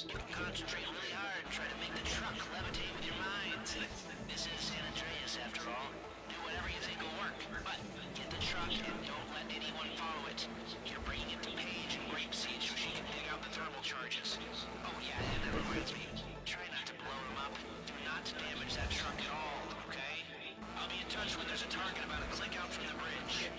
You can concentrate really hard and try to make the truck levitate with your mind. This is San Andreas, after all. Do whatever you think will work, but get the truck and don't let anyone follow it. You're bringing it to Paige and Grapeseed so she can dig out the thermal charges. Oh yeah, and that reminds me. Try not to blow them up. Do not damage that truck at all, okay? I'll be in touch when there's a target about a click out from the bridge.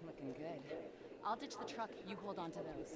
Looking good. I'll ditch the truck, you hold on to those.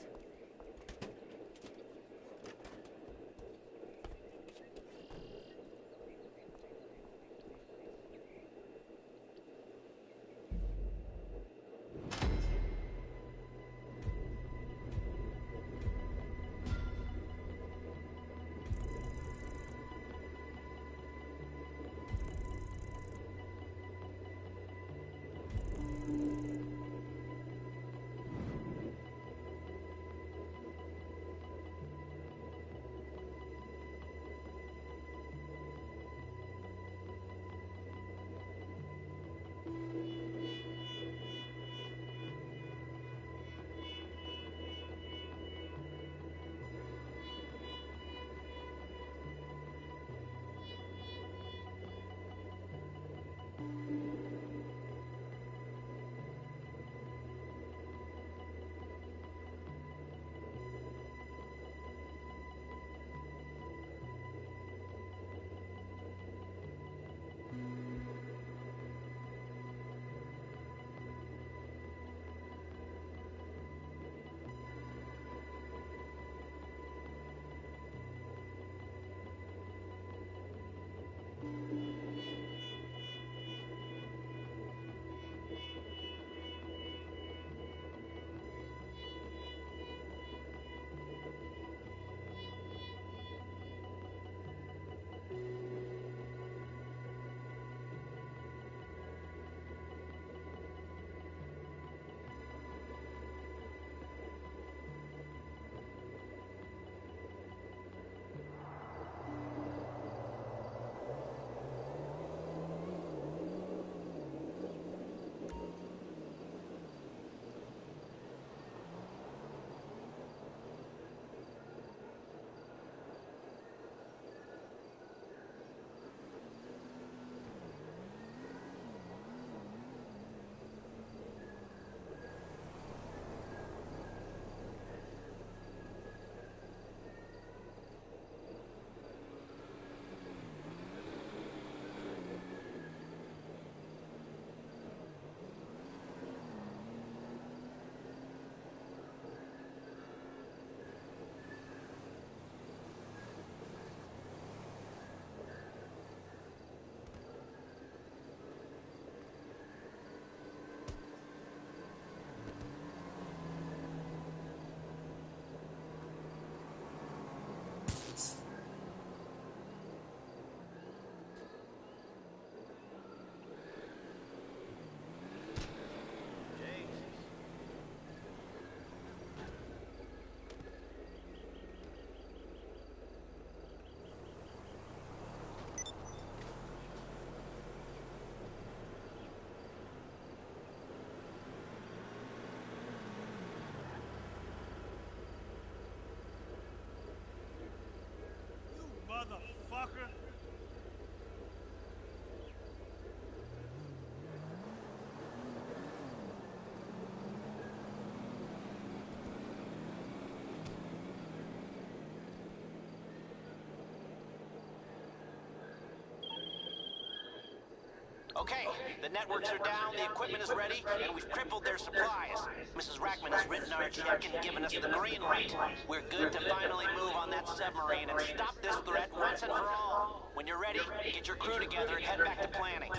Okay, the networks are down, the equipment is ready, and we've crippled their supplies. Mrs. Rackman has written our check and given us the green light. We're good to finally move on that submarine and stop this threat once and for all. When you're ready, get your crew together and head back to planning.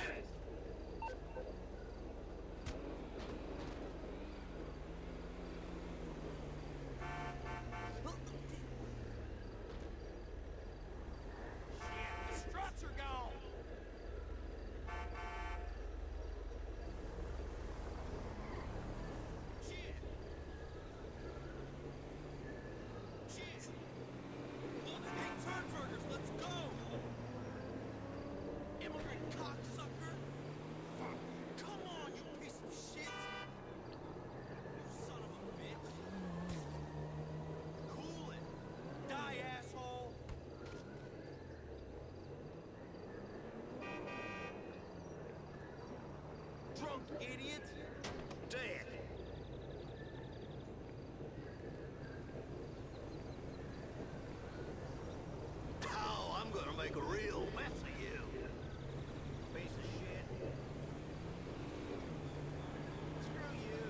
Idiot! Dead! Oh, I'm gonna make a real mess of you! Piece of shit! Screw you!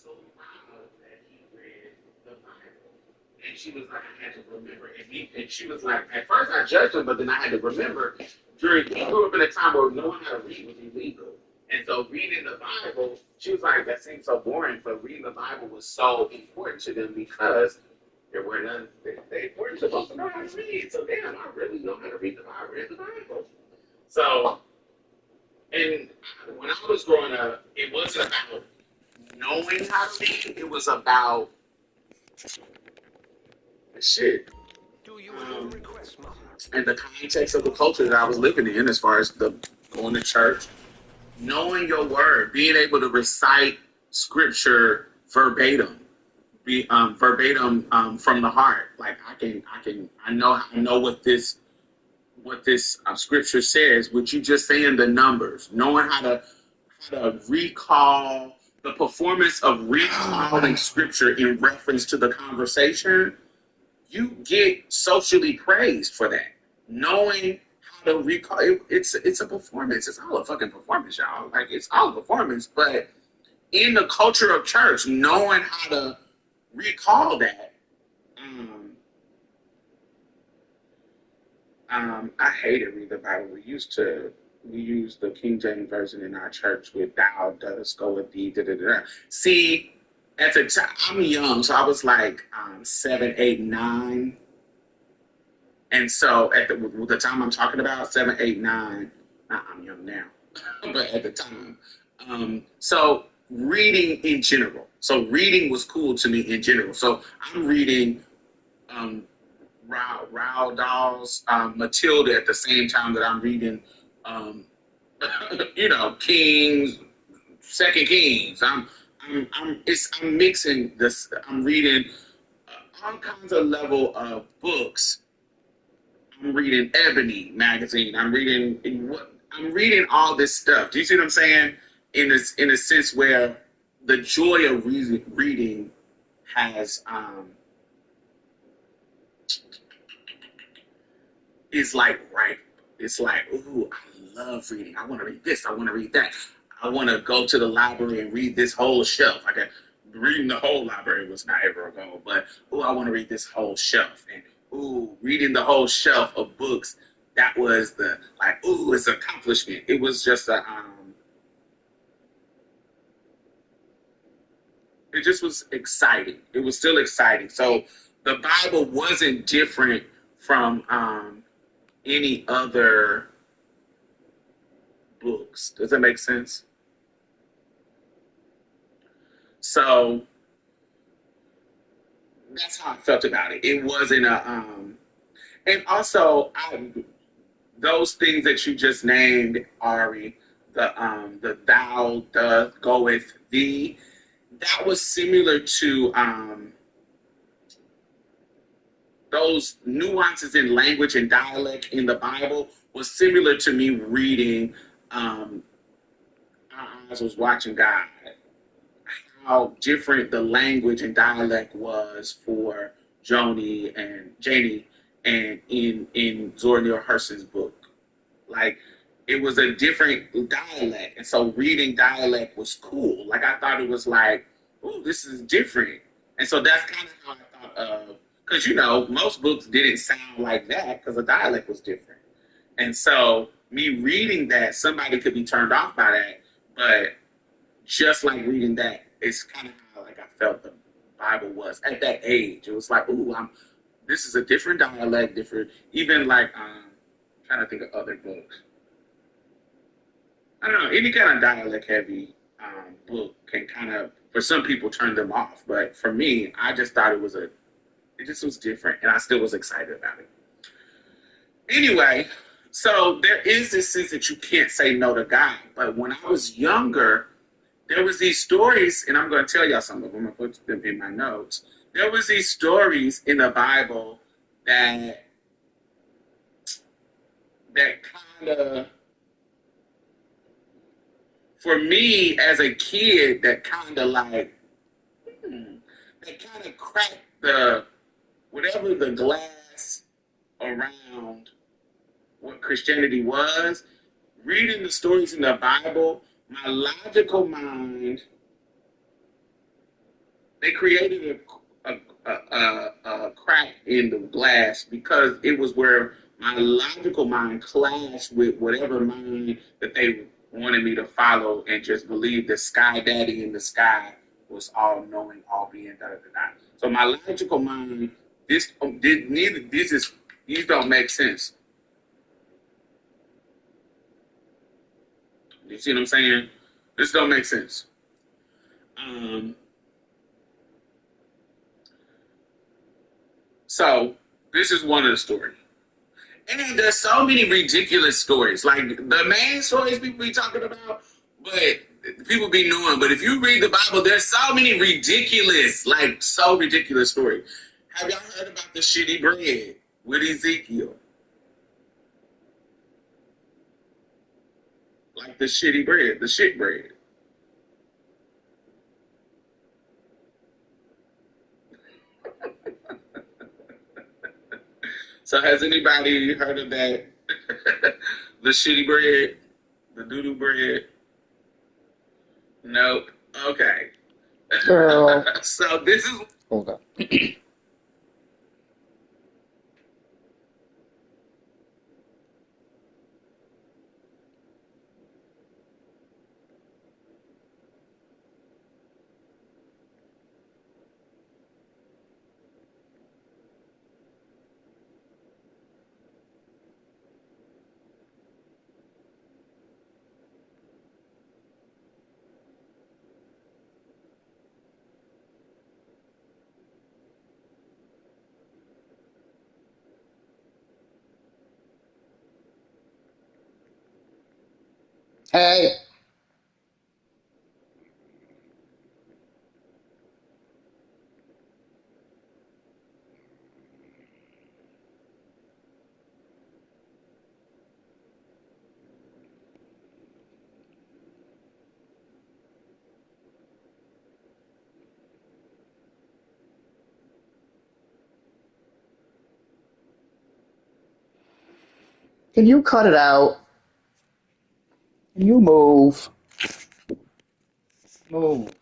so proud that he read the Bible. And she was like, I had to remember. And she was like, at first I judged him, but then I had to remember he grew up in a time where knowing how to read was illegal. And so reading the Bible, she was like, that seems so boring, but reading the Bible was so important to them because there were none, they weren't supposed to know how to read. So damn, I really know how to read the Bible. I read the Bible. So, and when I was growing up, it wasn't about knowing how to read. It was about shit. Do you have a request, Mother? And the context of the culture that I was living in, as far as the going to church, knowing your word, being able to recite scripture verbatim, verbatim from the heart. Like I know what this scripture says. What you just saying the numbers, knowing how to recall the performance of recalling scripture in reference to the conversation. You get socially praised for that. Knowing how to recall, it's a performance. It's all a fucking performance, y'all. Like, it's all a performance. But in the culture of church, knowing how to recall that, I hated reading the Bible. We used the King James Version in our church with thou dost go with thee, da da da. See, at the time, I'm young, so I was like 7, 8, 9. And so at the time I'm talking about, 7, 8, 9, I'm young now, but at the time. So reading in general. So reading was cool to me in general. So I'm reading Roald Dahl's Matilda at the same time that I'm reading, Kings, Second Kings. I'm mixing this. I'm reading all kinds of level of books. I'm reading Ebony magazine. I'm reading all this stuff. Do you see what I'm saying? In a sense where the joy of reading has is like right. It's like, ooh, I love reading. I want to read this. I want to read that. I want to go to the library and read this whole shelf. Reading the whole library was not ever a goal, but I want to read this whole shelf. And reading the whole shelf of books, that was it's an accomplishment. It was just it just was exciting. It was still exciting. So the Bible wasn't different from any other books. Does that make sense? So that's how I felt about it. It wasn't and also those things that you just named, Ari, the thou doth goeth thee, that was similar to those nuances in language and dialect in the Bible was similar to me reading Our Eyes Was Watching God. How different the language and dialect was for Janie and in Zora Neale Hurston's book. Like, it was a different dialect. And so reading dialect was cool. Like, I thought it was like, oh, this is different. And so that's kind of how I thought of, because, most books didn't sound like that because the dialect was different. And so me reading that, somebody could be turned off by that, but just like reading that, it's kind of how I felt the Bible was at that age. It was like, ooh, this is a different dialect, different, even like, trying to think of other books. I don't know, any kind of dialect heavy book can kind of, for some people, turn them off. But for me, I just thought it just was different, and I still was excited about it. Anyway, so there is this sense that you can't say no to God. But when I was younger, there was these stories, and I'm going to tell y'all some of them. I'm going to put them in my notes. There was these stories in the Bible that kind of, for me as a kid, that kind of like, that kind of cracked whatever the glass around what Christianity was. Reading the stories in the Bible, my logical mind They created a crack in the glass because it was where my logical mind clashed with whatever mind that they wanted me to follow and just believe the sky daddy in the sky was all knowing, all being da da da da. So my logical mind, this did neither this is these don't make sense. You see what I'm saying? This don't make sense. Um, so this is one of the stories. And there's so many ridiculous stories. Like the main stories people be talking about, but people be knowing. But if you read the Bible, there's so many ridiculous, like so ridiculous stories. Have y'all heard about the shitty bread with Ezekiel? Like the shitty bread, the shit bread. So has anybody heard of that? The shitty bread, the doo-doo bread? Nope. Okay. Girl. So this is Hold up. Hey. Can you cut it out? Can you move? Move.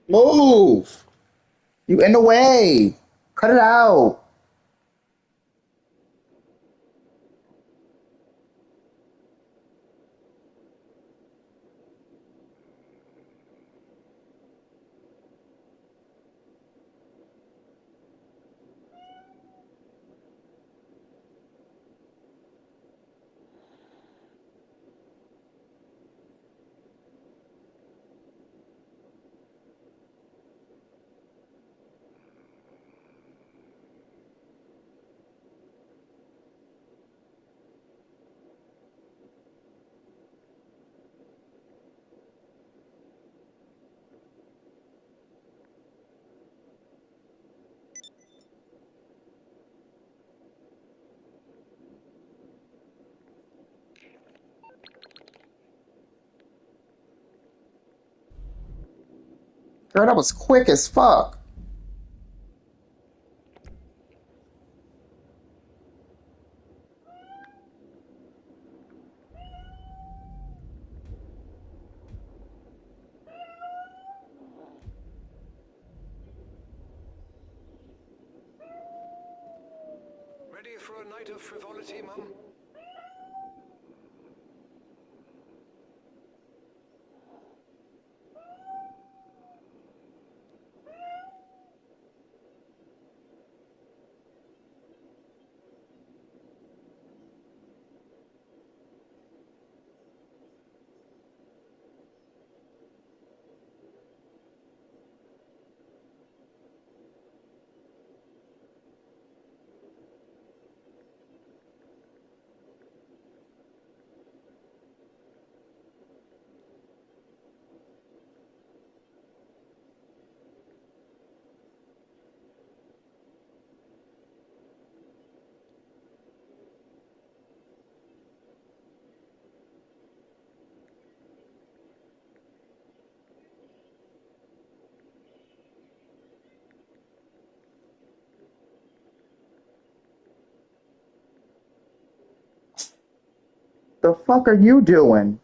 Move. You in the way. Cut it out. Girl, that was quick as fuck. Ready for a night of frivolity, Mum? The fuck are you doing?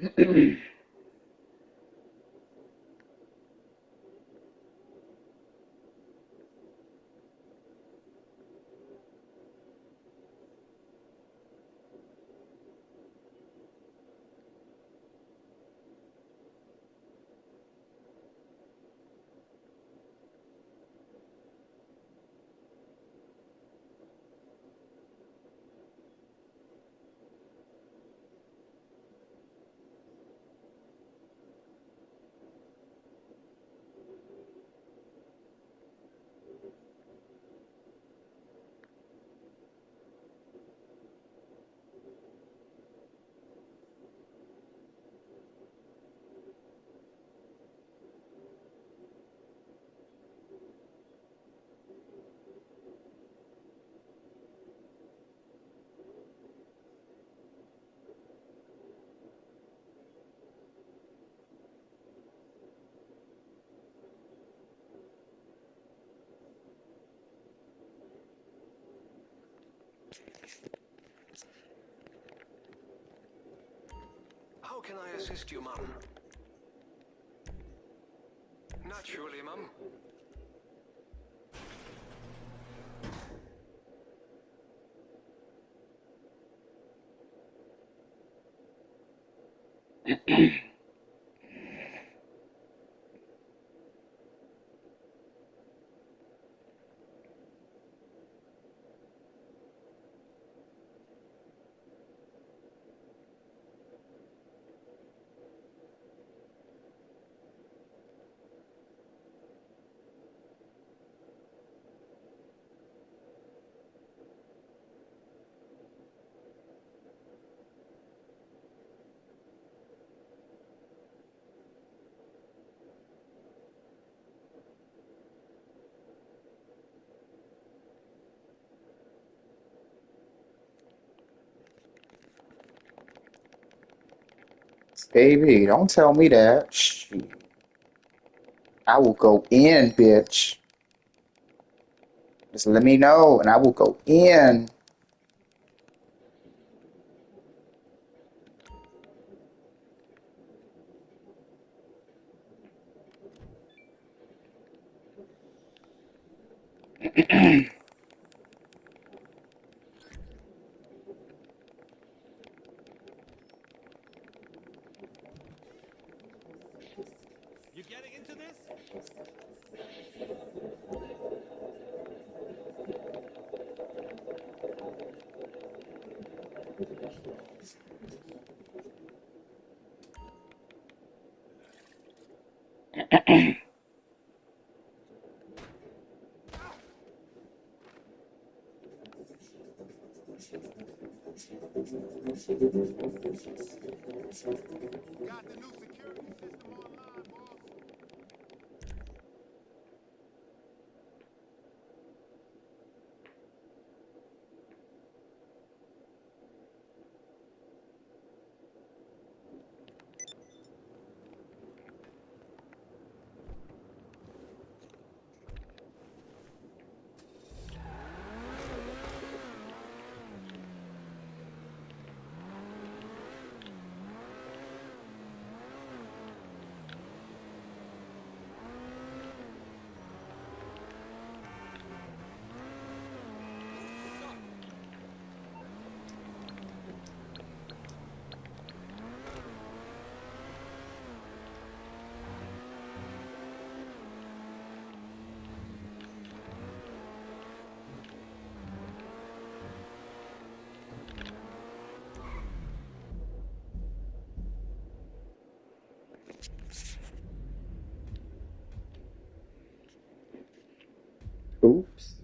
How can I assist you, Mum? Naturally, Mum. Baby, don't tell me that. Shit. I will go in, bitch. Just let me know, and I will go in. You getting into this? Got the new security system online, boss. Oops.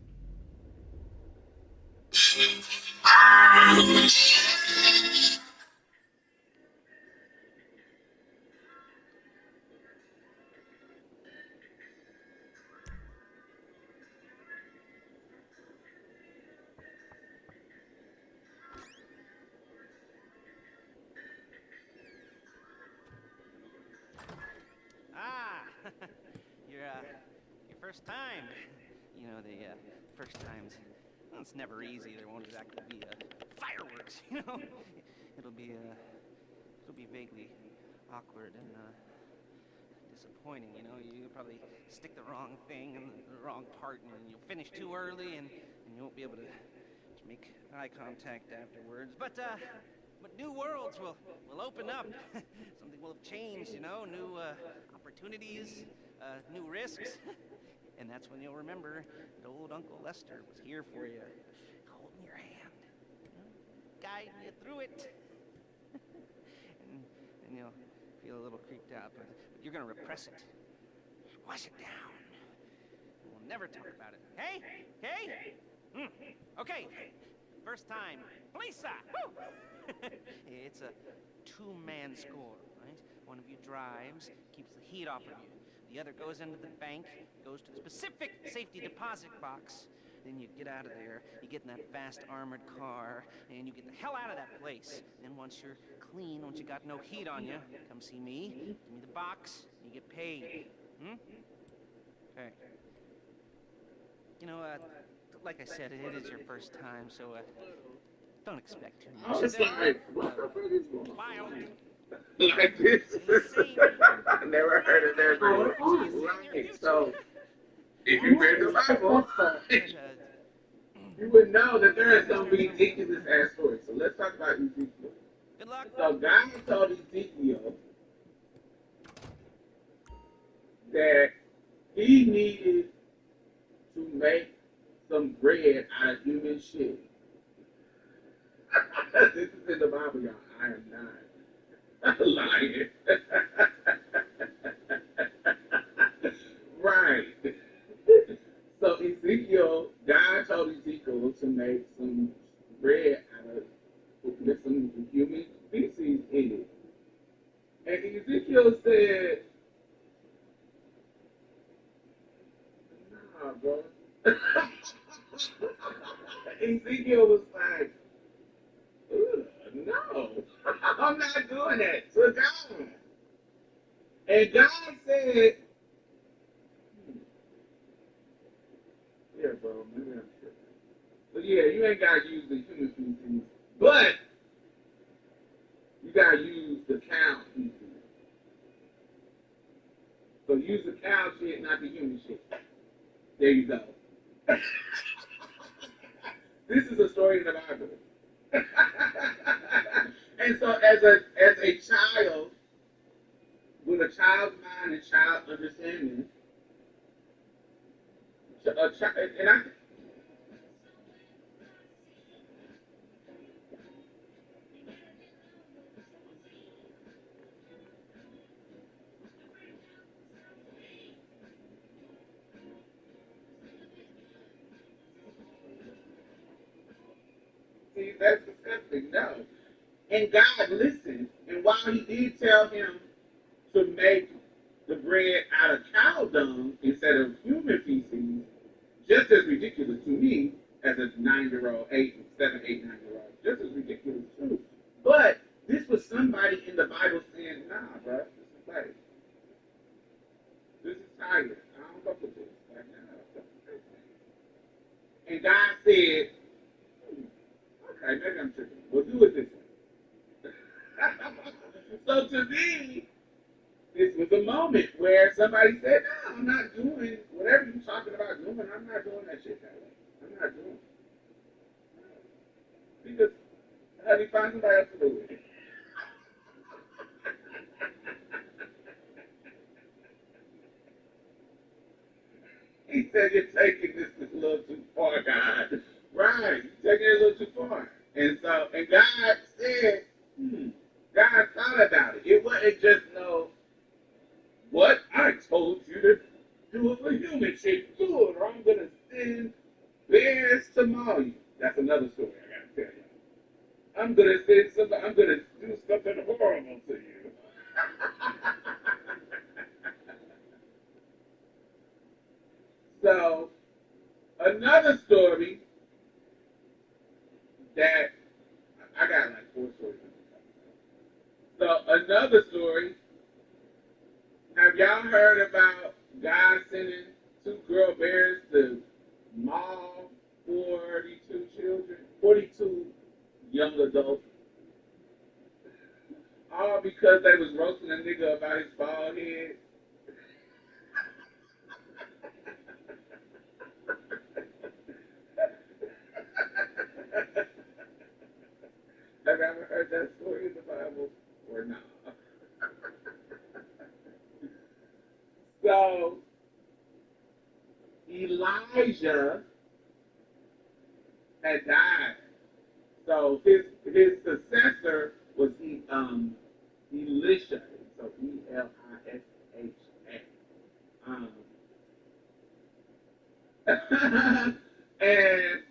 Ah, your first time. You know, the first times. Well, it's never easy. There won't exactly be fireworks. You know, it'll be still be vaguely awkward and disappointing. You know, you probably stick the wrong thing in the wrong part, and you'll finish too early, and you won't be able to make eye contact afterwards. But new worlds will open up. Something will have changed. You know, new opportunities, new risks. And that's when you'll remember that old Uncle Lester was here for you, holding your hand, you know, guiding you through it. and you'll feel a little creeped out, but you're going to repress it. Squash it down. And we'll never talk about it. Hey? Okay? Okay. First time. Lisa! Woo! It's a two-man score, right? One of you drives, keeps the heat off of you. The other goes into the bank, goes to the specific safety deposit box. Then you get out of there, you get in that fast armored car, and you get the hell out of that place. Then once you're clean, once you got no heat on you, come see me, give me the box, and you get paid. Okay. You know, like I said, it is your first time, so don't expect too much. I was like, what the fuck is going on? Wild. Like this. I never heard of that before. Right. So, if you read the Bible, you would know that there are some ridiculous ass stories. So let's talk about Ezekiel. Good luck. So God told Ezekiel that he needed to make some bread out of human shit. This is in the Bible, y'all. I am not lying. Right. So Ezekiel, God told Ezekiel to make some bread out of with some human feces in it. And Ezekiel said, nah, bro. Ezekiel was like, no, I'm not doing that to God. And God said, yeah, bro, maybe I'm tripping. So yeah, you ain't got to use the human feces, but you got to use the cow feces. So use the cow shit, not the human shit. There you go. This is a story in the Bible. And so as a child, with a child's mind and child understanding, and I see that's disgusting. No. And God listened, and while he did tell him to make the bread out of cow dung instead of human feces, just as ridiculous to me as a 9-year-old, 7, 8, 9-year-old, just as ridiculous too. But this was somebody in the Bible saying, nah, bro, this is like, this is tired. I don't fuck with this. Like, nah, and God said, okay, maybe I'm tripping. We'll do it this way. So to me, this was a moment where somebody said, no, I'm not doing whatever you're talking about doing. I'm not doing that shit that way. I'm not doing it. Because, honey, find somebody else to do it. He said, you're taking this a little too far, God. Right. You're taking it a little too far. And so, and God said, God thought about it. It wasn't just no, what? I told you to do it for human shit. Good, or I'm going to send bears to maul you. That's another story I got to tell you. I'm going to send somebody, I'm going to do something horrible to you. So, another story that, I got like 4 stories. So, another story, have y'all heard about God sending 2 girl bears to maul 42 children, 42 young adults? All because they was roasting a nigga about his bald head. Have you ever heard that story in the Bible? Or not? So Elijah had died. So his successor was Elisha. So Elisha. And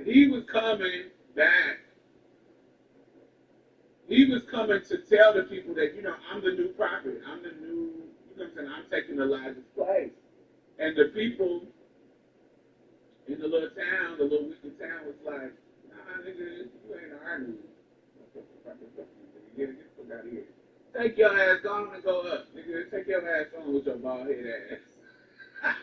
he was coming back. He was coming to tell the people that, I'm the new prophet. I'm the new, what I'm saying? I'm taking Elijah's place. And the people in the little town, the little wicked town was like, nah, nigga, you ain't our new. Get the fuck out of here. Take your ass, go on and go up. Nigga, take your ass on with your bald head ass.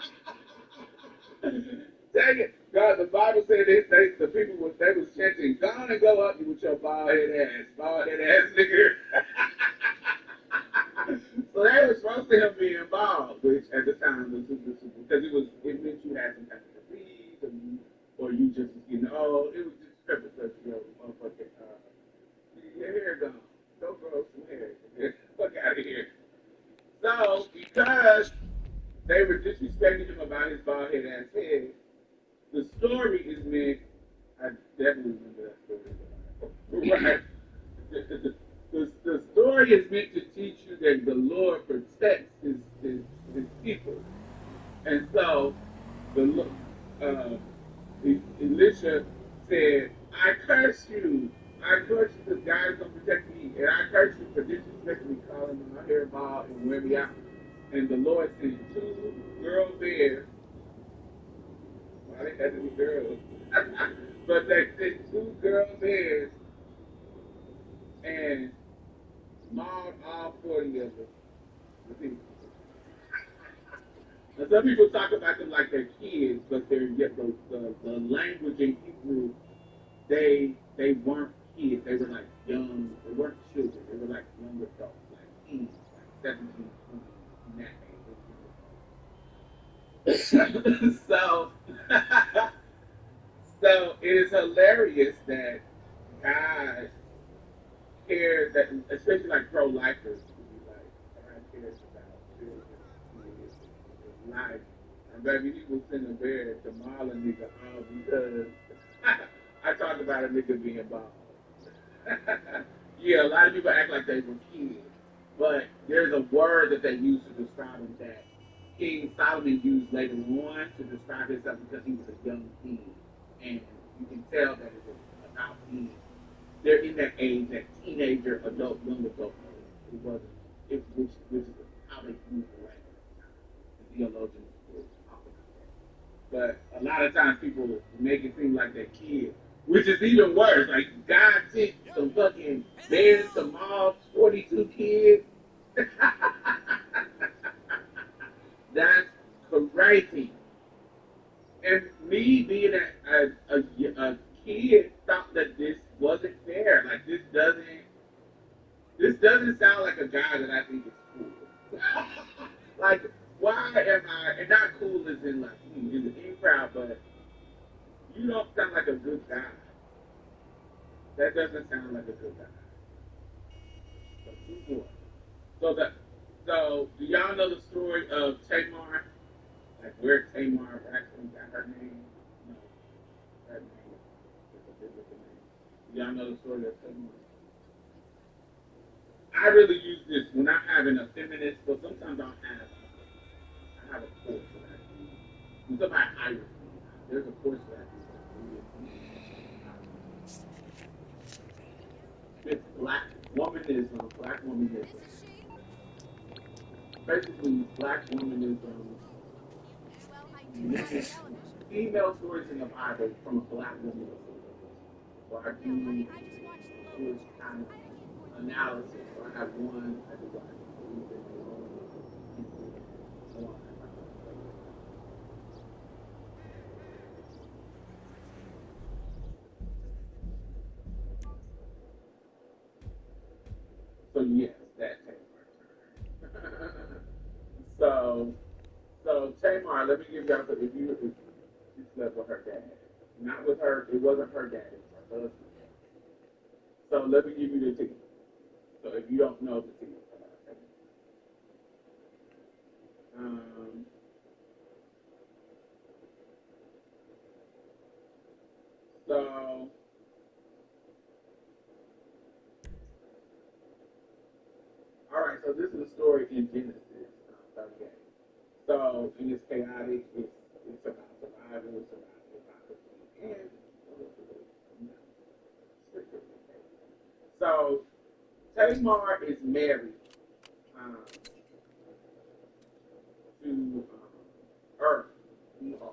Take it. God, the Bible said the people was chanting, go on and go up with your bald head ass nigga. So they was supposed to him being bald, which at the time was because it meant you had some kind of disease or you just old. It was just because motherfucker, your hair gone. Go grow some hair. Fuck out of here. So because they were disrespecting him about his bald head ass head, the story is meant. I definitely remember that story. Right. The story is meant to teach you that the Lord protects his people. And so Elisha said, I curse you. I curse you because God is going to protect me. And I curse you for disrespecting me, calling my hair bald and wearing me out. And the Lord sent two girl bears. Why they had to be girls? But they sent two girl bears and mauled all 40 of them. Now, some people talk about them like they're kids, but they're yet the language in Hebrew, they weren't kids. They were like young. They weren't children. They were like young adults, like teens, like 17, 20, in that age. So, so it is hilarious that God cares that, especially like pro-lifers, like God cares about children, life. And baby, he was sitting there to maul a nigga all because I talked about a nigga being bald. Yeah, a lot of people act like they were kids, but there's a word that they use to describe him that King Solomon used later on to describe himself because he was a young king, and you can tell that it was about being they're in that age, that teenager, adult, young adult. It wasn't. Which is how they use the language. The theologians will talk about that. But a lot of times people make it seem like they're kids, which is even worse. Like God sent some fucking bears to maul 42 kids. That's crazy. And me being a kid thought that this wasn't fair. Like this doesn't sound like a guy that I think is cool. Like why am I and not cool as in like in the in crowd, but you don't sound like a good guy. That doesn't sound like a good guy. So two more. So do y'all know the story of Tamar? Like where Tamar actually got her name? No, her name is a biblical name. Do y'all know the story of Tamar? I really use this when I'm having a feminist, but sometimes I have a course that I do. When somebody hires me, there's a course that I do. It's black womanism, black womanism. Basically, black womanism, female stories in the Bible from a black woman. So I do this kind of analysis. So I have one I do like So yes, that Tamar turn. so Tamar, let me give y'all if she slept with her dad, not with her. It wasn't her dad. It was her husband. So let me give you the tea. So if you don't know the tea, um, so all right. So this is a story in Genesis 38. So and it's chaotic. It's about survival. It's about democracy and so Tamar is married um, to Earth, E-R.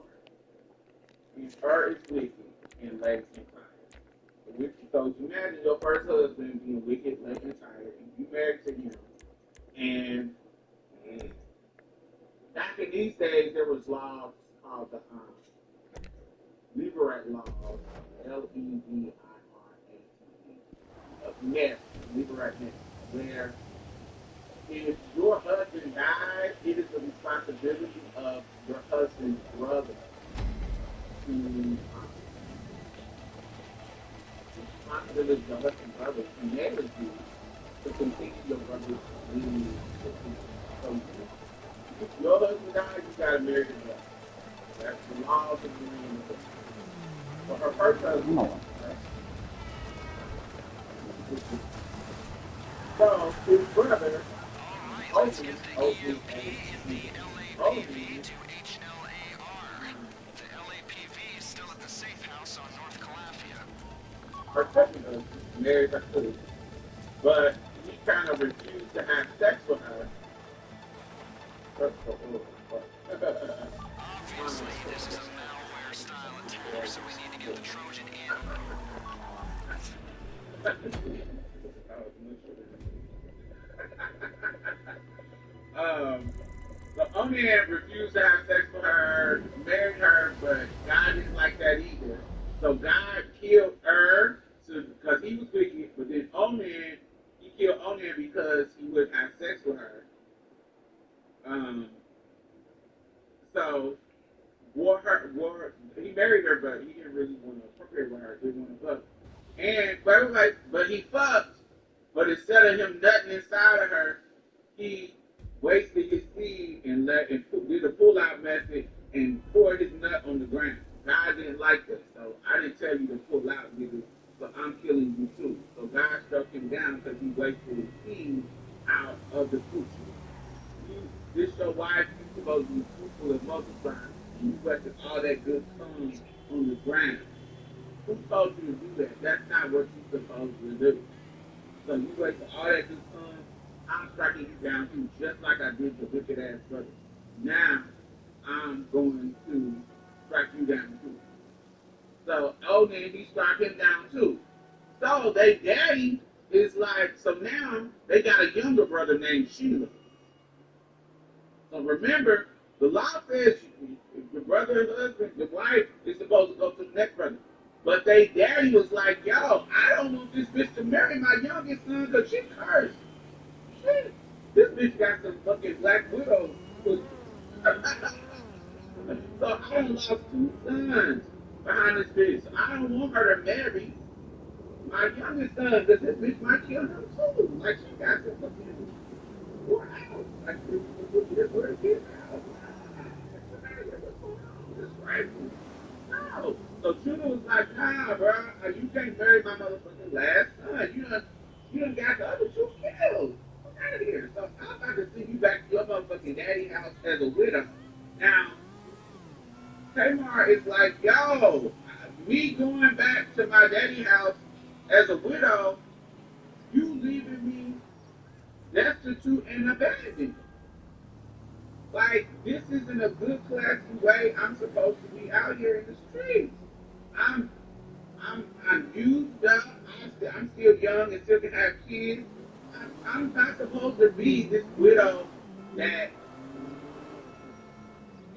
And Earth is wicked and lays in fire. So imagine your first husband being wicked, laid and tired, and you married to him. And back in these days, there was laws called the Levirate laws, Levirate, of marriage, Levirate marriage, where if your husband dies, it is the responsibility of your husband's brother to the responsibility of your husband's brother to marry you to continue your brother's lineage. So if your husband dies, you gotta marry your brother. That's the laws of the land. For her first husband, No. right? So his brother, Alright, let's Obi, get the Obi, EOP in the LAPV Obi, to HLAR. The LAPV is still at the safe house on North Calafia. her second husband, married her too. But he kind of refused to have sex with her. Obviously, this is a malware-style attack, so we need to get the Trojan in. So Onan refused to have sex with her, married her, but God didn't like that either. So God killed her because he was wicked, but then Onan, he killed Onan because he wouldn't have sex with her. Um, so he married her, but he didn't really want to procreate with her. He didn't want to fuck. But he fucked. But instead of him nutting inside of her, he wasted his seed and did a pull-out method and poured his nut on the ground. God didn't like that, so I didn't tell you to pull out, nigga. So I'm killing you too. So God struck him down because he wasted his seed out of the coochie. This your wife, you supposed to be fruitful and multiply, and you wasted all that good cum on the ground. Who told you to do that? That's not what you're supposed to do. So you wasted all that good cum. I'm striking you down too, just like I did the wicked ass brother. Now I'm going to strike you down too. So Onan, he struck him down too. So they daddy is like, so now they got a younger brother named Sheila. So remember, the law says the brother and husband, the wife is supposed to go to the next brother. But they daddy was like, yo, I don't want this bitch to marry my youngest son because she cursed. Shit. This bitch got some fucking black widow. So I done lost two sons behind this bitch. So I don't want her to marry my youngest son because this bitch might kill him too. Like she got some fucking wow. Like we're getting out. This rifle. No. So Judah was like, nah, bro, you can't marry my motherfucking last son. You done got the other two killed. Get out of here. So I'm about to send you back to your motherfucking daddy house as a widow. Now, Tamar is like, yo, me going back to my daddy house as a widow, you leaving me destitute and abandoned. Like, this isn't a good classy way I'm supposed to be out here in the streets. I'm used up. I'm still young and still can have kids. I'm not supposed to be this widow that,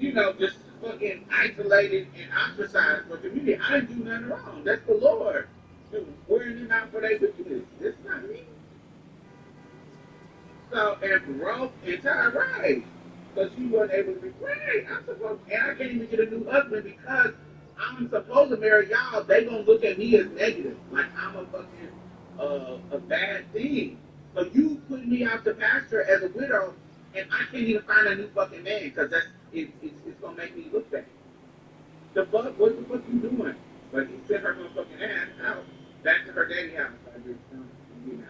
just fucking isolated and ostracized from the community. I didn't do nothing wrong. That's the Lord wearing them out for their wickedness. That's not me. So, and broke entire right. So she wasn't able to be right. I'm supposed, and I can't even get a new husband because I'm supposed to marry y'all. They gonna look at me as negative, like I'm a fucking a bad thing. So you put me out the pasture as a widow, and I can't even find a new fucking man because it's gonna make me look bad. The fuck, what the fuck you doing? But he sent her motherfucking ass out back to her daddy house. I just you know.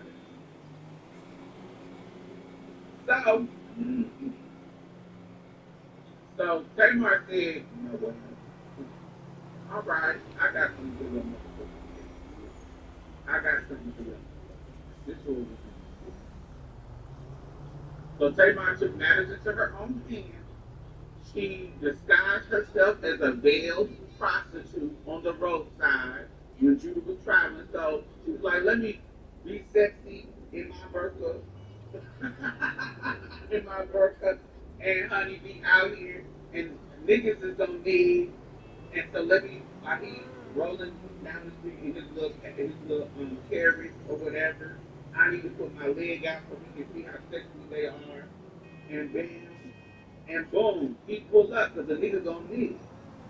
So Tamar said, you know what? All right, I got something for your motherfucking. I got something for you. This was so Tamar took matters into her own hands. She disguised herself as a veiled prostitute on the roadside when Judah was traveling. So she was like, let me be sexy in my burqa. in my burqa. And honey, be out here. And niggas is gonna need. And so let me, while he rolling down the street in his little carriage or whatever, I need to put my leg out so we can see how sexy they are. And bam, and boom, he pulled up because the nigga gonna need.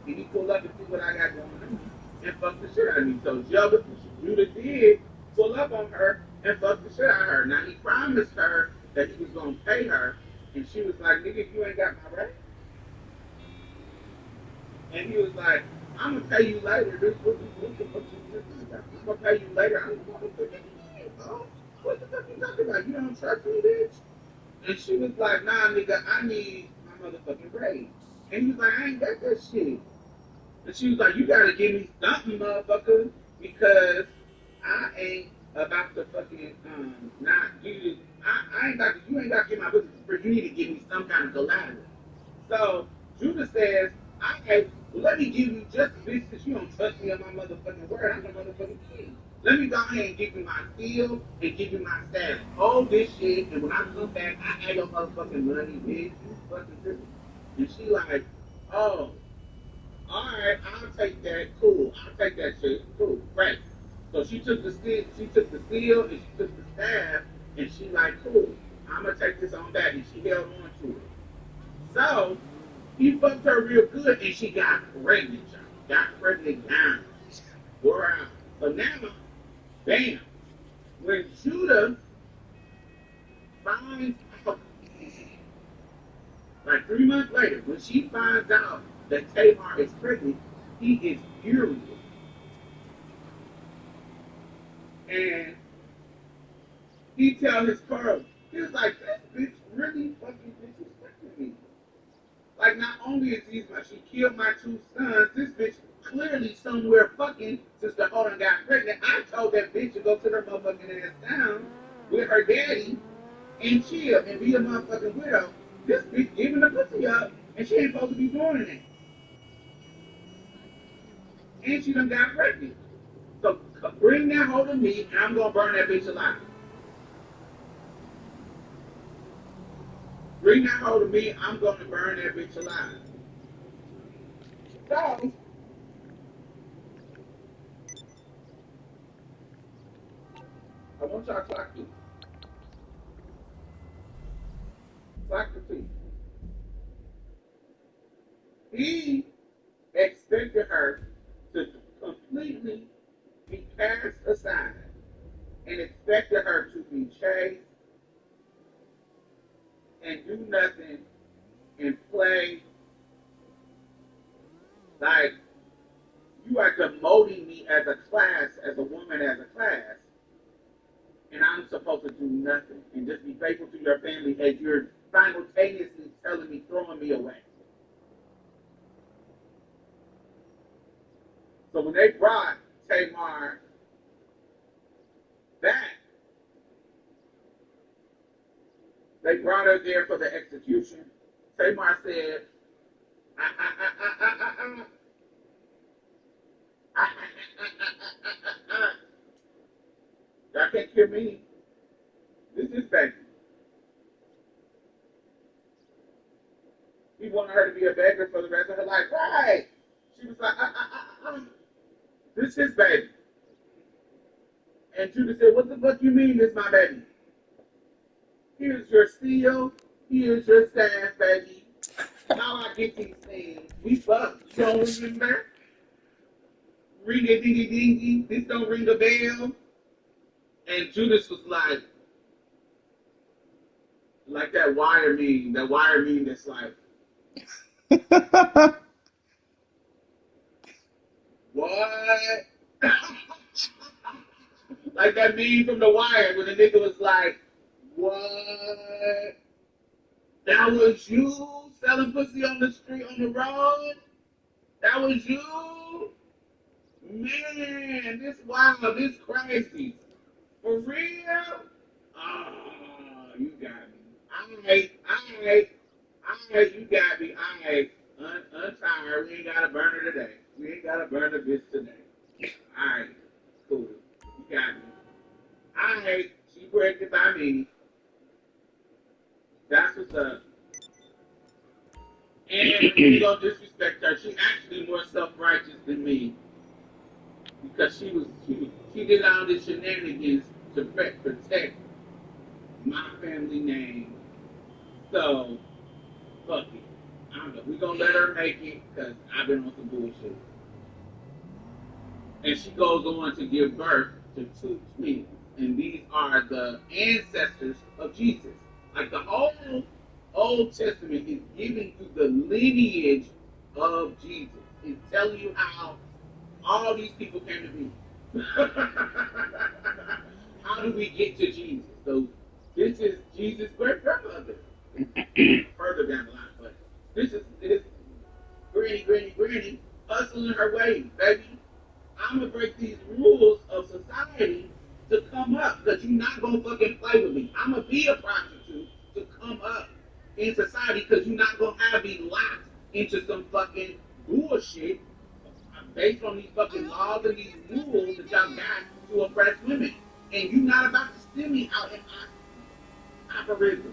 And he pulled up and see what I got going on and fuck the shit out of me. So Judah did pull up on her and fuck the shit out of her. Now he promised her that he was gonna pay her, and she was like, nigga, you ain't got my rent. And he was like, I'm gonna pay you later. This what the fuck you talking about? I'm gonna pay you later. I'm gonna pay you, bro. What the fuck you talking about? You don't trust me, bitch? And she was like, nah, nigga, I need my motherfucking raise. And he was like, I ain't got that shit. And she was like, you gotta give me something, motherfucker, because I ain't about to fucking not give you. I ain't got to, you ain't got to give my business for. You need to give me some kind of collateral. So Judah says, okay, well, let me give you just this since you don't trust me on my motherfucking word. I'm a motherfucking king. Let me go ahead and give you my seal and give you my status. Hold this shit, and when I come back, I have your motherfucking money, bitch. You fucking tripping. And she like, oh, all right, I'll take that. Cool, I'll take that shit. Cool, great. So she took the seal, and she took the staff, and she like, cool, I'm gonna take this on back, and she held on to it. So he fucked her real good, and she got pregnant. Got pregnant down. Wore out. So now, bam, when Judah finds out, like 3 months later, when she finds out that Tamar is pregnant, he is furious. And he tells his pearl, he was like, this bitch really fucking disrespecting me. Like, not only is she killed my 2 sons, this bitch clearly somewhere fucking since the hoe got pregnant. I told that bitch to go to her motherfucking ass down with her daddy and chill and be a motherfucking widow. This bitch giving the pussy up and she ain't supposed to be doing it. And she done got pregnant. So bring that hoe to me and I'm gonna burn that bitch alive. Bring that hoe to me, I'm gonna burn that bitch alive. So I want y'all to clock this. Clock the feet. He expected her to completely be cast aside and expected her to be chased and do nothing and play like you are demoting me as a class, as a woman, as a class, and I'm supposed to do nothing and just be faithful to your family as you're simultaneously telling me, throwing me away. So when they brought Tamar back, they brought her there for the execution. Tamar said, y'all can't kill me. This is baby. He wanted her to be a beggar for the rest of her life. Right. She was like, this is baby. And Judah said, what the fuck you mean this my baby? Here's your seal. Here's your staff, baby. How I get these things? We fucked. You don't remember? Ring a dingy dingy. This don't ring a bell. And Judas was like that wire meme. That wire meme that's like, what? Like that meme from The Wire when the nigga was like, what? That was you selling pussy on the street, on the road? That was you? Man, this wild, this crazy. For real? Oh, you got me. Alright, you got me. Alright, untired. We ain't got a burner today. We ain't got a burner bitch today. Alright, cool. You got me. Alright, she pregnant by me. That's what's up. And we don't disrespect her. She's actually more self-righteous than me because she did all this shenanigans to protect my family name. So fuck it. I don't know. We gonna let her make it because I've been on some bullshit. And she goes on to give birth to two twins, and these are the ancestors of Jesus. Like the whole Old Testament is giving you the lineage of Jesus. It's telling you how all these people came to be. How do we get to Jesus? So this is Jesus' great grandmother. Further down the line, but this is his granny hustling her way, baby. I'm gonna break these rules of society to come up because you're not gonna fucking play with me. I'm gonna be a prostitute to come up in society because you're not gonna have me locked into some fucking bullshit based on these fucking laws and these rules that y'all got to oppress women. And you're not about to steal me out in aphorism.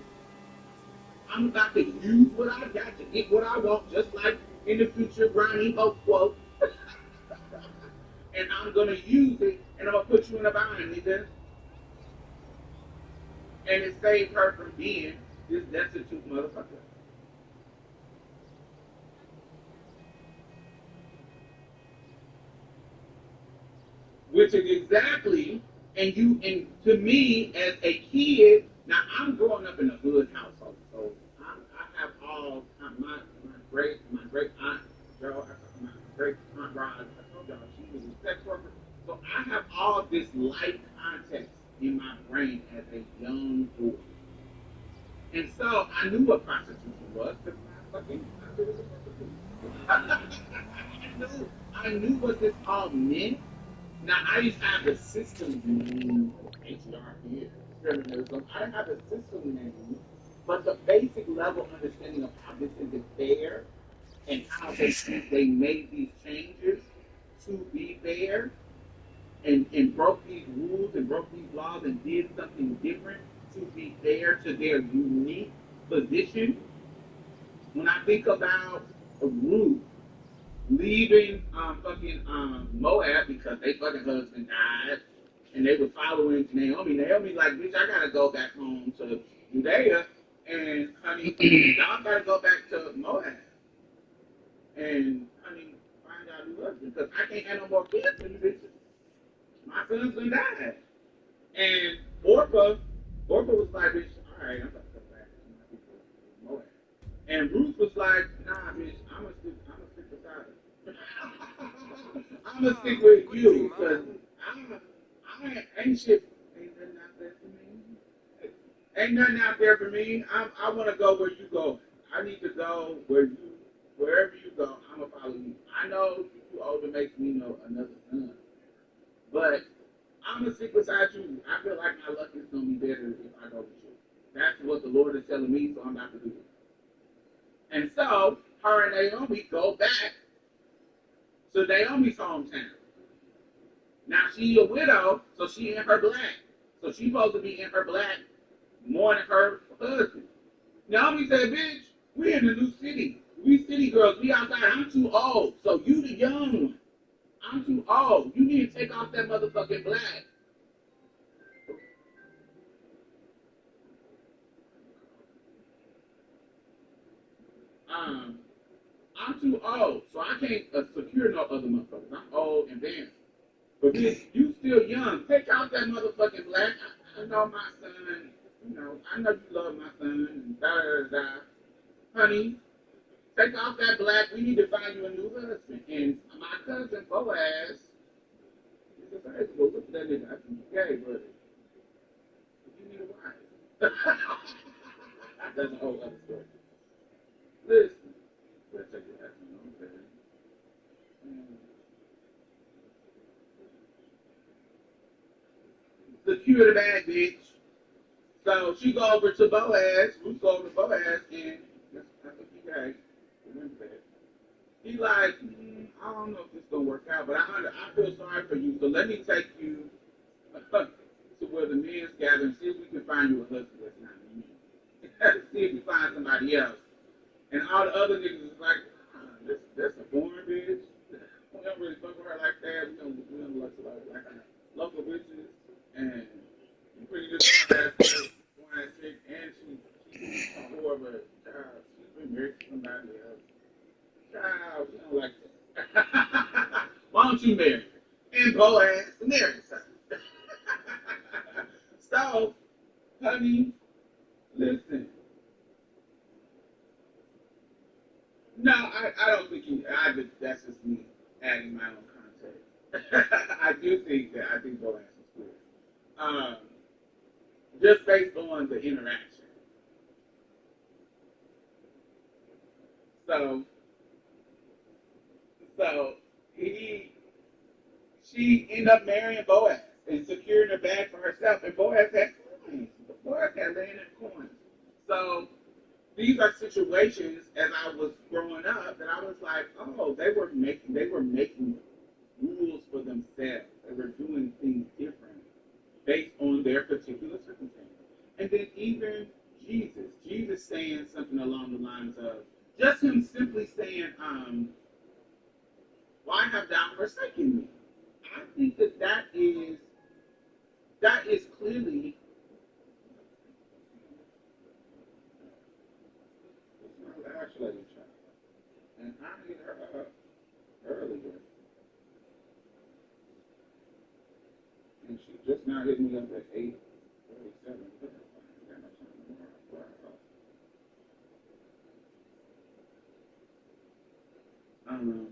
I'm about to use what I got to get what I want, just like in the future Ronnie Hope quote. And I'm gonna use it, and I'm gonna put you in a bind, nigga. And it saved her from being this destitute motherfucker. Which is exactly, and to me as a kid, now I'm growing up in a hood household, so I have all my great aunt Joe, my great aunt Rod, I told y'all she was a sex worker, so I have all this life context in my brain as a young boy, and so I knew what prostitution was because I fucking I was a prostitute. I knew what this all meant. Now, I used to have the system name, patriarchy, feminism. I didn't have the system name, but the basic level understanding of how this isn't fair and how they made these changes to be fair and broke these rules and broke these laws and did something different to be fair to their unique position. When I think about Ruth, leaving Moab because they fucking husband died, and they were following Naomi. Naomi like, bitch, I gotta go back home to Judea, and honey, y'all gotta go back to Moab, and honey, find out who husband because I can't have no more kids for you bitches. My son's gonna die, and Orpah was like, bitch, all right, I'm gonna go back to my people Moab, and Ruth was like, nah, bitch, I'm gonna stick beside her. I'm gonna stick with you because I ain't shit. Ain't nothing out there for me. Ain't nothing out there for me. I want to go where you go. I need to go wherever you go. I'm gonna follow you. I know you're too old to make me know another son, but I'm gonna stick beside you. I feel like my luck is gonna be better if I go with you. That's what the Lord is telling me, so I'm about to do it. And so her and Naomi go back to Naomi's hometown. Now she a widow, so she in her black. So she supposed to be in her black mourning her husband. Naomi said, bitch, we in the new city. We city girls, we outside. I'm too old. So you the young one. I'm too old. You need to take off that motherfucking black. I'm too old, so I can't secure no other motherfuckers. I'm old and advanced. But bitch, you still young. Take out that motherfucking black. I know my son. You know, I know you love my son. And da da da da. Honey, take off that black. We need to find you a new husband. And my cousin Boaz, he's a crazy. Go look at that nigga. I think he's gay, but you need a wife. That's a whole other story. Listen, let's take it back. You know what I'm saying? Secure the bag, bitch. So she go over to Boaz. Ruth go over to Boaz, and I think he gay. Remember that. He like, I don't know if this gonna work out, but I feel sorry for you. So let me take you to where the men's gather and see if we can find you a husband that's not me. See if we find somebody else. And all the other niggas is like, that's a boring bitch. We don't really fuck with her like that. We don't look like her local bitches. And you pretty good ass boring ass chick. And she's more of a child. She's been married to somebody else. Child, she don't like that. Why don't you marry her? And Boaz marries her. So, honey, listen. No, I don't think that's just me adding my own context. I think Boaz is good. Um, just based on the interaction. So, so she ended up marrying Boaz and securing a bag for herself. And Boaz had coins. Boaz had land and coins. So these are situations as I was growing up that I was like, oh, they were making rules for themselves. They were doing things different based on their particular circumstances. And then even Jesus saying something along the lines of just him simply saying, why have thou forsaken me? I think that is clearly actually and I hit her up earlier, and she just now hit me up at 8:37. Um,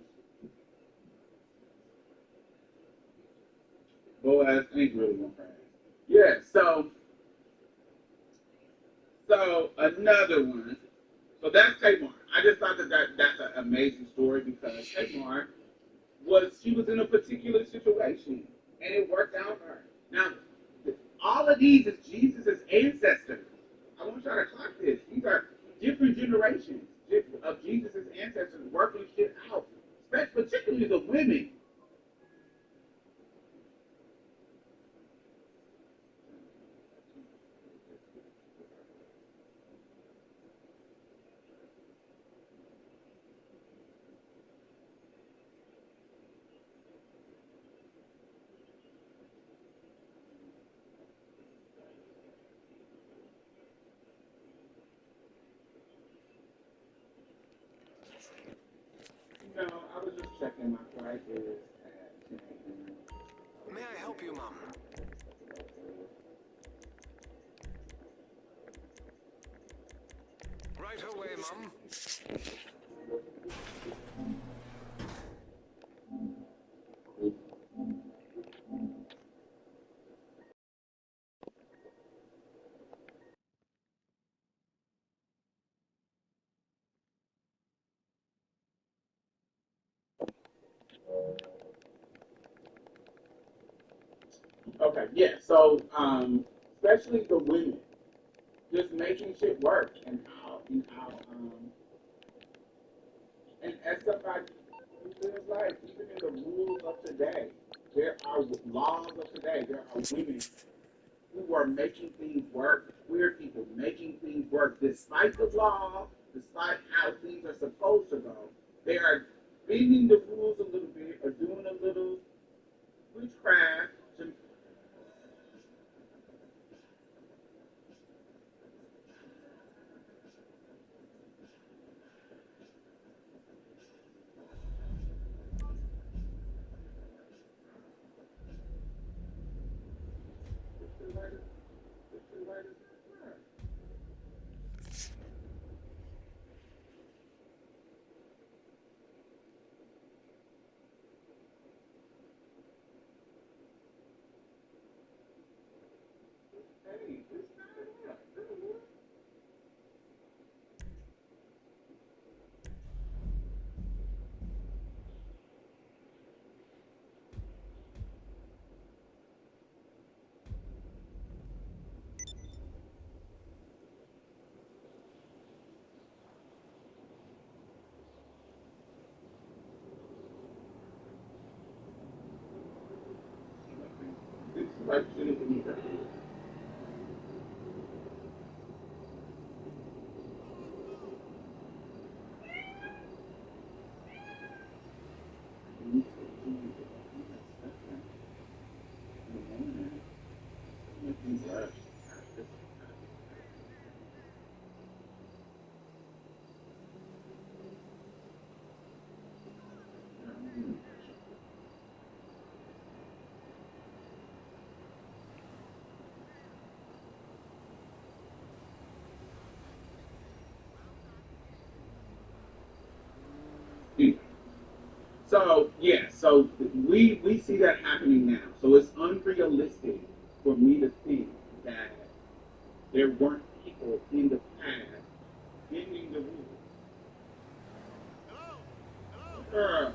Boaz ain't really gonna crash. Yeah, so another one. So that's Tamar. I just thought that's an amazing story because Tamar she was in a particular situation and it worked out for her. Now, all of these is Jesus' ancestors. I want y'all to clock this. These are different generations of Jesus' ancestors working shit out, particularly the women. You know, I was just checking my prices at May I help you, Mum? Right away, Mum. Okay, yeah. So, especially the women, just making shit work and as somebody who feels like even in the rules of today, there are laws of today. There are women who are making things work. Queer people making things work despite the law, despite how things are supposed to go. They are bending the rules a little bit, or doing a little witchcraft to So yeah, so we see that happening now. So it's unrealistic for me to think that there weren't people in the past bending the rules. Girl,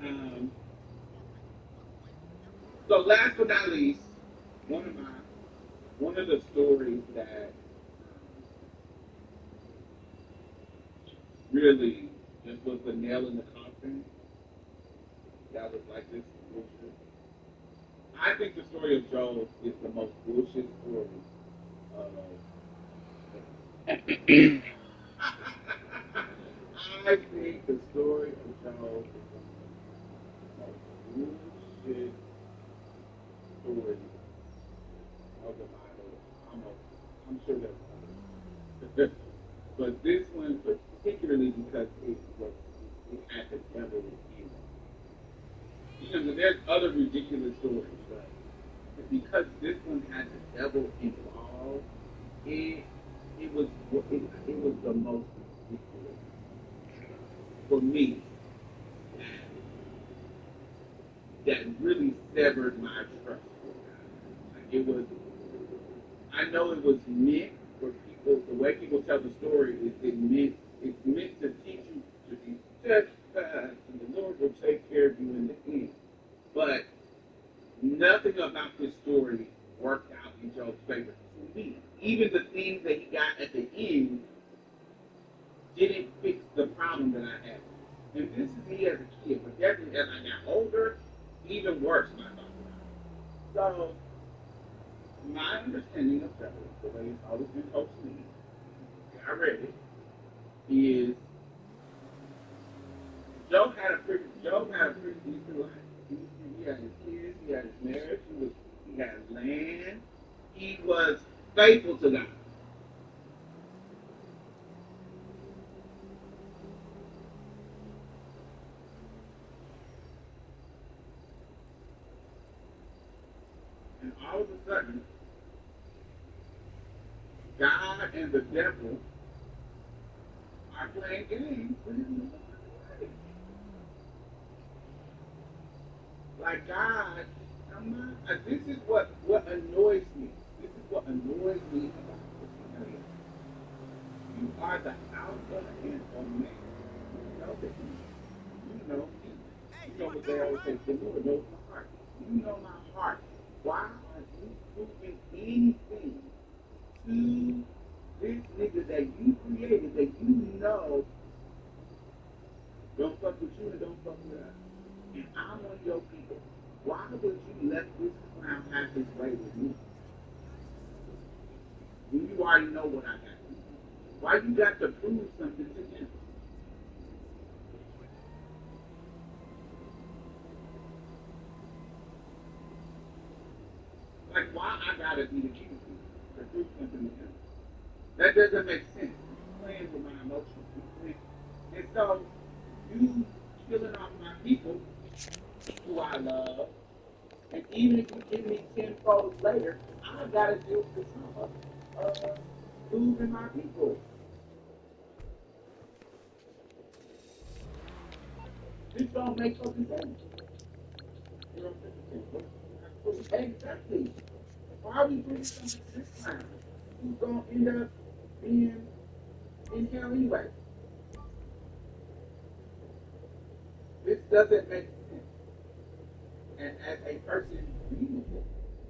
um, so last but not least, one of my one of the stories that really just was the nail in the coffin. That was like this bullshit. I think the story of Job is the most bullshit story of I think the story of Job is one of the most bullshit stories of the Bible. I'm sure there's others. But this one particularly because it had the devil in it. You know, there's other ridiculous stories, but because this one had the devil involved, it it was the most ridiculous for me that really severed my trust for God. Like it was, I know it was meant for people. The way people tell the story is it's meant to teach you to be steadfast, and the Lord will take care of you in the end. But nothing about this story worked out in Job's favor to me. Even the things that he got at the end didn't fix the problem that I had. And this is me as a kid, but definitely as I got older, even worse my thought. So my understanding of Job, the way it's always been told to me, I read it, is Job had a pretty decent life. He had his kids, he had his marriage, he had land, he was faithful to God. And all of a sudden, God and the devil are playing games with him. Like God, this is what annoys me. This is what annoys me about Christianity. You are the Alpha and Omega. You know that you know me. You know what they always say, the Lord knows my heart. You know my heart. Why are you proving anything to this nigga that you created that you know don't fuck with you and don't fuck with us? And I'm one of your people. Why would you let this clown have his way with me? When you already know what I got to do. Why you got to prove something to him? Like, why I gotta be the guinea pig to do something to him? That doesn't make sense. He's playing with my emotions. He's playing. And so, you killing off my people who I love, and even if you give me tenfold later, I gotta deal with the trauma of losing my people. This don't make fucking sense. You know what I'm saying? Exactly. Why are we putting so much this time? Who's gonna end up being in hell anyway? This doesn't make sense. And as a person reading it,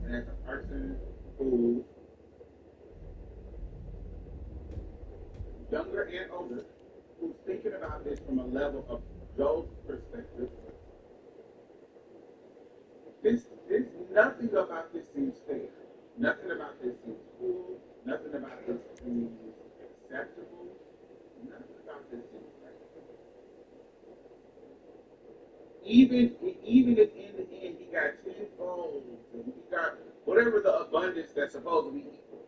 and as a person who, younger and older, who's thinking about this from a level of Joe's perspective, this nothing about this seems fair. Nothing about this seems cool. Nothing about this seems acceptable. Nothing about this seems right. Even if in the end he got tenfold, and he got whatever the abundance that's supposed to be equal.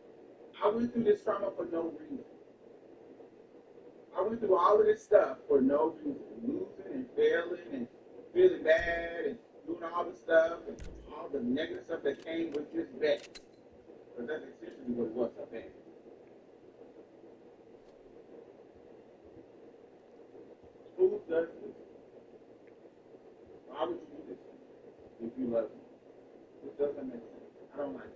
I went through this trauma for no reason. I went through all of this stuff for no reason. Losing and failing and feeling bad and doing all the stuff and all the negative stuff that came with this bet. Because that's essentially what it was, a bet. Who does this? Why would you do this if you love me? It doesn't make sense. I don't like it.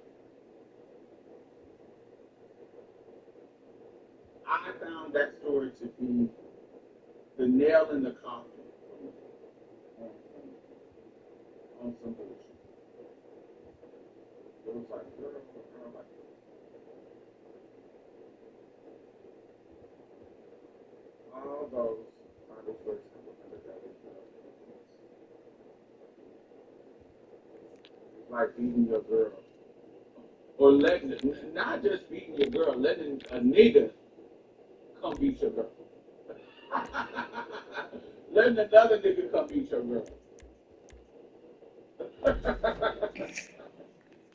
I found that story to be the nail in the coffin on some bullshit. It was like, girl, like all those Bible verses under that it's like beating your girl. Or letting, not just beating your girl, letting a nigga come beat your girl. Letting another nigga come beat your girl.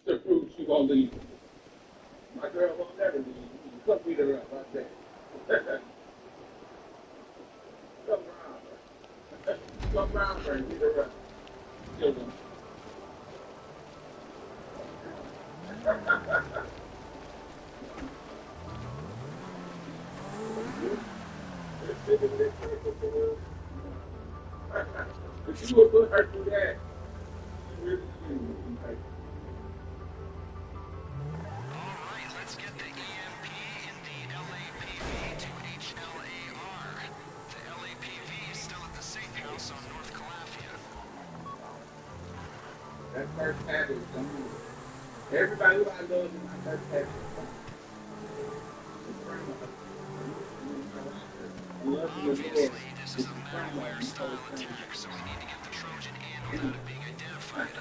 To prove she won't leave. My girl won't never leave. Come beat her up like that. Come around her. Come around her and beat her up. Kill them. But you would put her through that. You really do. Alright, let's get the EMP in the LAPV to HLAR. The LAPV is still at the safe house on North Calafia. That first habit is something. Everybody who I love in my first habit. Obviously, this is a malware-style attack, so we need to get the Trojan in without it being identified.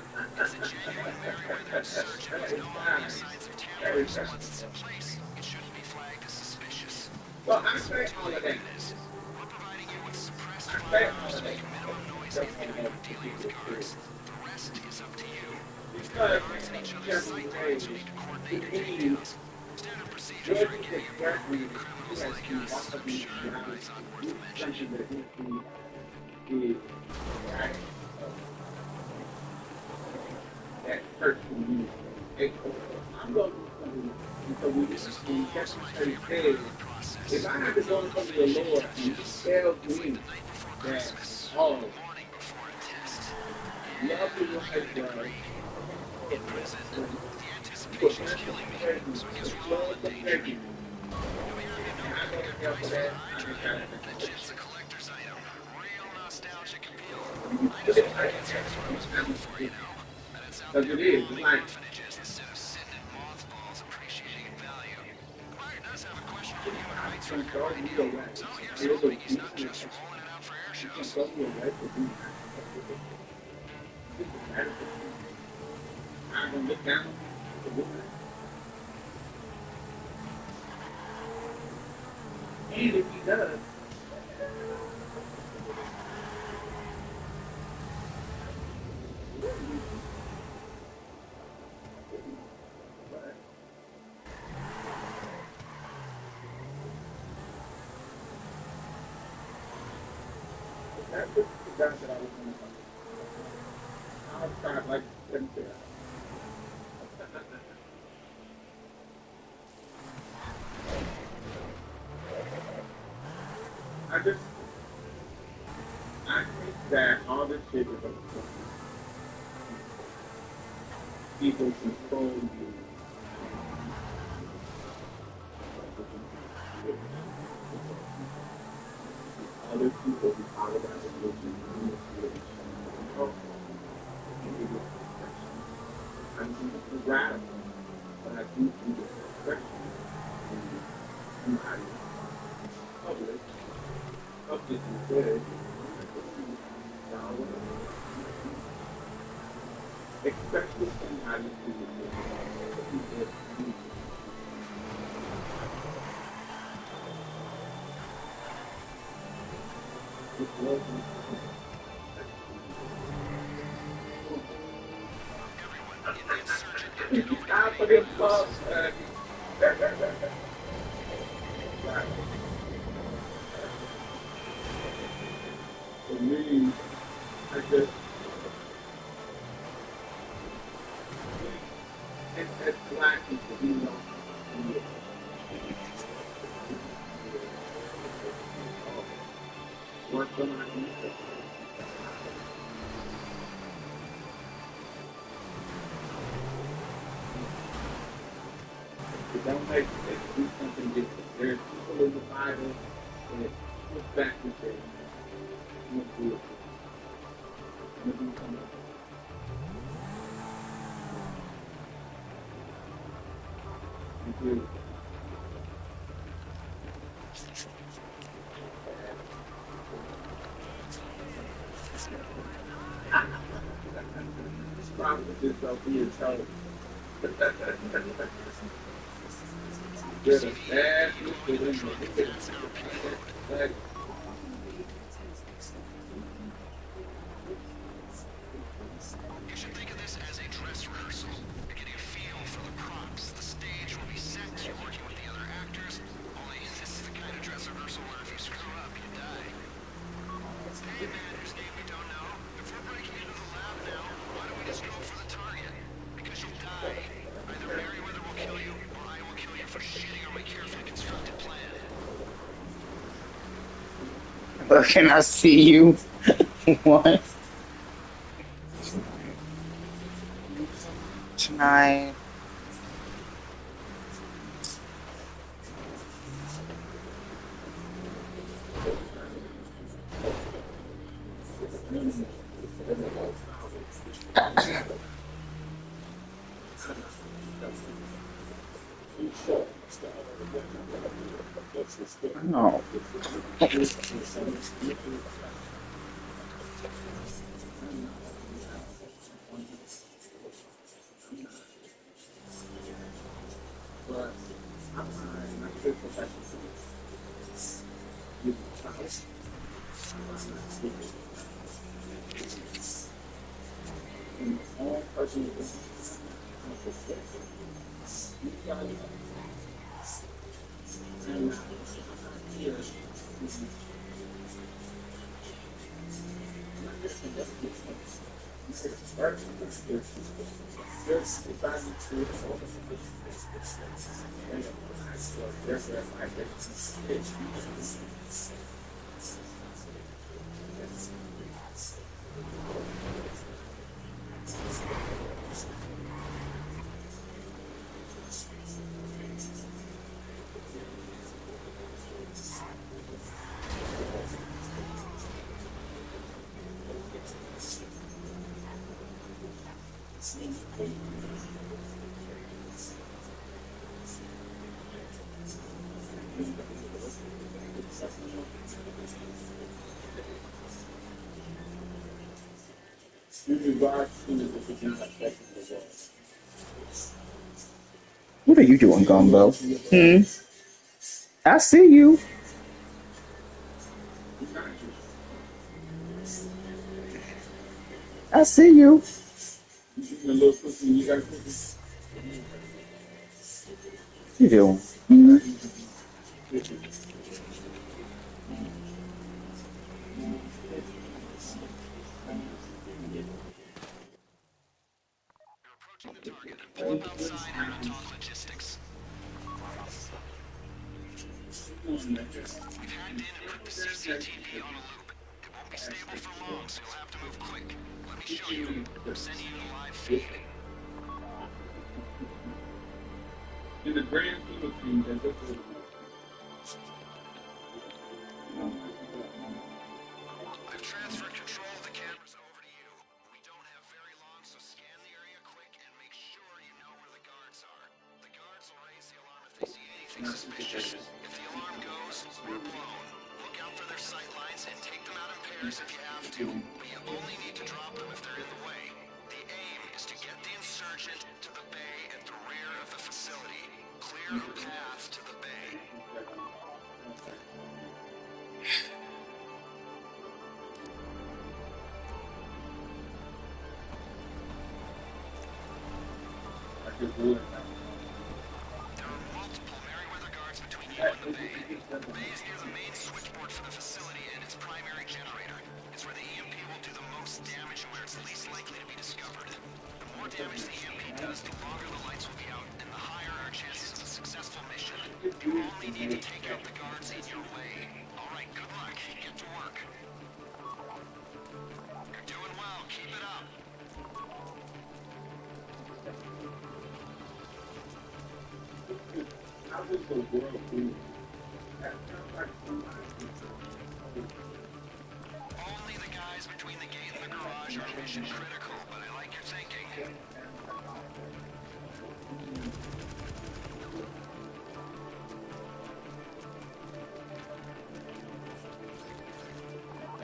It's a genuine Merriweather insurgent with no obvious signs of tampering, so once it's in place, it shouldn't be flagged as suspicious. Well, I say all of that. We're providing you with suppressed firearms to make minimum noise if you're dealing with guards. The rest is up to you. If there are guards in each other's sight lines, you need to coordinate your details. Standard procedure for getting involved with criminals like us. I'm sure it's not worth mentioning. That hurts me. I'm going to do something. So we catch my says, if I have to go in front of the Lord and He tells me that, oh, love is like In prison, the anticipation is killing me, so I guess we're all in danger. That shit's a collector's item. Real nostalgic appeal. I just want to get some what it was built for, you know. And it's out there rolling orphanages instead of sitting in mothballs appreciating in value. The buyer does have a questionable human rights record behind you, so here's hoping he's not just rolling it out for air shows. I'm going to look down the woman. And if he does, I think that all this shit is about people control you. Other people who follow that religion control. I think it's radical, but I do think it's expression in somebody public, public is good. Especially somebody who is out for this club. For me, I just it's black people, you know. Work on my research. It don't make sense to do something different. There's people in the Bible that push back and say, I'm going to do it. I'm going to do something else. You do. Probably just don't be as told. There's a bad people in the You should think of this as a dress rehearsal. You're getting a feel for the props. The stage will be set. You're working with the other actors. Only this is the kind of dress rehearsal where if you screw up, you die. Hey man, whose name we don't know. If we're breaking into the lab now, why don't we just go for the target? Because you'll die. Either Merryweather will kill you, or I will kill you for shitting on my carefully constructed plan. But can I see you? What? Tonight. No. but I'm not good professional. You all personal business. You got it. And here is What are you doing, Gumbo? I see you. I see you. You doing? The target. Pull up outside and we'll talk logistics. We've hacked in and put the CCTV on a loop. It won't be stable for long, so you'll have to move quick. Let me show you. I'm sending you the live feed. In the grand scheme of things, that's just what I've transferred control of the cameras over to you. We don't have very long, so scan the area quick and make sure you know where the guards are. The guards will raise the alarm if they see anything suspicious. If the alarm goes, we're blown. Look out for their sight lines and take them out in pairs if you have to. But you only need to drop them if they're in the way. The aim is to get the insurgent to the bay at the rear of the facility. Clear a path to the bay. I could do it. There are multiple Merryweather guards between you and the bay. The bay is near the main switchboard for the facility and its primary generator. It's where the EMP will do the most damage and where it's least likely to be discovered. The more damage the EMP does, the longer the lights will be out, and the higher our chances of a successful mission. You only need to take out the guards in your way. Alright, good luck. Get to work. You're doing well. Keep it up. How does the world do that? Only the guys between the gate and the garage are mission critical, but I like your thinking.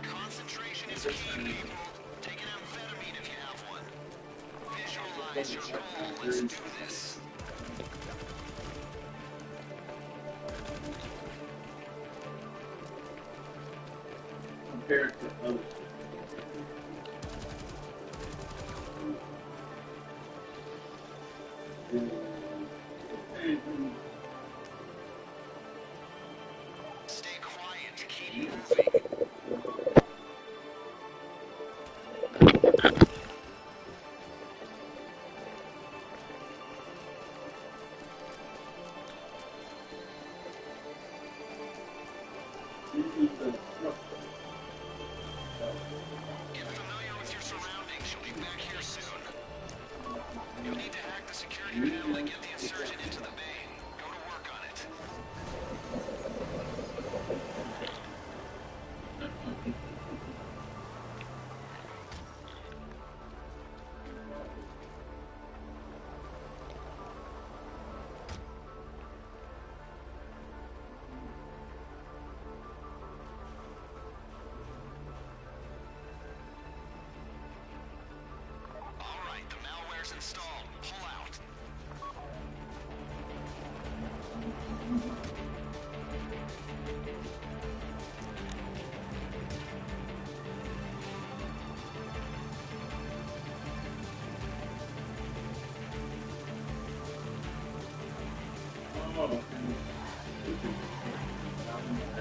Concentration is key, people. Take an amphetamine if you have one. Visualize your goal. Let's do this. Compared to others. Stay quiet. Keep moving. Get familiar with your surroundings. You'll be back here soon. You'll need to hack the security panel and get the insurgent into the bay. Go to work on it. All right, the malware's installed. Pull out.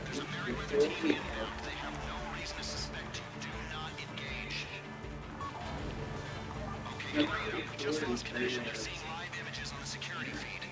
There's a Merryweather TV inbound. They have no reason to suspect you. Do not engage. Okay, great. We just lost connection. They're seeing live images on the security feed.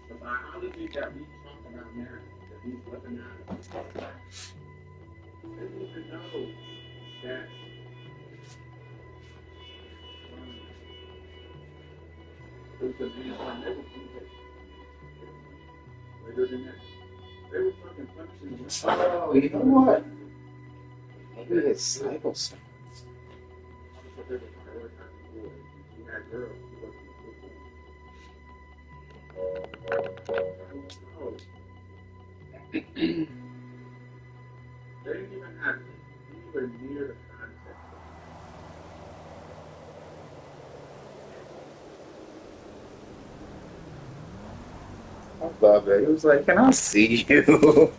The biology that we talk about now, that these weaponized, they need to know that there's a man on everything later than that. They were fucking punching the Oh, you know what? Maybe it's cycle stones. because they prioritized boys. She had girls. She wasn't a good one. They didn't even have anywhere near the concept. I love it. He was like, "Can I see you?"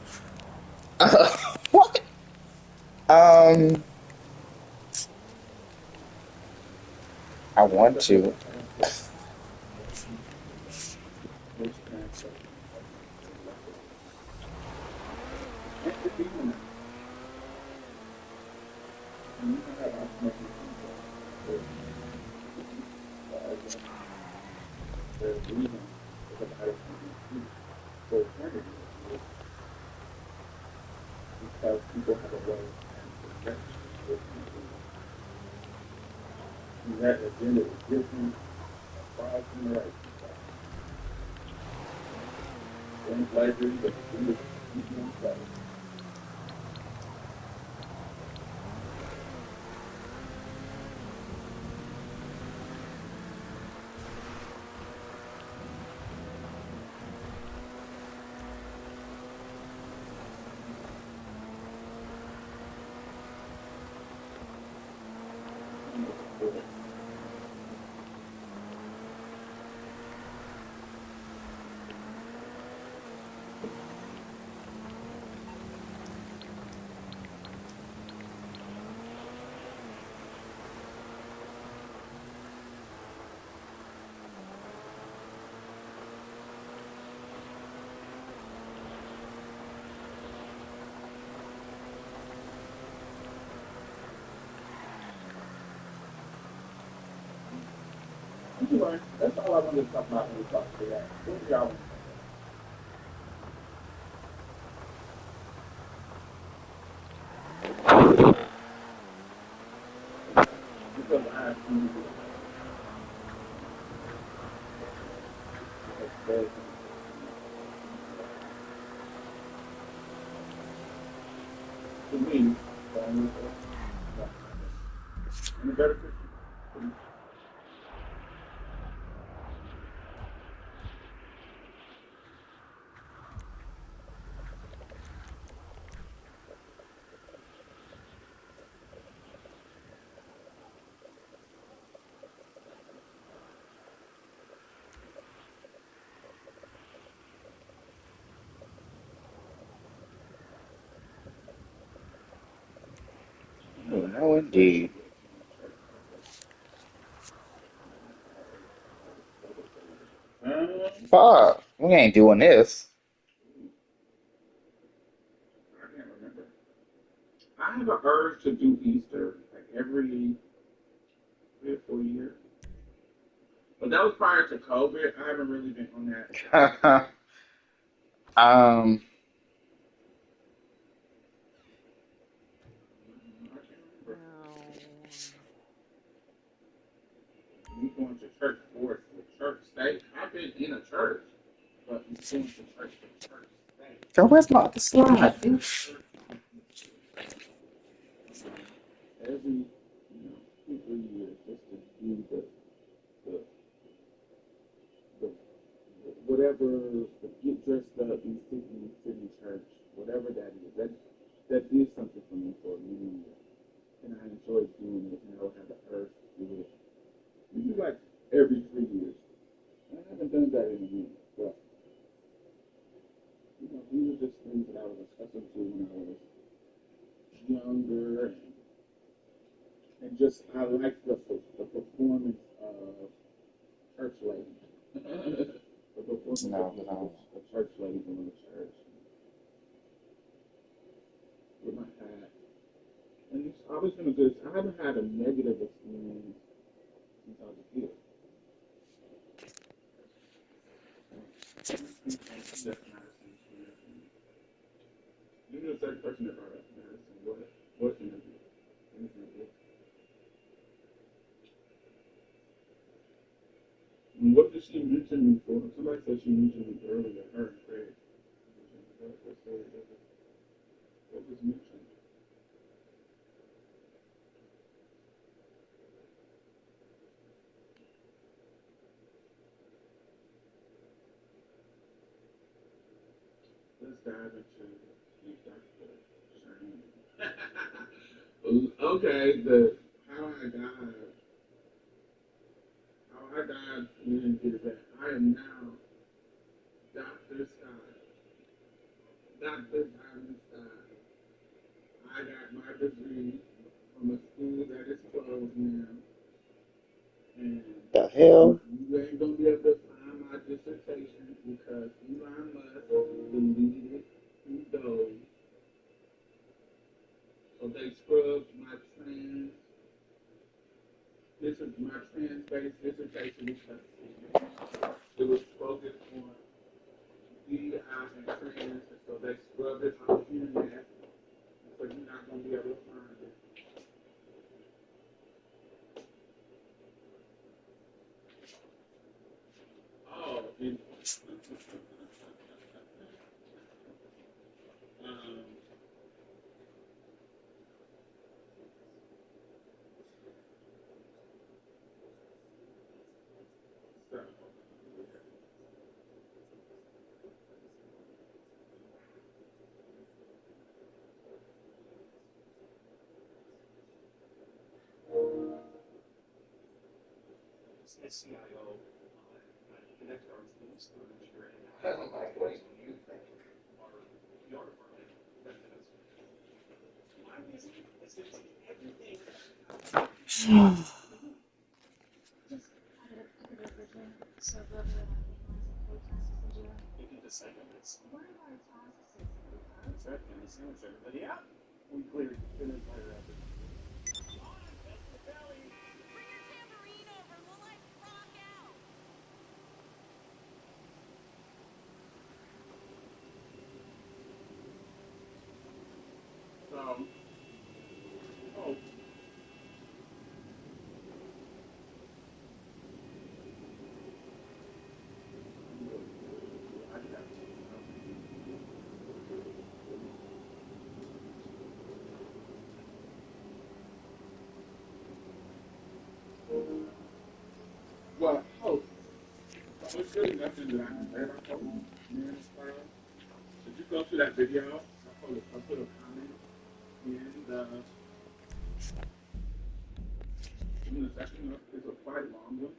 What? Um, I want to. Because people have a way of perception with people. And that agenda is different far from the right. One slavery, but the agenda is keeping them slaves. Anyway, that's all I wanted to talk about when we talk today. What do y'all want to say? Because I see that to me, family and a better Christian. Oh, no, indeed. Um, Fuck, we ain't doing this. I can't remember. I have an urge to do Easter like every 3 or 4 years. But that was prior to COVID. I haven't really been on that. um, I can't remember. Me going to church for church sake. I've been in a church, but me going to church for church sake. so where's my other slide, bitch? Every 2 3 years, just to do the, the whatever, the get dressed up and sit in church, whatever that is. That did something for me for many years, and I enjoyed doing it, and I would have the urge to do it. Maybe like every 3 years. I haven't done that in a minute, but these are just things that I was accustomed to when I was younger, and just I like the performance of church ladies. The performance No, no. of church ladies in the church with my hat. And it's always been a good. I haven't had a negative experience since I was a kid. You're the third person that brought up Madison. What interview? What did she mention me for? Somebody said she mentioned me earlier. Her and Craig. What was mentioned? dive into deep journey. Okay, the how I dive into that. I am now Dr. Scott, Dr. Diamond Scott. I got my degree from a school that is closed now, and The hell? you ain't gonna be able to find my dissertation because Elon Musk deleted his Doge. So they scrubbed my trans-based dissertation because it was focused on DEI and trans, so they scrubbed it off the internet, so you're not gonna be able to find it. Oh, and, um, so, so, oh, well, oh, so it's really nothing that I never told you, man, did you go to that video? I put a comment in the section. It's a quite long one.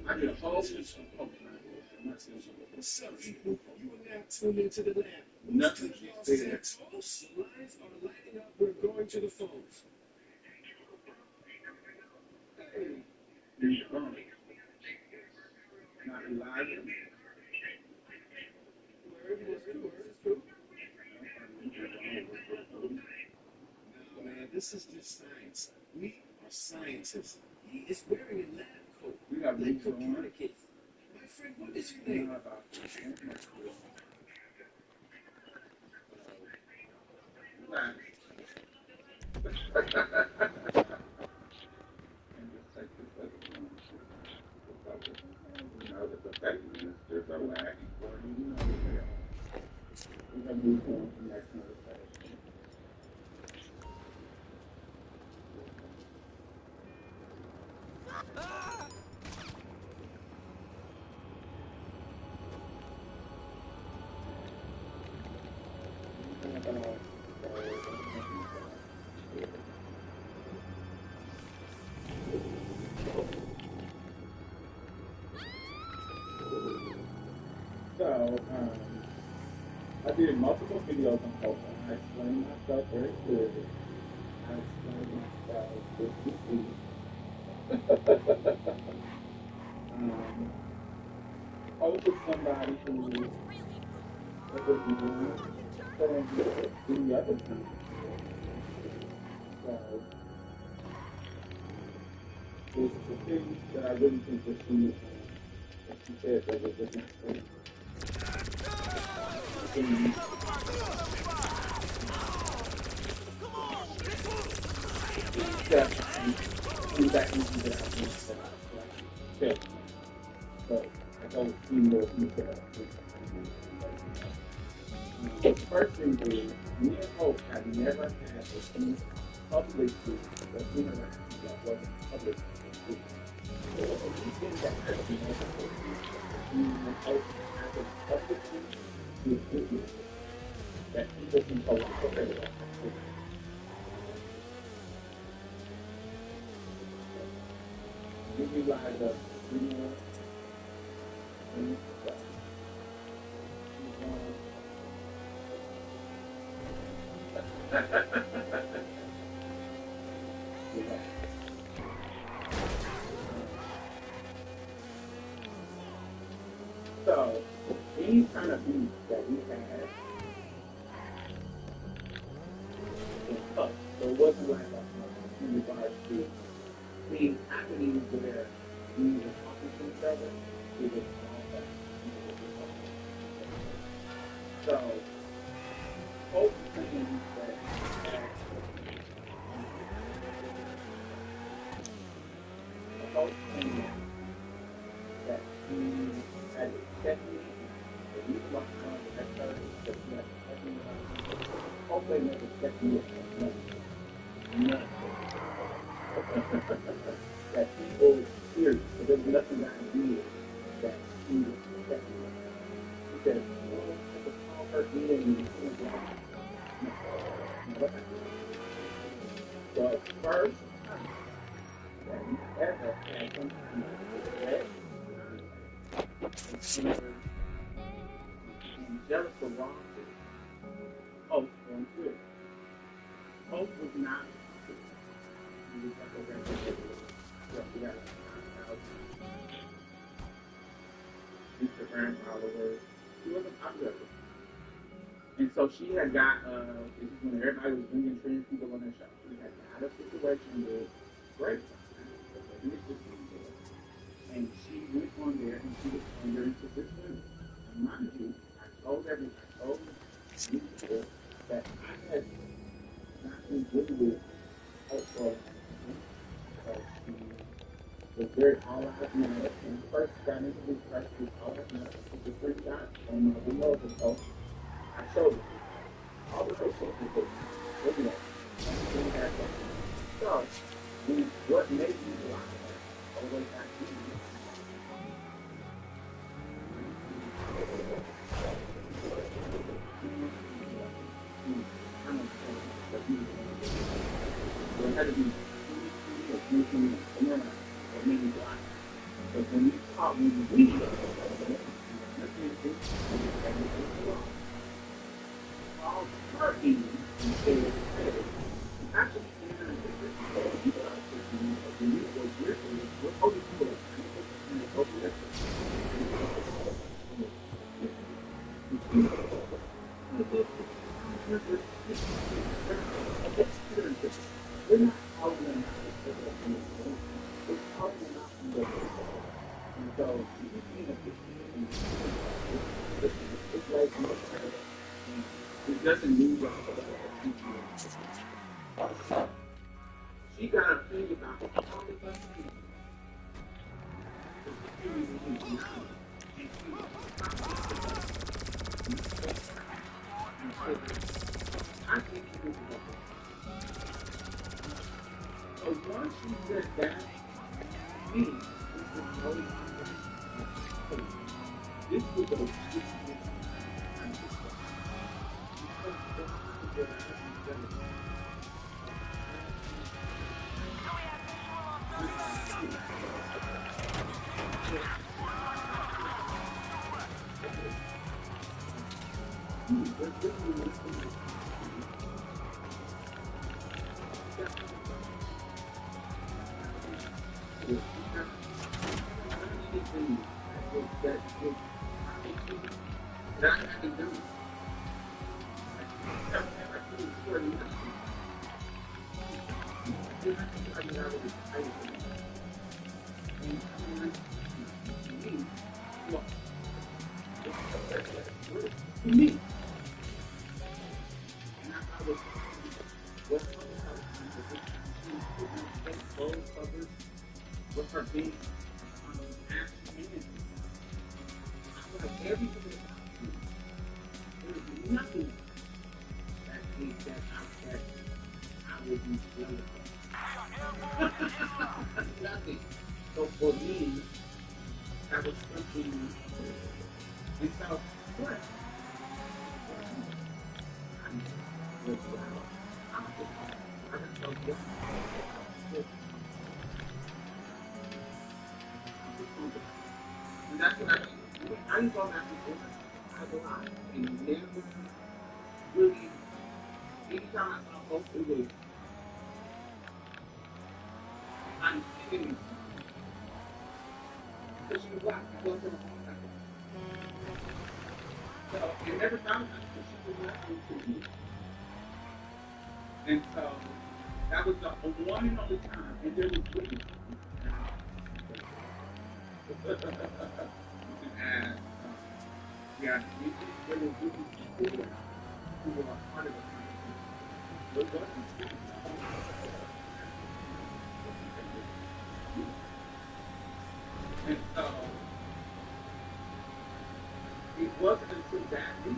I did a whole nothing she said. You're wrong. Not Elijah. We got leaves on. So, I did multiple videos on culture. I explained myself very clearly. I explained myself with deceit. um, hosted somebody who was doing the other time. So, there's the things that I really think that she said that was a mistake. Definitely, that easy that I think that but I don't see more detail. The first thing is, me and Hope have never had the same public school, but interaction that wasn't public school. So you think that as a medical, you know, as a public school, you witness that people can collaborate on this. You realize that you know, that so these kind of things that we had in us, so it wasn't like in regards to things happening where we were talking to each other, it was all that. So, both things that both things that he had accepted, the reason why I wanted that third is because he had accepted, hopefully never accepted it as nothing. That people serious, but there's nothing that I did that he was accepting. He said, well, I could call her in and he was like, no. The first time that you ever had some kind of regret is whenever Angelica Rossi Hope on Twitter. Hope was not he was like a regular. We got like 9,000 Instagram followers. She wasn't popular. And so she had got, this is when everybody was bringing trans people on their show. She had got a situation with Grace. And she went on there and she was under into this women. And mind you, I told you before that I had not been good with her because she was very all out mad. When I first got into this first was all out mad. I took a screenshot on my windows and so I showed it. All the Facebook people, look at that. So, what made me lie all the way back to you? It had to be what made me lie. But when you talk, when you read it, all hurting and said, actually, we're not calling them it's calling them out from the and so you see it's like it doesn't move up. She got a thing about all the other things. I think he was so once she said that, me, this was a me. With her being asking me, I was like, everything about you. There was nothing that I would be jealous of. Nothing. So for me, that was something. And so, what? I'm with wow. I'm just, I just so good. And that's what I mean. I didn't go back and forth. I go out and never really, anytime I saw folks, it was, I'm kidding. Because she was black. I love her. So, and every time I saw she was laughing to me. And so, that was the one and only time. And there was witness. You can add, yeah, there was witness people who were a part of the conversation. There wasn't and so, it wasn't until that week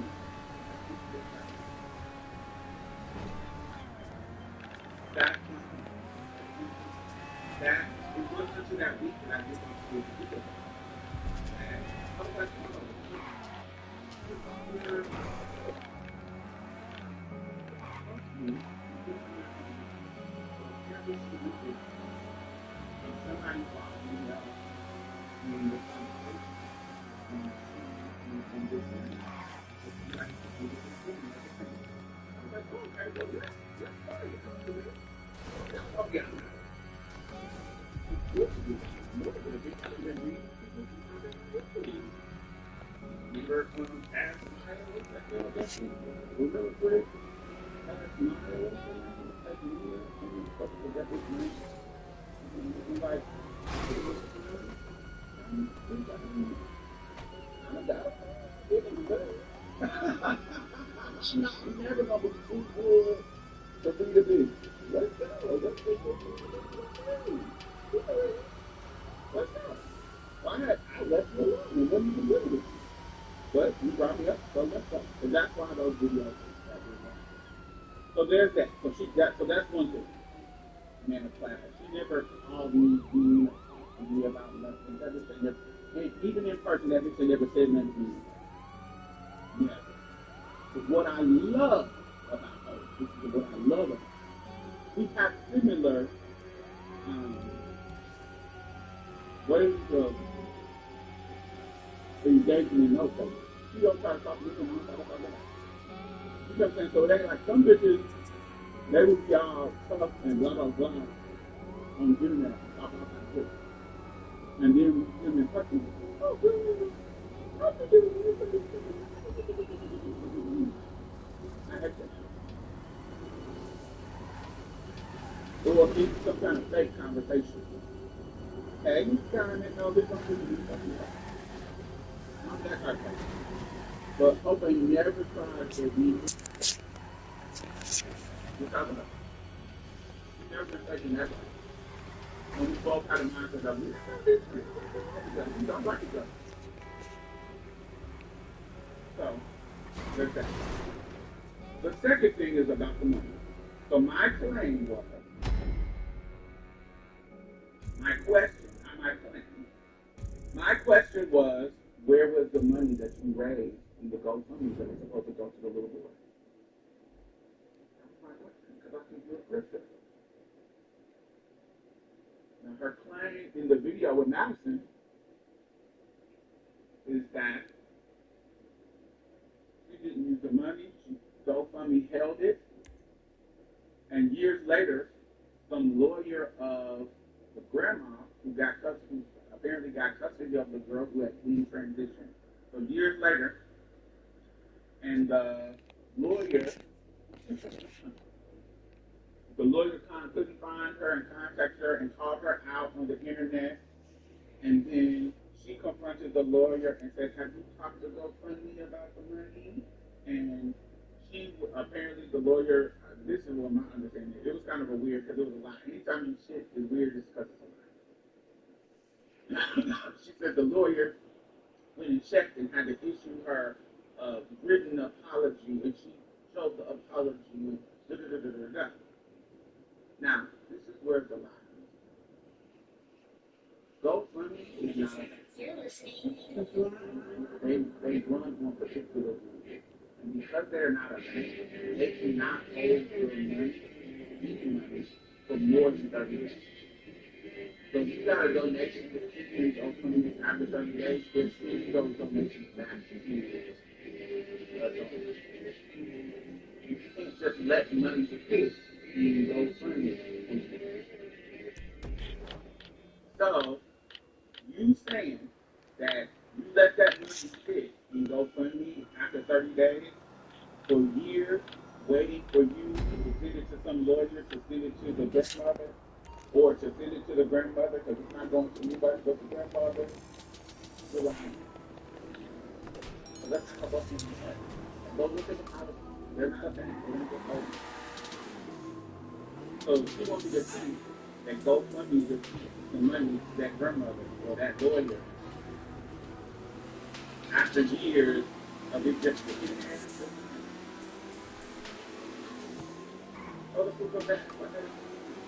that that it wasn't until that week that I knew what to do. And I was like, oh, you're somebody followed me up in the conversation and this and that. Like, it was important. I was like, oh, okay, well, yeah, sorry, oh, yeah. Never asked my real quick. Asked my like, she's never gonna be too good for me to be. Let's go. Let's go. Why not? I left you alone and wasn't even good with it. But you brought me up, so let's go. And that's why those videos are so there's that. So that's one thing. Man of class. She never called me about nothing. Everything. And even in person, everything never said nothing to me. Never. But what I love about her, this is what I love about her. We have similar, what is the engagement in those things? She don't try to talk to me and I'm talking about that. You know what I'm saying? So they like some bitches, they would be all tough and blah, blah, blah on the internet, talk about this. And then we see them in person, oh, good. I had to. Or it's some kind of fake conversation. Hey, you trying to know this on this? Not that kind of thing. But hoping never tried to be. We're talking about. Never been taking that way. When we both had a mindset of we don't like each other. So, there's that. The second thing is about the money. So my claim was, my question was, where was the money that you raised in the GoFundMe that was supposed to go to the little boy? That was my question, because I think you're a Christian. Now, her claim in the video with Madison is that she didn't use the money, GoFundMe held it, and years later, some lawyer of the grandma who apparently got custody of the girl who had clean transition. So years later, and the lawyer kind of couldn't find her and contact her and called her out on the internet. And then she confronted the lawyer and said, have you talked to GoFundMe about the money? And apparently the lawyer, this is what my understanding is. It was kind of a weird, because it was a lie. Anytime you shit is weird, it's because it's a lie. She said the lawyer went and checked and had to issue her written apology, and she showed the apology. Da, da, da, da, da, da. Now, this is where the line is. GoFundMe is not a they run on particular rules. And because they're not a bank, they cannot hold your money, for more than 30 days. So if you got a donation to keeping GoFundMe after 30 days, there's still those donations back to you. You can't just let money sit in GoFundMe. So, you saying that you let that money sit in GoFundMe after 30 days for years, waiting for you to send it to some lawyer, to send it to the grandmother, or to send it to the grandmother, because it's not going to anybody but the grandfather, you're lying. So that's not what you say. Go look at the policy. They're not a bank. They're not a bank. So she wants me to think that GoFundMe just keep the money to that grandmother or that lawyer after years of it just sitting there. Show the proof of that.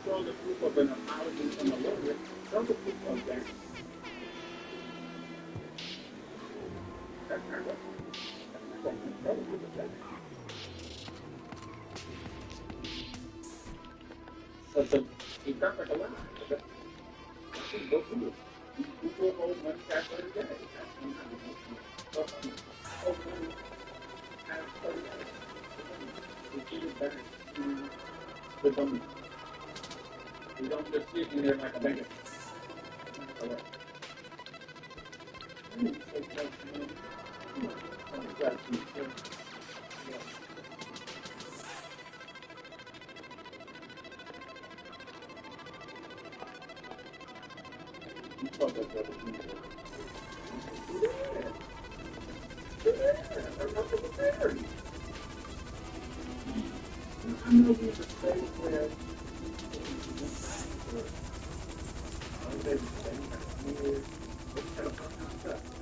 Show the proof of an apology from a lawyer. Show the proof of that. That's not what. Show the proof of that. But it sounds like a lie. Go through it. You will hold money past 30 days. That's not hold money past 30 days. You give it back to the government. You don't just sit in there like a bank. All right. I'm going to be the same where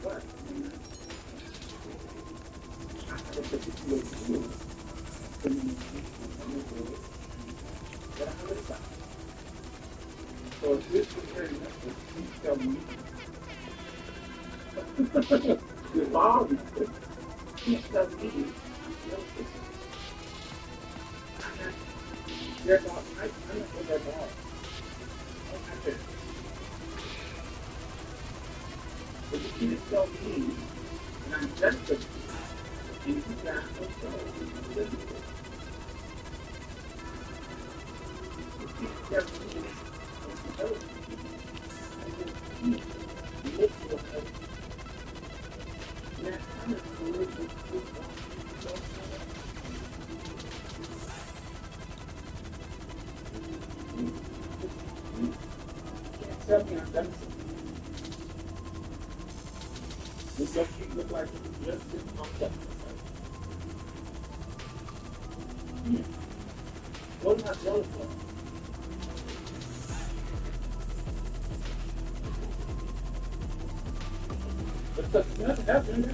what? I have a particular view that I live by. So if this is very much please tell me the law please tell me their dog, I'm not for their dog. I'm not there. But you can't tell me, and I'm just and you got no soul. You can't tell me what you tell me. You look for a and that's kind of the way tell me I've done something. This doesn't look like it's just sitting on top. What am I going for? But nothing happened in the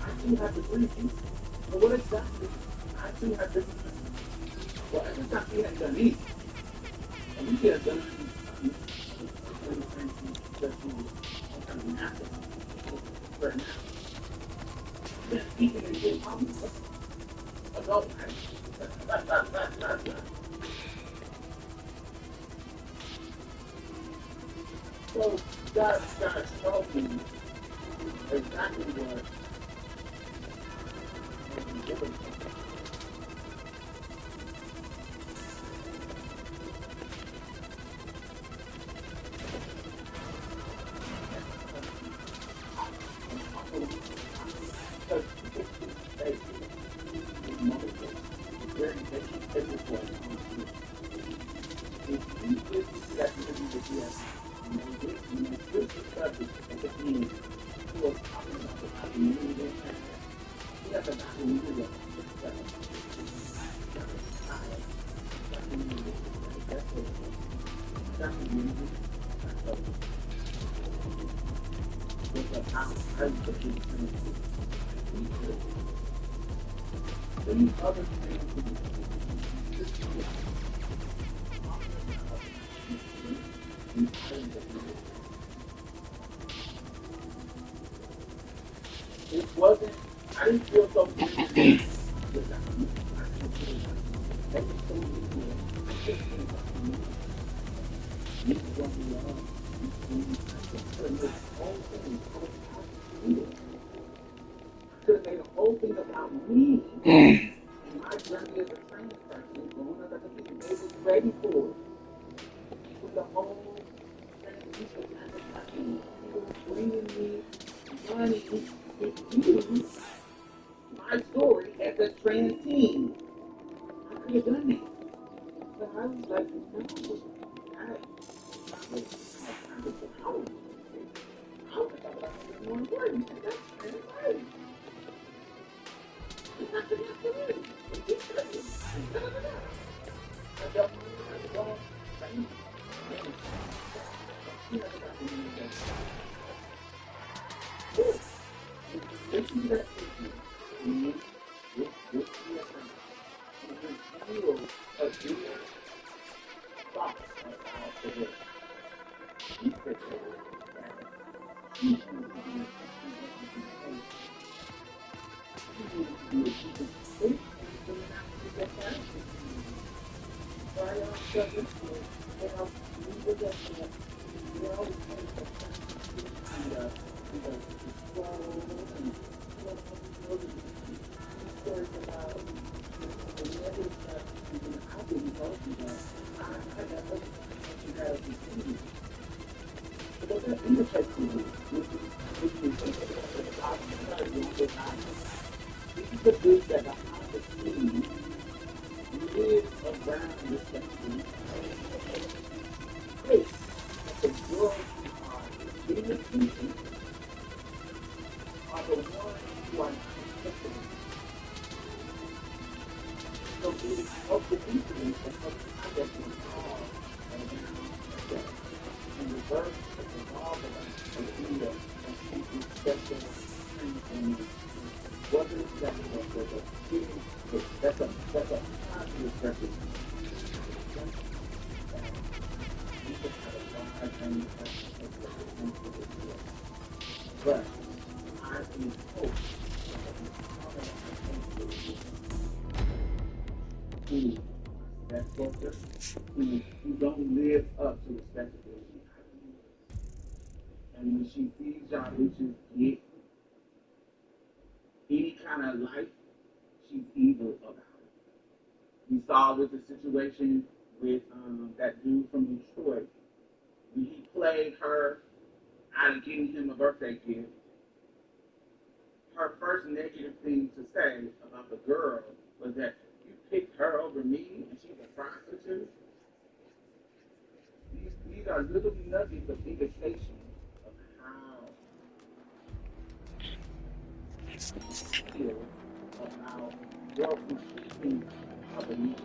I too have to breathe. But what exactly? I too have to. Well, every time he had done anything, and he had done something, just some kind of natural, very natural. Then he can get problems. Adult, so God told me exactly what he was doing. these other things, it wasn't, I didn't feel so good. Could have made a whole thing about me and my journey as a trans person, growing up as a kid. They was ready for it. With the whole transition as a person. He was bringing me money to use my story as a trans teen. I could have done that. But I was like, no, I was talking about something more important. And that's trans life. It's not the next story. It's crazy. I don't know. Listen to that. Who don't live up to respectability. And when she sees y'all bitches get any kind of life, she's evil about it. We saw with the situation with that dude from Detroit. When he played her out of getting him a birthday gift, her first negative thing to say about the girl was that you picked her over me and she's a prostitute. These are little nuggets of indication of how she feels about girls who she thinks are beneath her.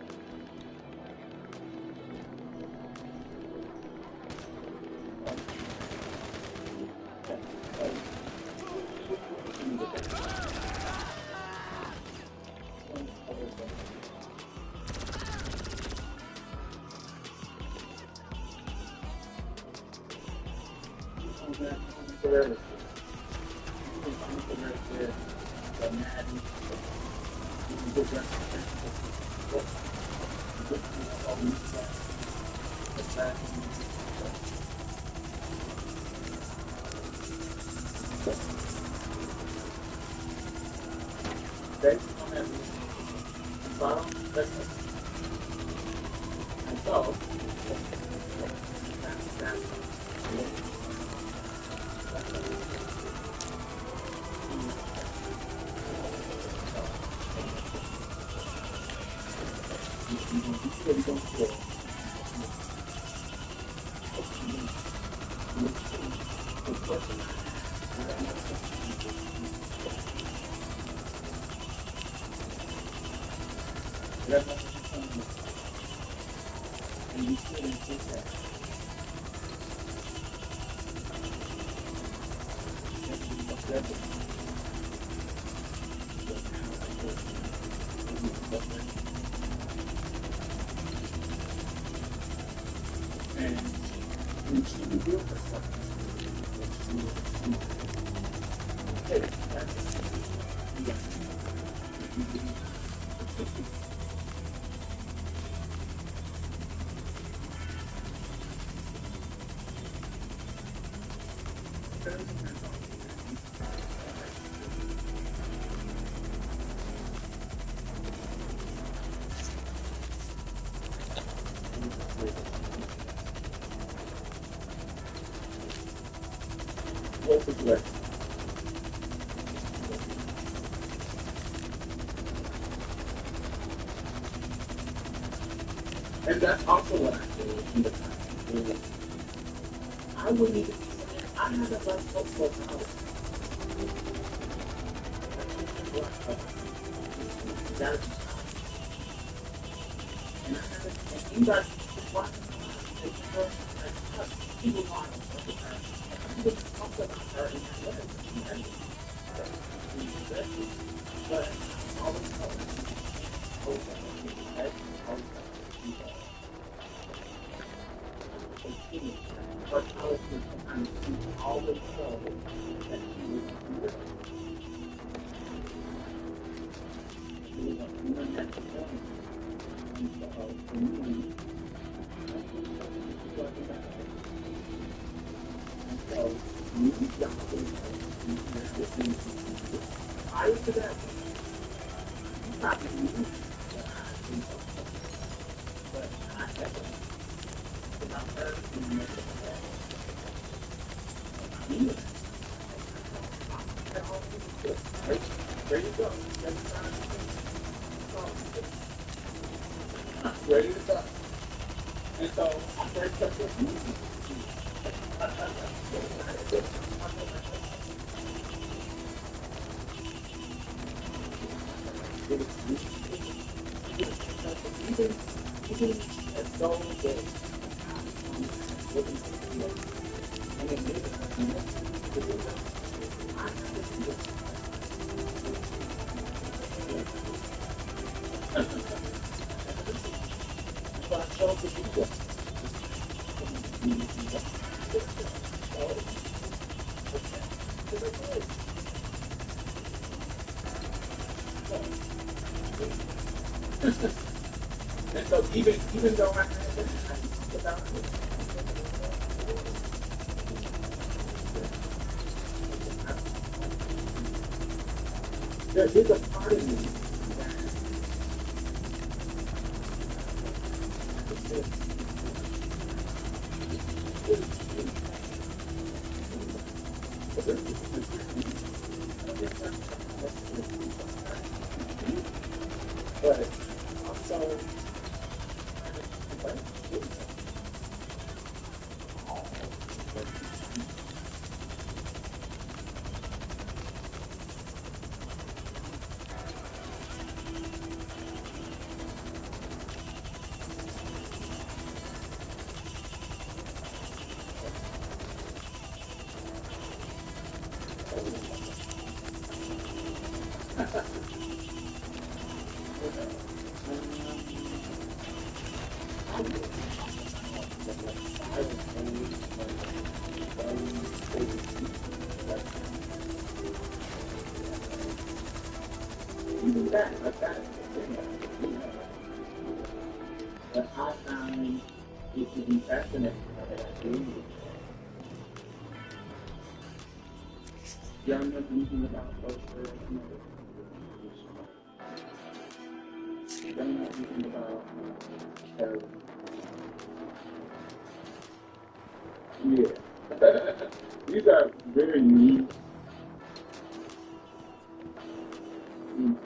What's the question? And that's also what I feel in the time. I wouldn't even be saying, I haven't left folks for college. That is and I haven't, and you guys just watching people want to talk about her. People talk about her in that way. But all the time, but I was sometimes always so that she was good. She was a woman at the point. And so for me, and so you young people, prior to that, you probably knew that I think so. But I haven't. About her, you know, there you go. Ready to go. And so I break up with you. Even as though that and it made it, I have to do it. So I chose to do this. And so even though I had that, I talked about it. There is a part of me that but also even that, like that, but I found it to be fascinating that I do. Y'all know anything about those girls? Y'all know anything about her? Yeah. These are very neat. And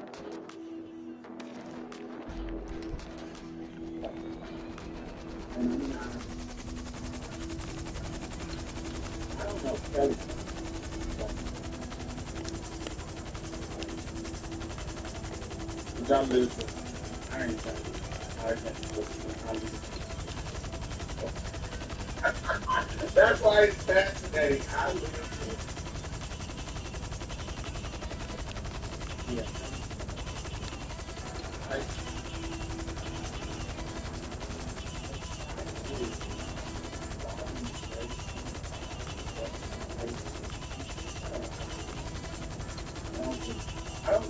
I'm not, I don't know, Kelly. Y'all listen. I ain't telling you. I can't listen. That's why it's fascinating. I listen. Yeah. I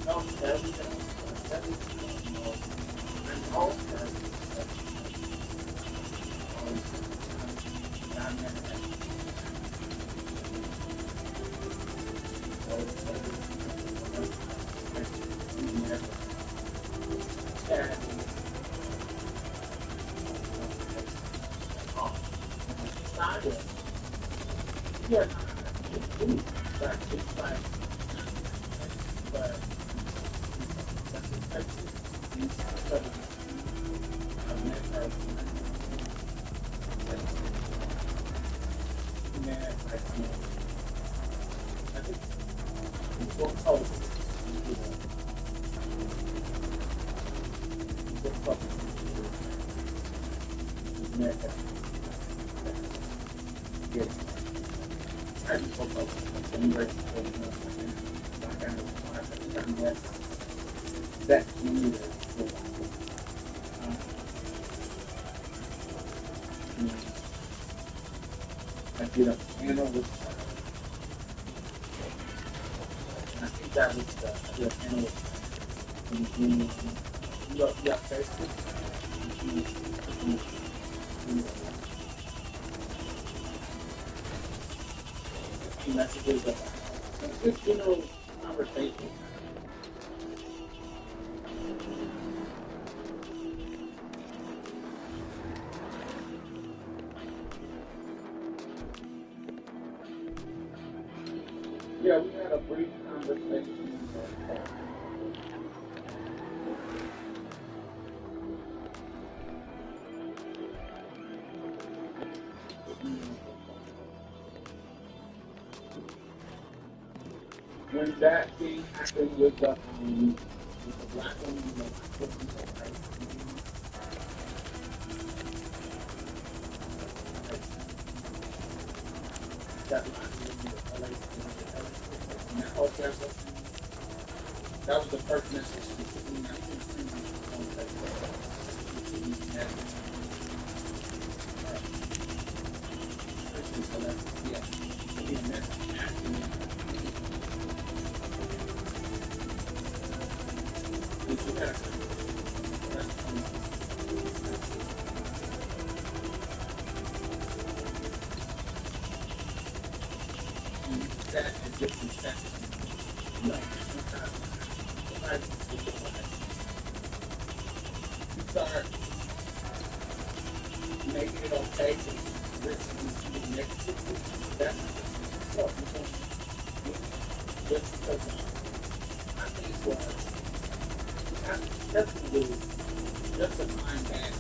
No, everything, and also, yeah, it's like, but that I did a piano with I think that was I did a piano with you up Facebook. Messages about just general conversation. Yeah, we had a brief conversation. When that thing happened with the black woman, the black woman, that black woman, that was the first message she sent me. I think she was on Facebook. Yeah, she sent me a message asking me, did you have that and disrespect? No, sometimes you start making it okay to listen to the negativity. That's what just because I think that's just a mind that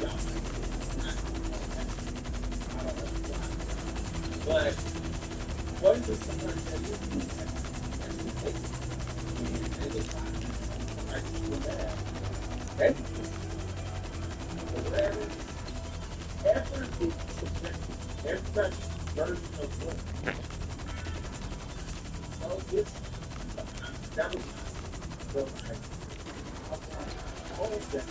y'all not I don't know why. But what if it's somebody that is that's the case? And they just find somebody to do that. Everything, whatever, effort is subjective. Everybody's version of work. So this, that was so like, all of that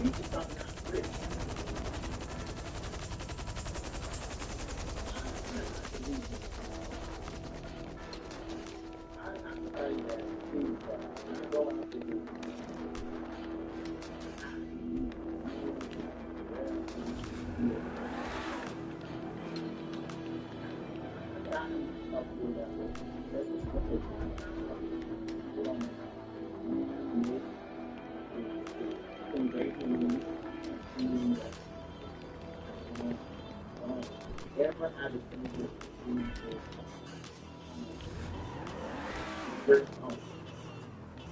we just talking about rich. I have to tell you that when I go out to do ever had a great home,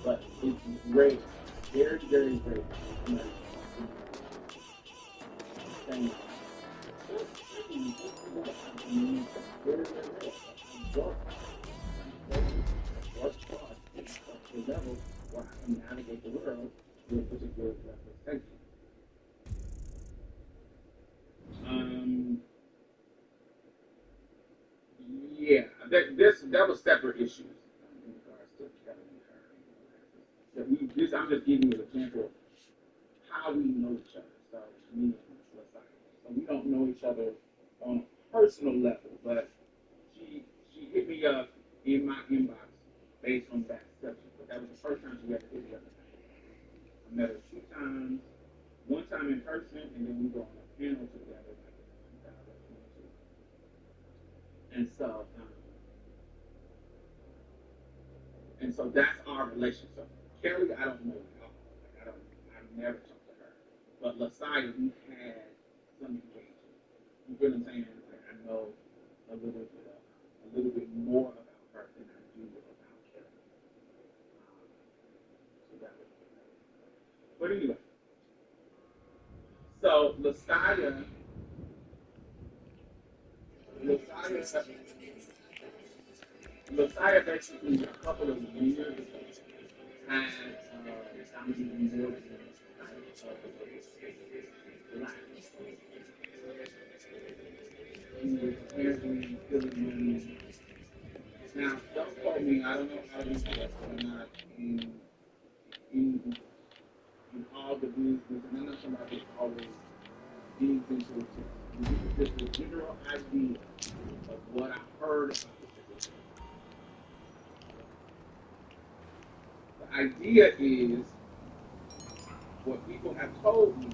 but it's great, very, very great. Saying, very, very the level where I can navigate the world with such a good representation. Yeah, that was separate issues in regards to Kevin and her. That I'm just giving you an example of how we know each other. So me and so we don't know each other on a personal level, but in my inbox based on that subject. But that was the first time she ever hit the other thing. I met her 2 times, one time in person, and then we were on a panel together like in 2022. And so that's our relationship. So Kelly, I don't know at all. Like I've never talked to her. But Lasaya, we had some engagement. You feel what I'm saying? Like I know a little bit more about her than I do about Kelly. So that was good. But anyway, so Lasaya basically a couple of years had dominating more than black. He was apparently killing money. Now, don't quote me, I don't know how these guys are not in, in all the business, and I know somebody always digs into it too. This is just a general idea of what I heard about this. The idea is, what people have told me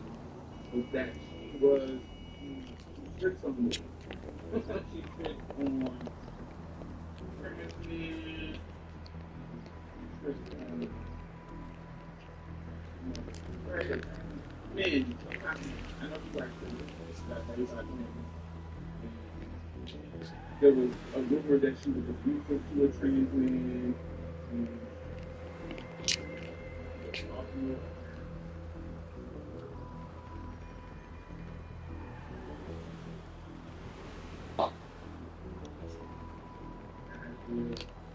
was that she tricks on me. She tricks on pregnancy, tricks on men. I know you like everybody there was a rumor that she was abusive to a trans man. And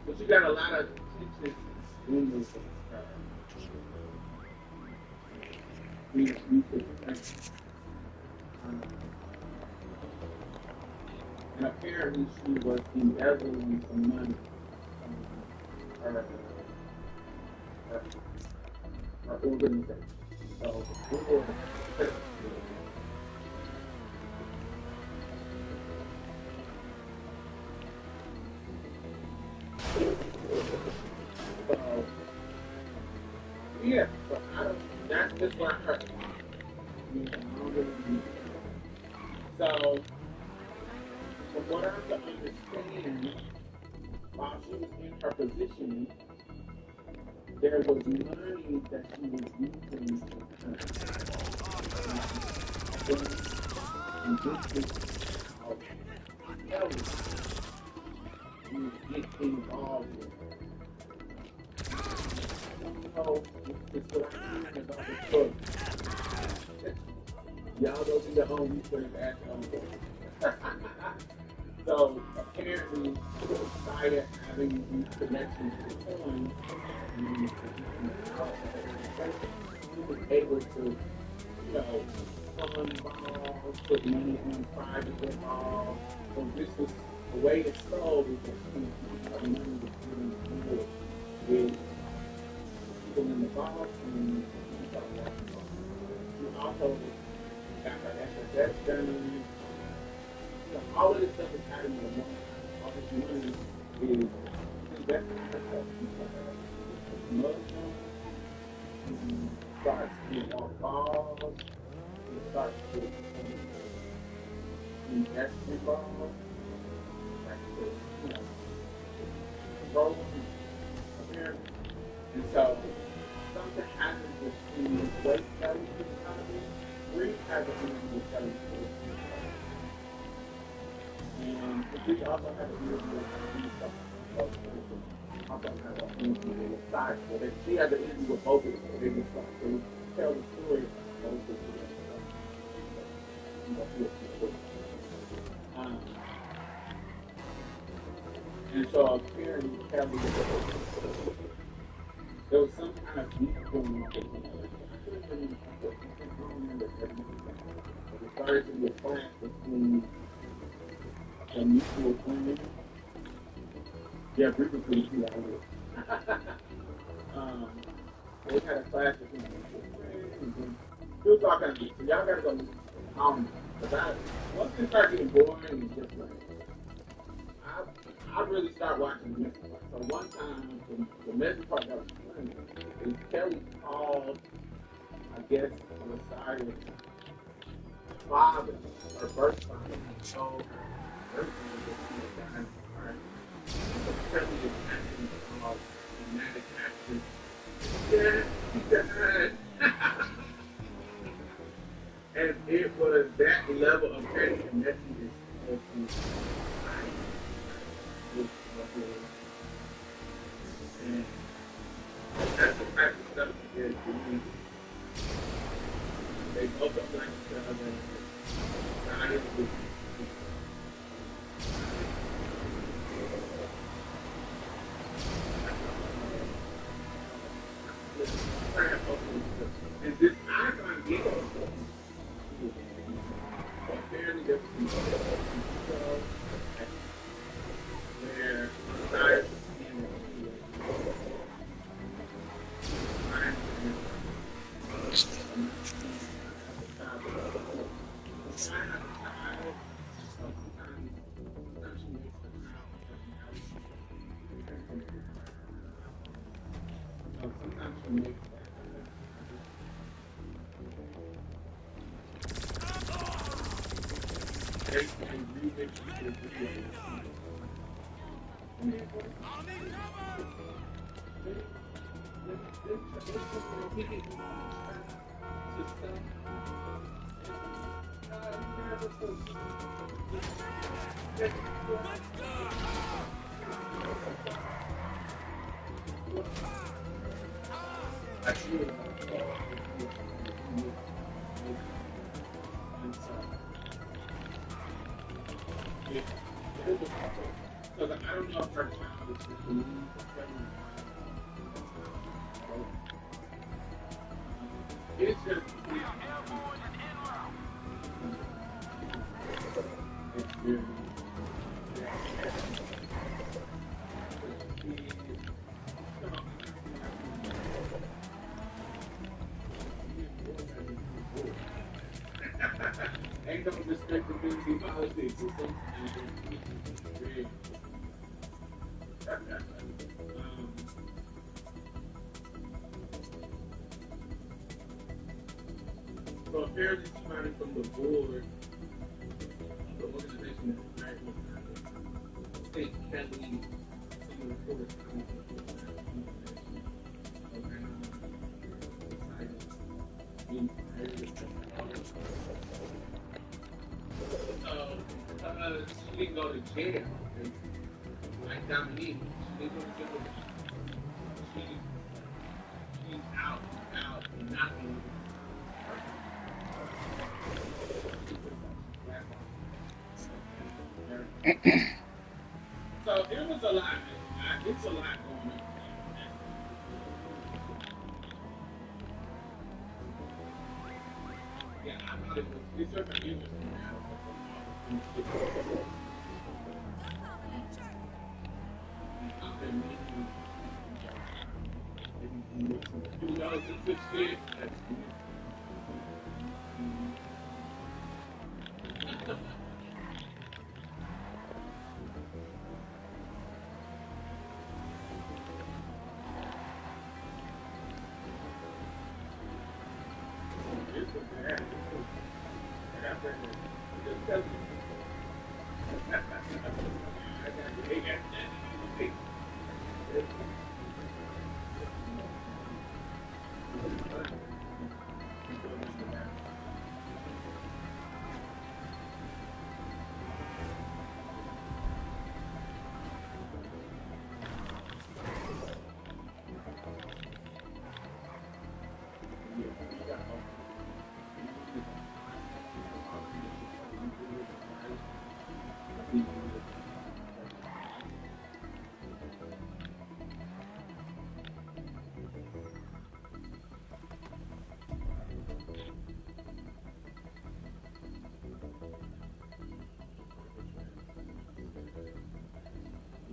but you got a lot of tension rumors of being abusive. And apparently she was embezzling some money from her organization. So, yeah, so I don't, that's just what I heard. So, from what I can understand, while she was in her position, there was money that she was using to and this is how Kelly would get involved with so it's what I'm hearing about the book. Y'all go do your own research at home. So apparently, Saya having these connections to coin, he was able to, fund balls, put money on private balls. So this was the way it's sold is that money was given forward with people in the ball and she also got her SSS done. All of this stuff is happening at one time. All this money is invested in herself. Muslim, starts to walk balls, he starts to invest in balls, like to, control them, apparently. And so something happens between the way Kelly is economy, Reed has an interview with Kelly. And we also have an interview with also have an interview with Side. So that she has an interview with both of them. They just like to tell the story of both of them. And so apparently Kelly, there was some kind of beef going on. It started to be a clash between a mutual friend. Yeah, briefly pretty cool. We had a clash between mutual friends and still talking. So y'all gotta go because once it starts getting boring, it's just like I really started watching the messy part. So one time, the messy part that was funny is Kelly called, I guess, Messiah's father, her birth father, and told her everything that she had done in her heart. And so Kelly is acting all dramatic actress. Yeah, he died. And it was that level of petty and messiness that she and that's the type of stuff that is to me. They both don't like each other. God is with and this icon gave us apparently there was some show where Messiah was seeing sometimes she makes they remix the video. I see it. Because I don't know if her child is just believe it's just it's very ain't no respectability politics. It's very so apparently somebody from the board of the organization that hired Messiah state Kelly some of the correspondence around Messiah being fired. She didn't go to jail. Like Dominique, she didn't go to jail. She's out, and not in. So it was a lot. It's a lot going on. Yeah, I thought it was. It's just an interesting matter. You know, it's a shit.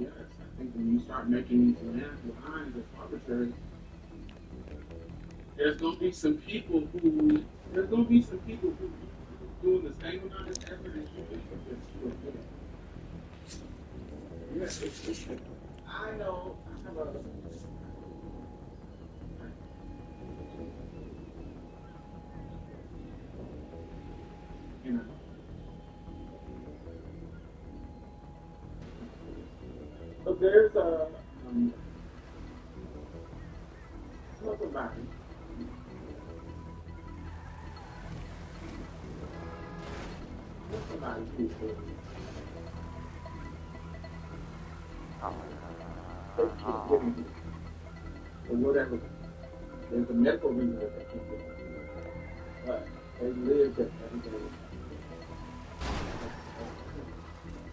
Yes, I think when you start making these lines as arbitrary, there's gonna be some people who doing the same amount of effort as you do, but still good. Yeah. I know. I have a. You know. So there's a somebody. Somebody who they keep getting it or whatever. There's a medical reason that they keep getting it, but they live that every day.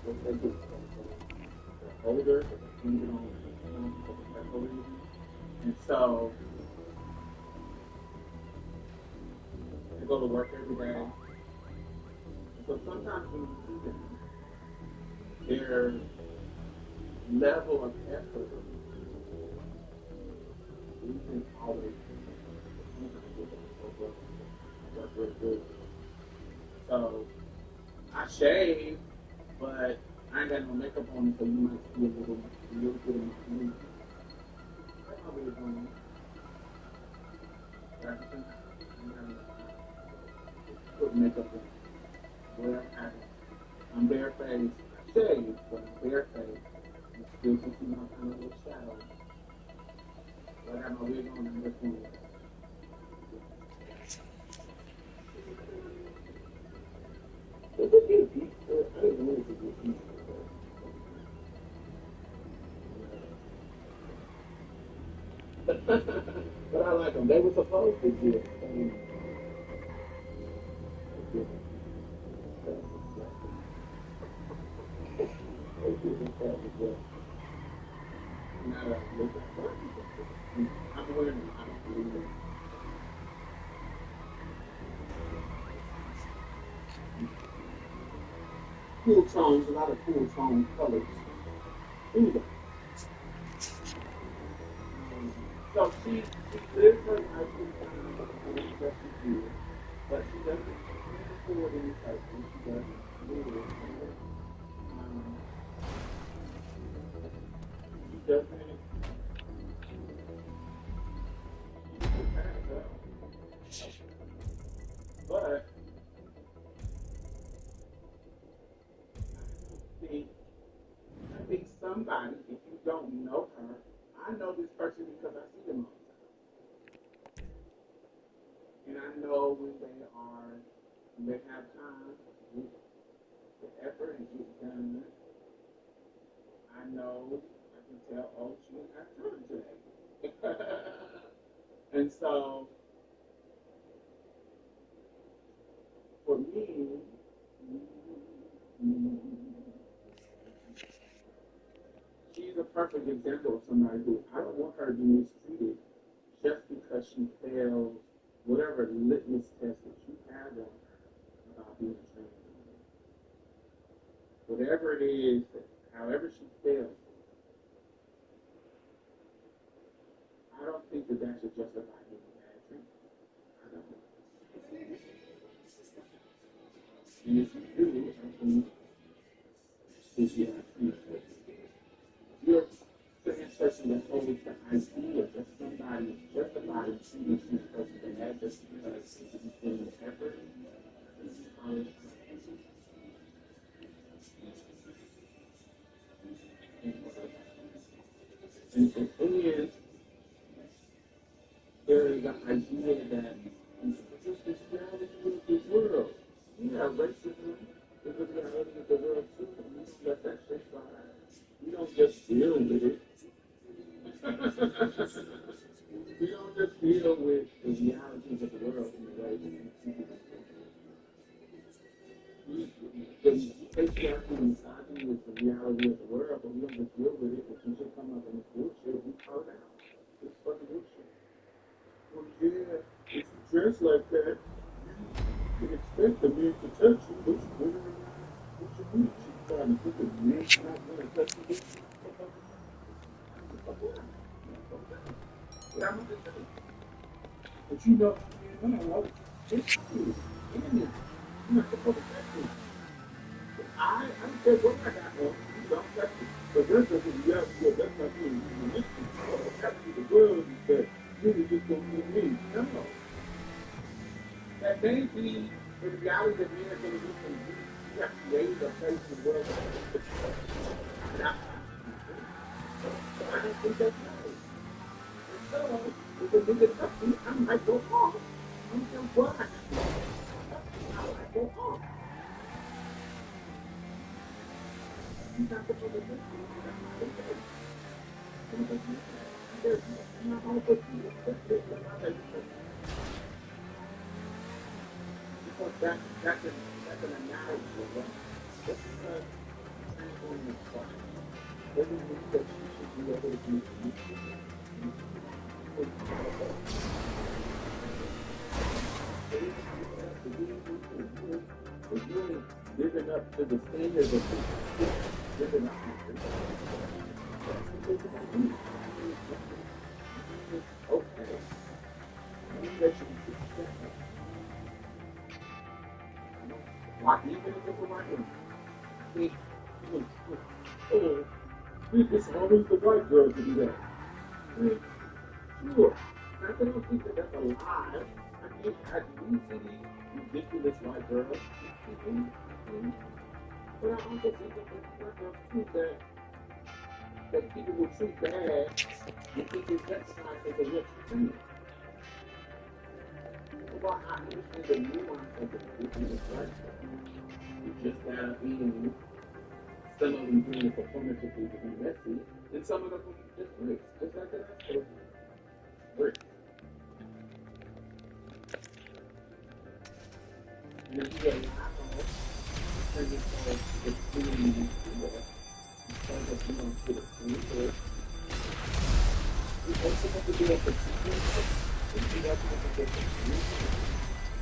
What they do. They're older, but they can't get on for the medical reason, and so they go to work every day. And so sometimes when you see them, their level of effort isn't always work really good. So I shave, but I ain't got no makeup on, so you might see a little bit of my mood. That's how we're going. Put makeup on. Whatever happens. I'm barefaced. I shave, but I'm barefaced. You still can see my kind of little shadow. So I got my wig on and this one. It's a good piece. I didn't know it was a good piece. But I like them. They were supposed to get. I'm wearing them. I don't believe it. Cool tones, a lot of cool tone colors. Anyway, so she lives her life in town, that she did, but she doesn't afford any type of she doesn't live. Um, she doesn't pass up. But see, I think somebody, if you don't know her, I know this person because I see them all the time. And I know when they have time, the effort and get done. I know, I can tell, oh, she didn't have time today. And so, for me, she's a perfect example of somebody who I don't want her to be mistreated just because she fails whatever litmus test that you have on her about being a trans. Whatever it is, however she fails, I don't think that should justify being bad treatment. I don't. And if you do, I think that you have to you're a trans person that holds the idea that somebody is justified treating this person that has just because you put in effort. And the thing is, there is an idea that this is reality of the world. You have racism is the reality of the world too. And you let that shit slide. You don't just deal with it. You don't just deal with the realities of the world in the way that you see it. The patriarchy and misogyny is the reality of the world, but we don't just deal with it. If you just come up and it's bullshit, we call it out. It's fucking bullshit. Well, yeah, if you dress like that, you can expect the man to touch you. What you wearing around? What you mean? She's trying to think the man's not going to touch you. Yeah, I'm just saying. But you know, man, I know it's true. And you're not supposed to touch me. I don't care what I got on. Don't touch it. But that's not what you have to do. That's not you. You need to. That's the world is that you were just going to do me. No. That may be the reality that men are going to do for you. You have created a place in the world that you not. So I don't think that's right. And so, if a nigga touch me, I might go off. I don't care what I do. I might go off. He's not supposed to do it. That's not okay. There's not all but you. Because that's an analogy of what. Just because trans women is fine doesn't mean that she should be able to be if you ain't living up to the standards of living up to it, that's what they're going to do. Okay. I mean, that should be successful. Why, even if it's a white woman? It's always the white girl to do that. Sure. I don't think that that's a lie. I mean, we see these ridiculous white girls. But I also see that there's white girls too that people will treat bad and think it's justified because of what you're saying. Well, I understand the nuance of the ridiculous white girl. You just gotta be some of them being performatively to be messy, and some of them will be just bricks, just like that. So, bricks. And if you allow certain called extreme because of you don't get extreme, you also have to do a particular and you have to do a particular.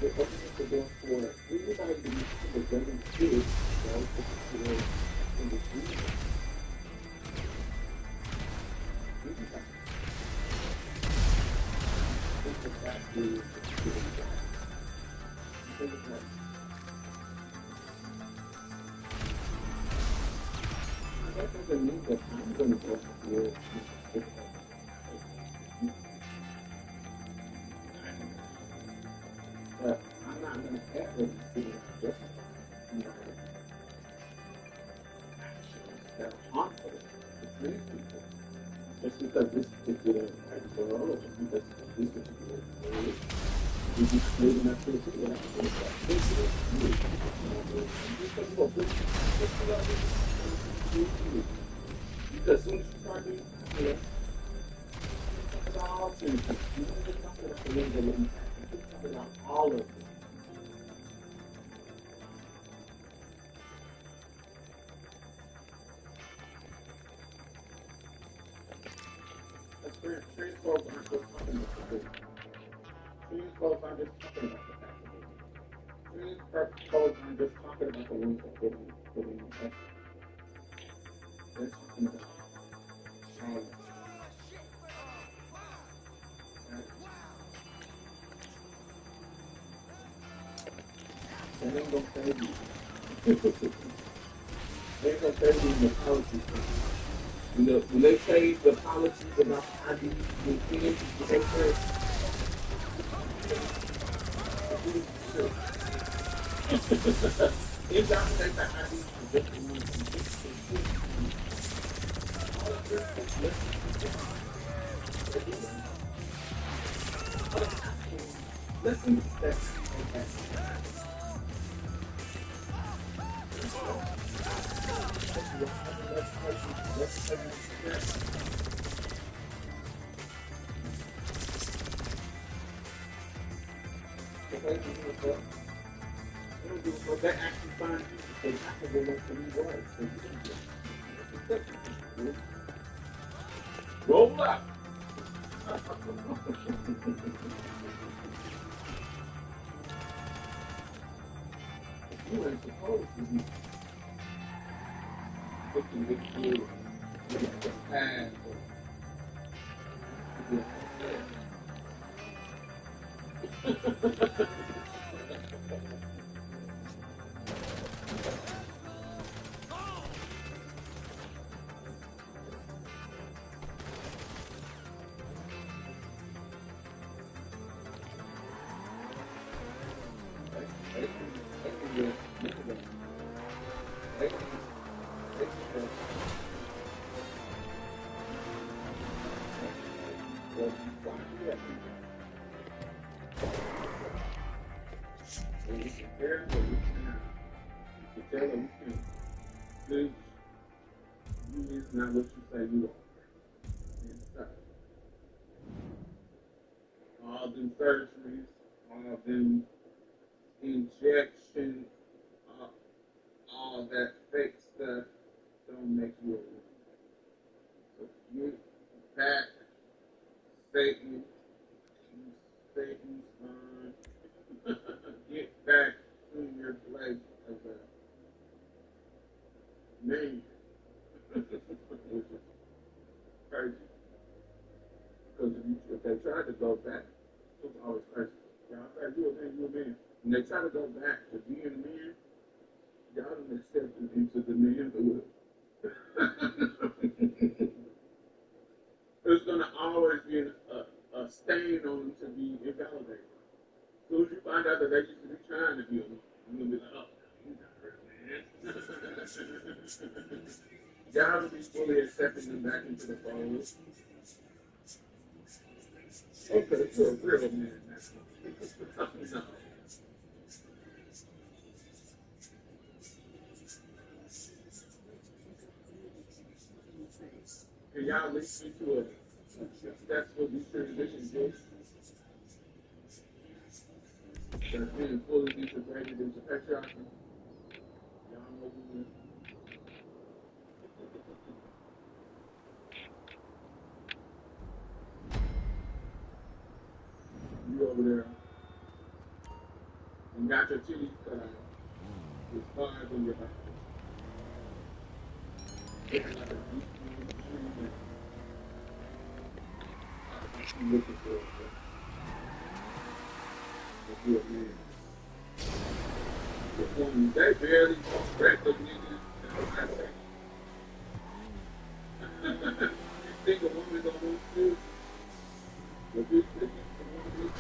They open up the door for anybody to use the doesn't fit those particular industries. That doesn't mean that I'm going to go here. But I'm not going to ever be sitting justifying actions that are harmful to trans people. Just because this particular white girl or just because this particular word is just living up to the city. And I think that this is you. Because you are because as soon as you start doing this, talk about all things. You don't just talk about the ones that live you talk about all of them. Trans folks aren't just talking about the thing. Trans folks aren't just talking about the fact that trans folks aren't just talking about the ones that live in effort. They're talking about all of it. Right? That ain't gonna save you. They ain't gonna save you in the policy. When they say the policies about ID and things, they say it dominates the ID for just the one all of this is listen to that. That actually finds you because that's the way most of these words. Roll up. You ain't supposed to be looking with you with the past. This you is not what you say you are. All them surgeries, all them injections, all that fake stuff don't make you a woman. So get back, Satan, Satan's son. Get back in your place as a man. Which is crazy. Because if they try to go back, it's always crazy. Y'all say you a man, you a man. When they try to go back to being a man, y'all don't accept it into the manhood. There's gonna always be a stain on them to be invalidated. As soon as you find out that they used to be trying to be a man, you're gonna be like, oh, you're not real man. Y'all will be fully accepting them back into the fold. Okay, you're a real man now. No. Can y'all link me to a successful detransition case that's being fully integrated into patriarchy? Y'all know who it is? You over there and got your titties cut out with scars on your back. Looking like a deep tree. You looking for a man. They barely regular niggas. That's what I say. You think a woman gonna want to? But this nigga, the woman is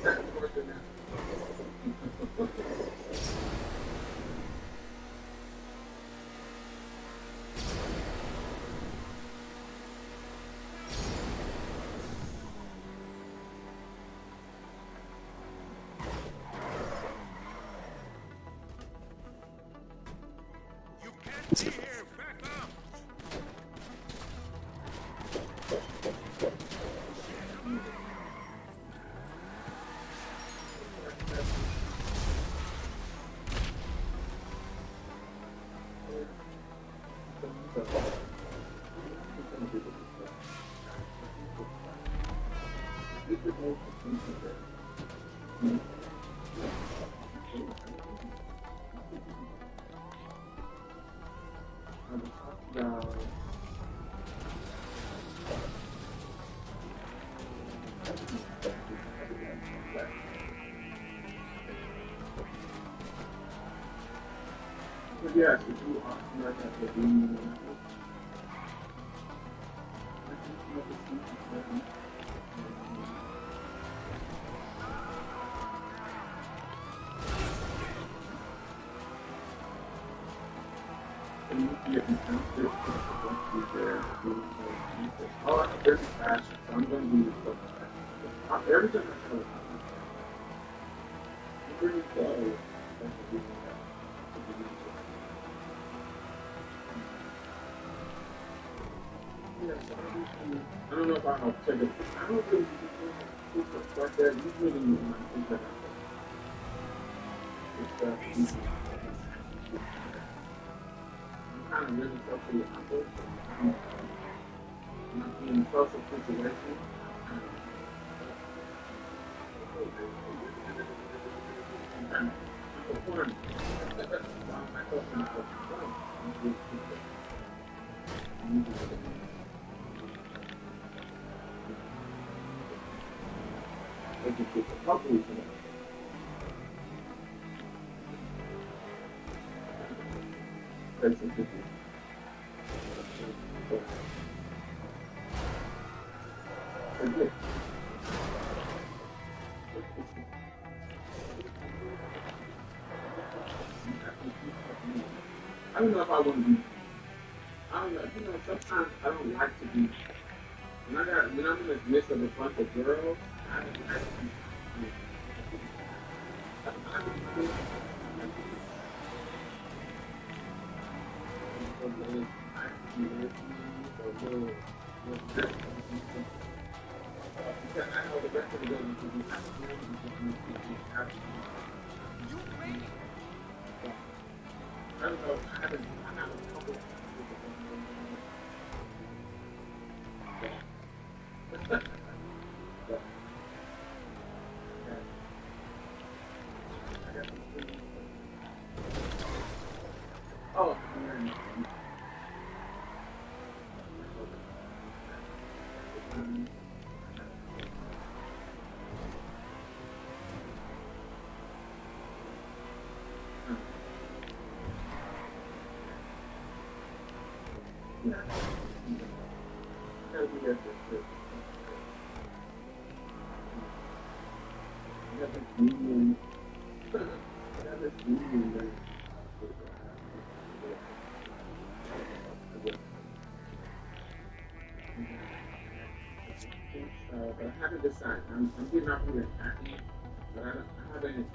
that's working out. You can't be here! Back up! Yes, if you are like that, but you I'm very fast, so I'm going to do this stuff. Every time I tell it, I'm pretty slow. I don't know if I'll take it. I don't really do stuff like that. You really need to think that I'm kind of really socially awkward. I'm in a social situation. I'm performing. Hopefully, I don't know if I want to be. I don't know. Sometimes I don't like to be. When I'm in the midst of a bunch of girls, I don't like to be. I just feel like so little, I see so little, because I know the rest of the building to be out of room and just need to be out of room. You ready? I don't know. I have a couple of but, I got some things. Oh, man. Yeah. Gotta be there for sure. I got this medium. I got this medium there. But I haven't decided. I'm getting out here happy, but I haven't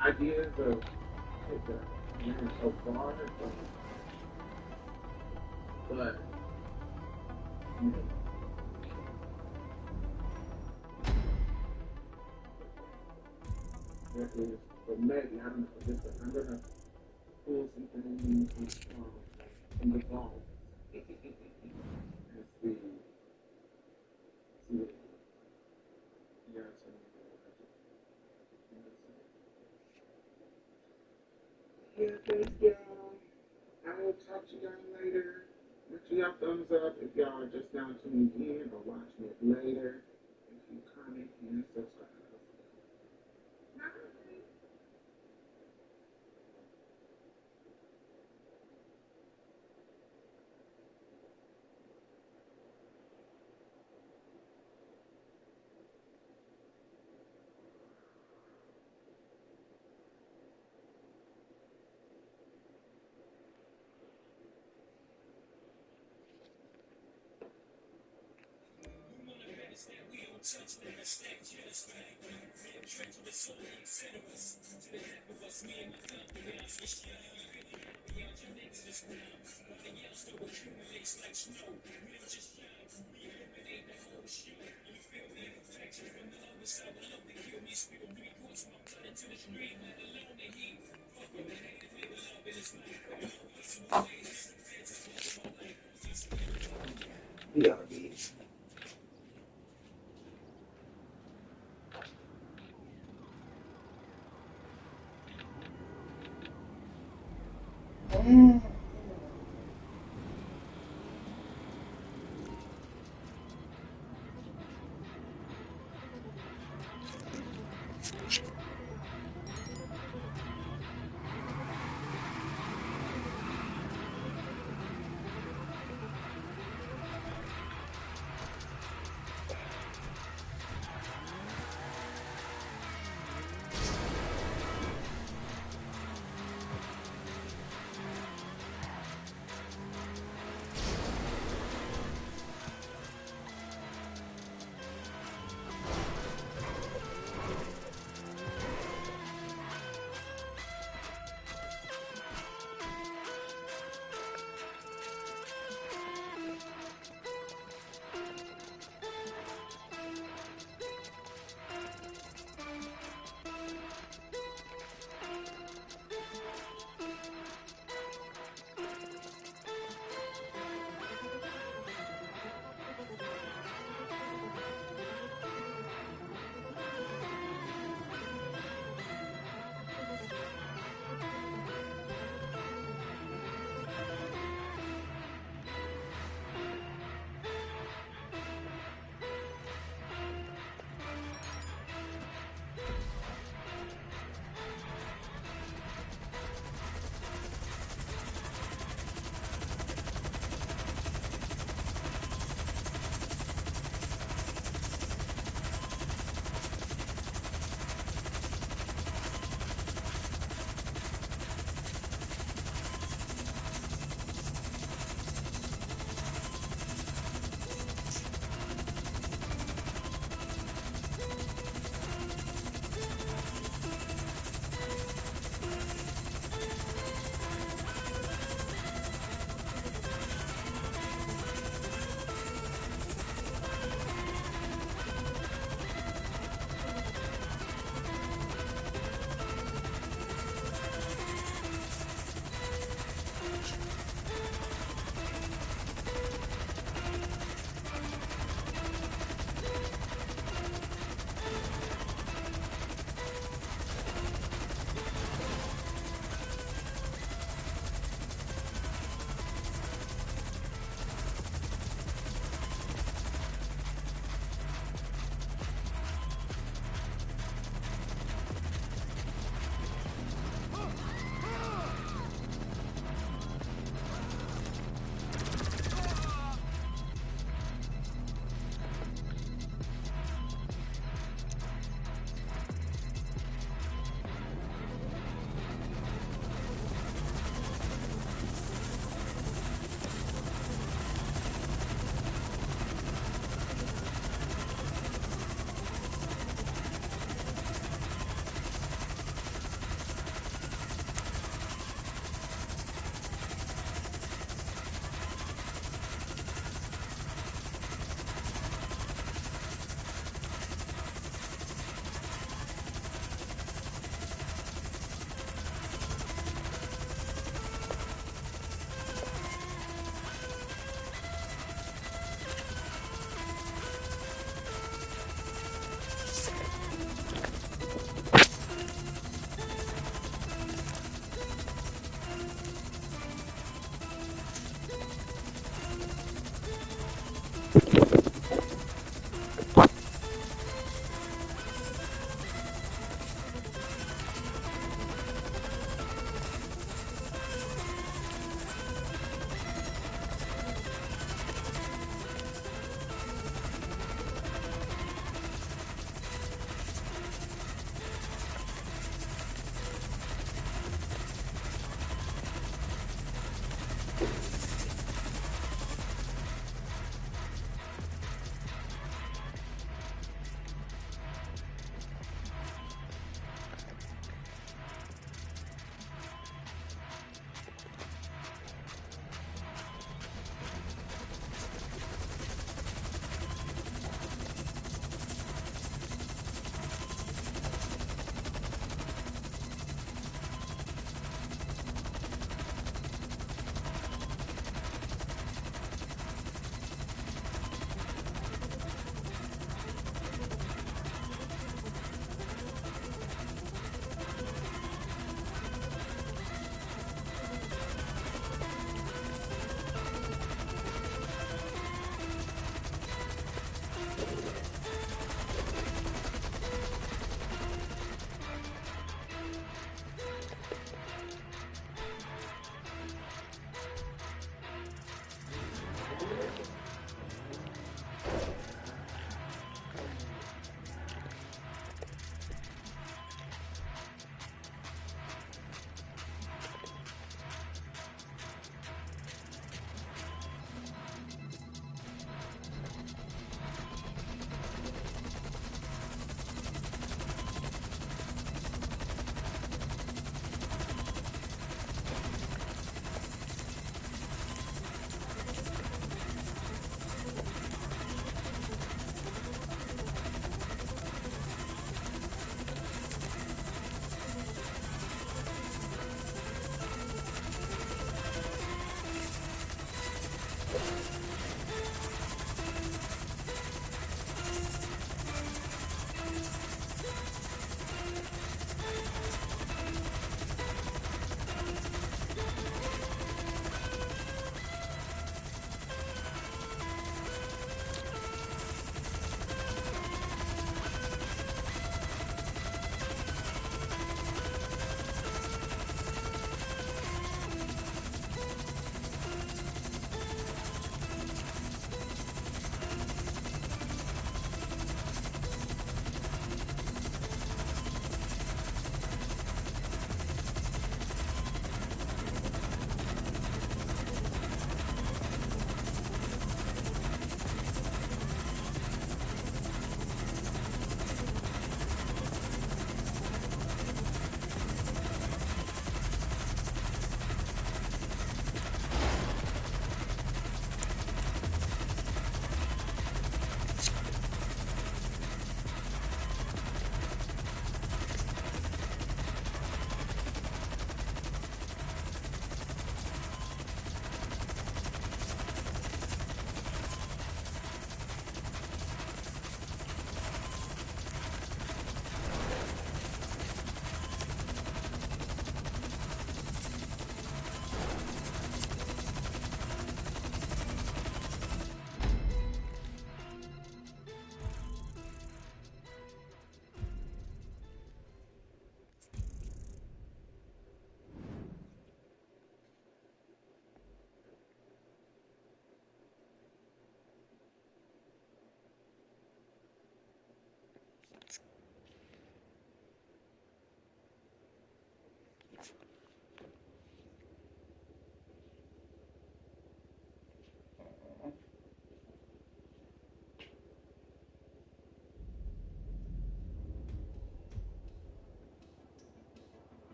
ideas of the man so far. But you know, there is, but maybe I don't know. I'm gonna pull some things from the vault and see what you know. Yeah, thanks, y'all. I will talk to y'all later. Make sure y'all thumbs up if y'all are just now tuning in or watching it later. If you comment and subscribe. Yeah.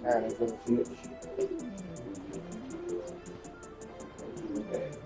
Alright, let's go switch. Okay.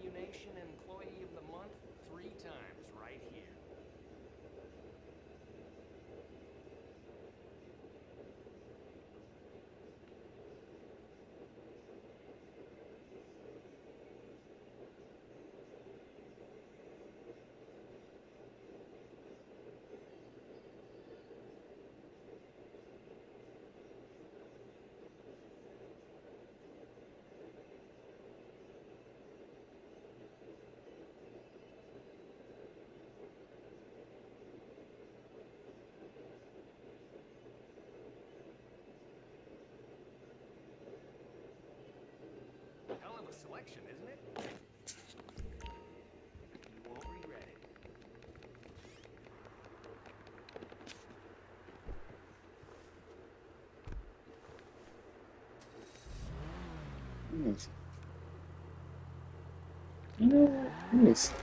Ammunition Employee of the Month 3 times right here. Hell of a selection, isn't it? You won't regret it. Nice. Nice.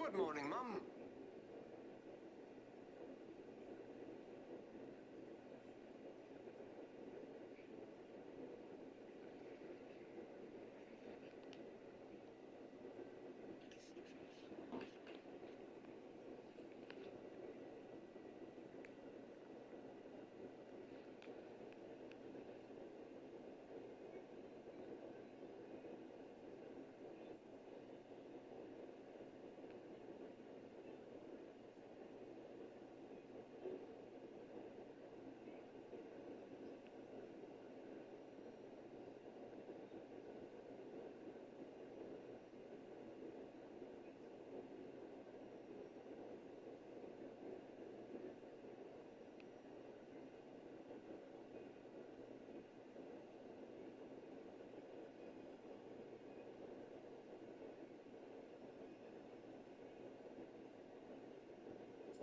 Good morning, Mum.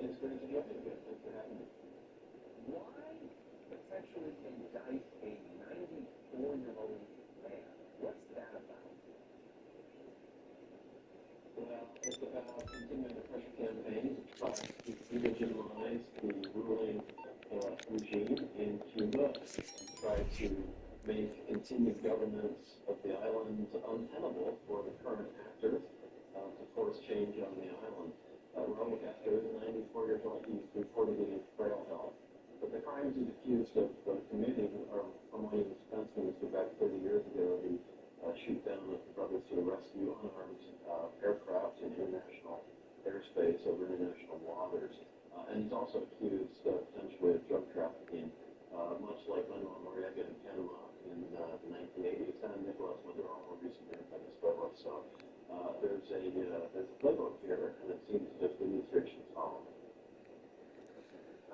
It's great to have you again. Thanks for having me. Why potentially indict a 94-year-old man? What's that about? Well, it's about continuing the pressure campaign to try to delegitimize the ruling regime in Cuba, try to make continued governance of the island untenable for the current actors, to force change on the island. Raul Castro is 94 years old. He's reportedly in frail health. But the crimes he's accused of committing are among his offenses go back 30 years ago. He shoot down the brothers to rescue unarmed aircraft in international airspace over international waters. And he's also accused potentially of drug trafficking, much like Manuel Noriega in Panama in the 1980s and Nicolas Maduro more recently in Venezuela. So there's a playbook here, and it seems as if the administration's following.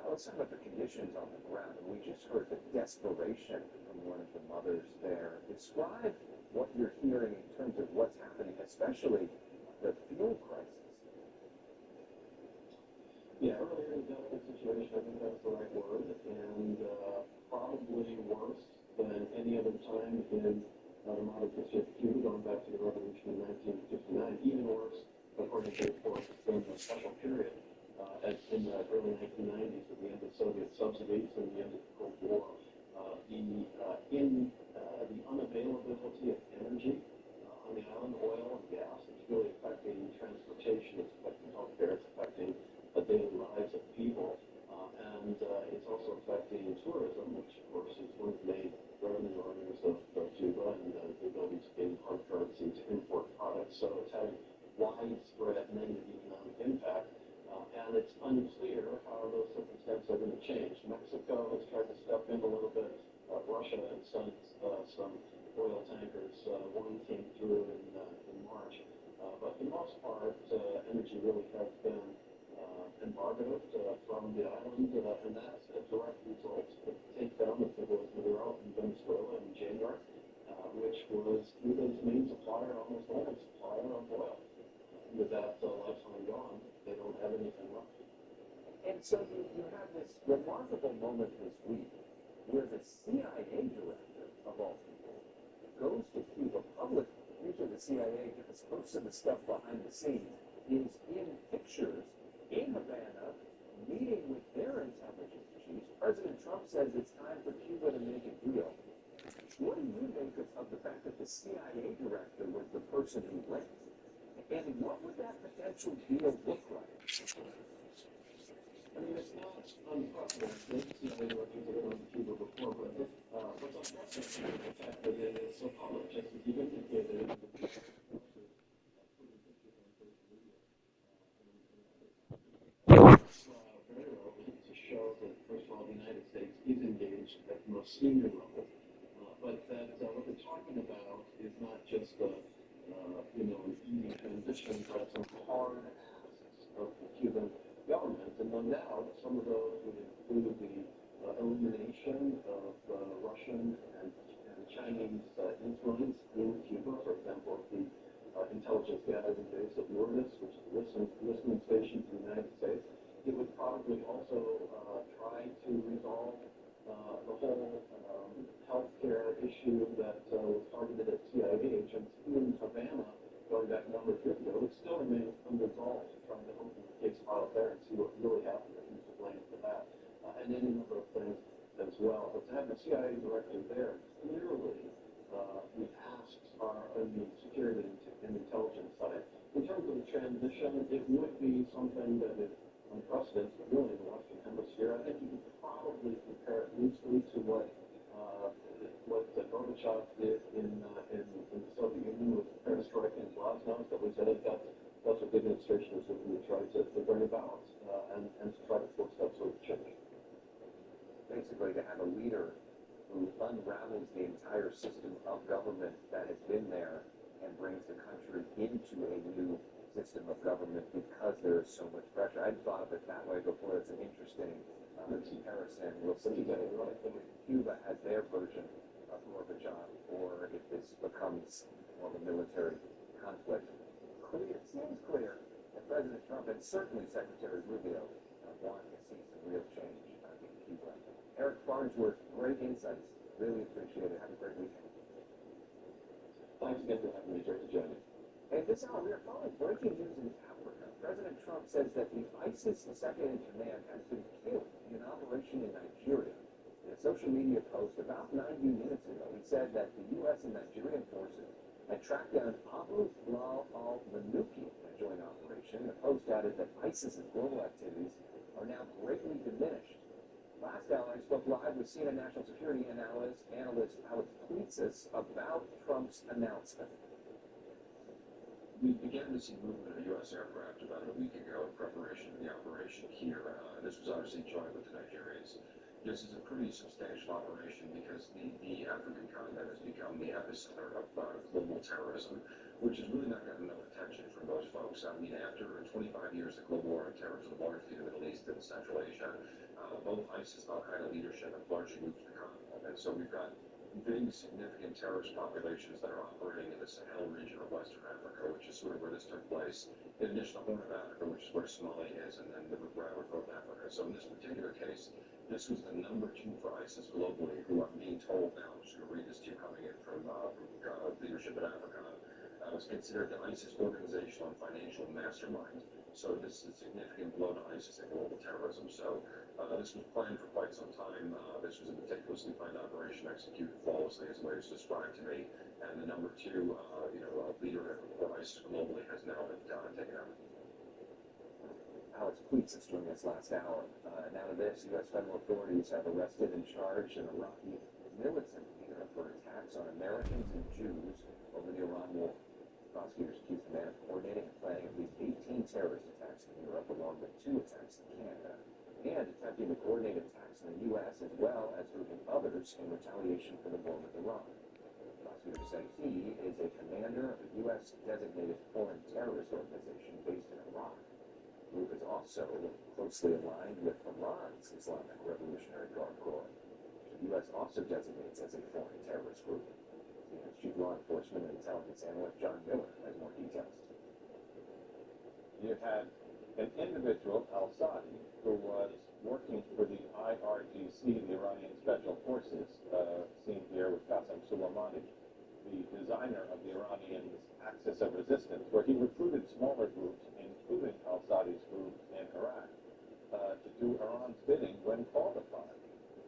Let's talk about the conditions on the ground. And we just heard the desperation from one of the mothers there. Describe what you're hearing in terms of what's happening, especially the fuel crisis. Yeah, really delicate situation. I think that's the right word, and probably worse than any other time in the modern history of Cuba, going back to the revolution in 1959. Even worse, according to reports, than the special period in the early 1990s, at the end of Soviet subsidies and the end of the Cold War. The unavailability of energy on the island, oil and gas, is really affecting transportation, it's affecting healthcare, it's affecting the daily lives of people, and it's also affecting tourism, which of course is one of the main revenue earners of Cuba, and the ability to gain hard currency to import products. So it's having widespread negative economic impact, and it's unclear how those circumstances are going to change. Mexico has tried to step in a little bit. Russia has sent some oil tankers. One came through in March. But for the most part, energy really has been embargoed from the island, and that's a direct result of the takedown of Nicolas Maduro in Venezuela in January, which was Cuba's main supplier, almost only supplier of oil. With that lifetime gone, they don't have anything left. And so you have this remarkable moment this week where the CIA director, of all people, goes to Cuba publicly. Usually the CIA does most of the stuff behind the scenes, is in pictures in Havana, meeting with their intelligence chiefs. President Trump says it's time for Cuba to make a deal. What do you make of the fact that the CIA director was the person who went? And what would that potential deal look like? I mean, it's not unprecedented. CIA directors have gone to Cuba before, but what's unprecedented is the fact that it is so public, just as you indicated. Very well to show that, first of all, the United States is engaged at the most senior level, but that what they're talking about is not just an easy transition, but some hard asks of the Cuban government. And no doubt, some of those would include the elimination of Russian and Chinese influence in Cuba. For example, the intelligence gathering base of Lourdes, which is a listening station to the United States. It would probably also try to resolve the whole healthcare issue that was targeted at CIA agents in Havana, but going back a number of years ago, it still remains unresolved. Trying to open the case file there and see what really happened and who's to blame for that, and any number of things as well. But to have the CIA director there, clearly the asks are on the security and intelligence side. In terms of the transition, it would be something that is unprecedented, really, in the Western Hemisphere. I think you could probably compare it loosely to what Gorbachev did in the Soviet Union with perestroika and glasnost. At least I think that's what the administration is looking to try to bring about and to try to force that sort of change. Basically, to have a leader who unravels the entire system of government that has been there and brings the country into a new system of government because there is so much pressure. I hadn't thought of it that way before. It's an interesting comparison. We'll see if Cuba has their version of Gorbachev or if this becomes more of a military conflict. It seems clear that President Trump and certainly Secretary Rubio want to see some real change in Cuba. Eric Farnsworth, great insights. Really appreciate it. Have a great weekend. Thanks again for having me, Jerry, to join you. And this hour, we are following breaking news in Africa. President Trump says that the ISIS second in command has been killed in an operation in Nigeria. In a social media post about 90 minutes ago, he said that the U.S. and Nigerian forces had tracked down Abu Lal al-Manuki in a joint operation. The post added that ISIS's global activities are now greatly diminished. Last hour, I spoke live with CNN national security analyst Alex Pleitsis about Trump's announcement. We began to see movement of U.S. aircraft about a week ago in preparation for the operation here. This was obviously joined with the Nigerians. This is a pretty substantial operation because the African continent has become the epicenter of global terrorism, which has really not gotten enough attention from most folks. I mean, after 25 years of global war on terrorism, largely in the Middle East and Central Asia, both ISIS and Al-Qaeda leadership have largely moved to the continent. And so we've got big, significant terrorist populations that are operating in the Sahel region of Western Africa, which is sort of where this took place, in addition to Horn of Africa, which is where Somalia is, and then the Broward North Africa. So in this particular case, this was the number 2 for ISIS globally, who I'm being told now, I'm just going to read this to you coming in from leadership in Africa, was considered the ISIS organizational and financial mastermind. So this is a significant blow to ISIS and global terrorism. So this was planned for quite some time. This was a meticulously planned operation executed flawlessly, as the way it's described to me. And the number 2, leader for ISIS globally has now been taken out. Alex Pleitsis joining us last hour. Now to this, U.S. federal authorities have arrested and charged an Iraqi militant leader for attacks on Americans and Jews over the Iran war. Prosecutors accused the man of coordinating and planning at least 18 terrorist attacks in Europe, along with 2 attacks in Canada, and attempting to coordinate attacks in the U.S. as well as grouping others in retaliation for the war with Iran. Prosecutors say he is a commander of a U.S.-designated foreign terrorist organization based in Iraq. The group is also closely aligned with Iran's Islamic Revolutionary Guard Corps, which the U.S. also designates as a foreign terrorist group. CNN's Chief Law Enforcement and Intelligence Analyst John Miller has more details. You had an individual, al-Sadi, who was working for the IRGC, the Iranian Special Forces, seen here with Qasem Soleimani, the designer of the Iranian Axis of Resistance, where he recruited smaller groups, including al-Sadi's group in Iraq, to do Iran's bidding when called upon.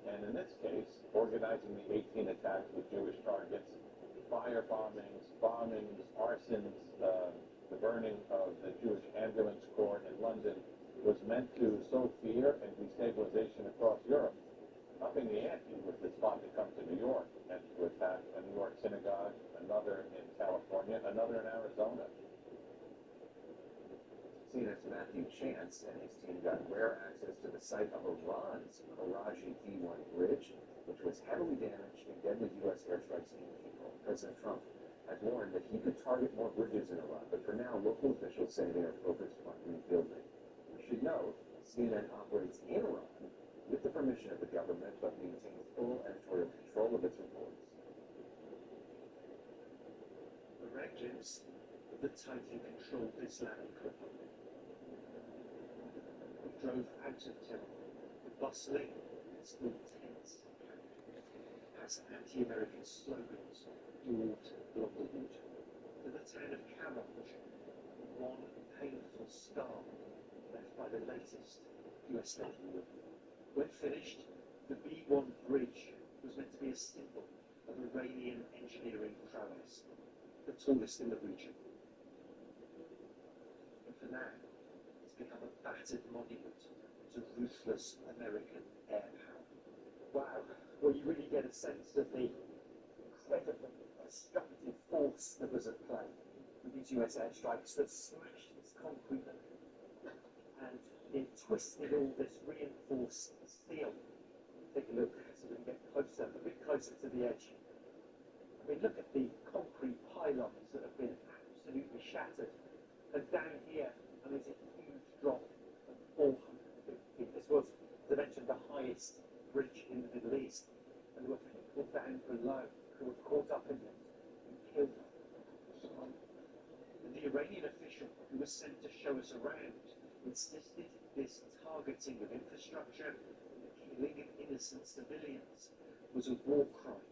And in this case, organizing the 18 attacks with Jewish targets, fire bombings, arsons, the burning of the Jewish ambulance corps in London was meant to sow fear and destabilization across Europe. Upping the ante was this plot to come to New York and to attack a New York synagogue, another in California, another in Arizona. CNN's Matthew Chance and his team got rare access to the site of Iran's Karachi D1 bridge, which was heavily damaged in deadly U.S. airstrikes in April. President Trump has warned that he could target more bridges in Iran, but for now, local officials say they are focused on rebuilding. We should note, CNN operates in Iran with the permission of the government, but maintains full editorial control of its reports. Directives of the tightly controlled Islamic Republic drove out of Tel Aviv, bustling and still tense, as anti-American slogans dawdled along the water. to the town of Camouflage, one painful scar left by the latest US Navy war. When finished, the B-1 bridge was meant to be a symbol of Iranian engineering prowess, the tallest in the region. And for now, it's become a battered monument to ruthless American air power. Wow, well, you really get a sense of the incredible destructive force that was at play with these US airstrikes that smashed this concrete and it twisted all this reinforced steel. Take a look so we can get closer, a bit closer to the edge. I mean, look at the concrete pylons that have been absolutely shattered. And down here, I mean, it's a huge drop of 400 feet. This was, as I mentioned, the highest bridge in the Middle East. And there were people down below who were caught up in it and killed. And the Iranian official who was sent to show us around insisted this targeting of infrastructure and the killing of innocent civilians was a war crime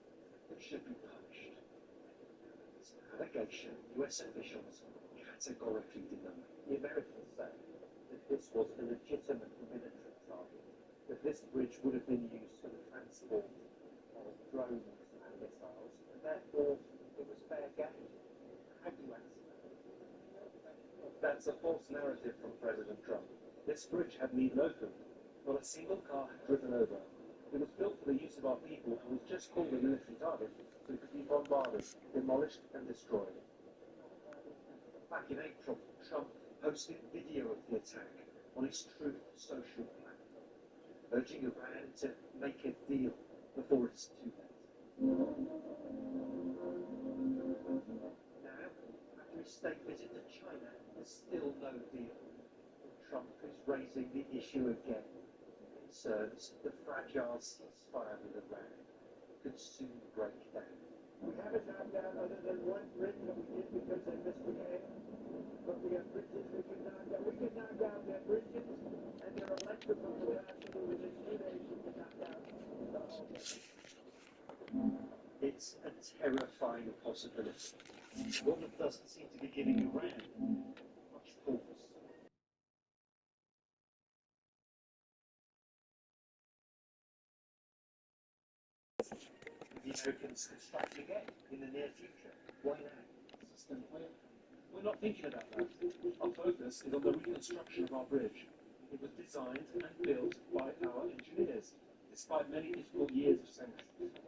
that should be punished. It's an allegation US officials categorically deny. The Americans say that this was a legitimate military target, that this bridge would have been used for the transport of drones and missiles, and therefore it was fair game. How do you answer that? That's a false narrative from President Trump. This bridge hadn't even opened. Not a single car had driven over. It was built for the use of our people and was just called a military target so it could be bombarded, demolished and destroyed. Back in April, Trump posted video of the attack on his Truth social platform, urging Iran to make a deal before it's too late. Now, after his state visit to China, there's still no deal. Trump is raising the issue again. Concerns the fragile ceasefire with Iran could soon break down. We haven't knocked down other than one bridge that we did because they misbehaved. But we have bridges we can knock down. We can knock down their bridges and their electrical capacity within 2 days. We can knock down the whole thing. It's a terrifying possibility. One that doesn't seem to be giving Iran much pause. The Americans can strike again in the near future. Why now? We're not thinking about that. Our focus is on the reconstruction of our bridge. It was designed and built by our engineers, despite many difficult years of sanctions.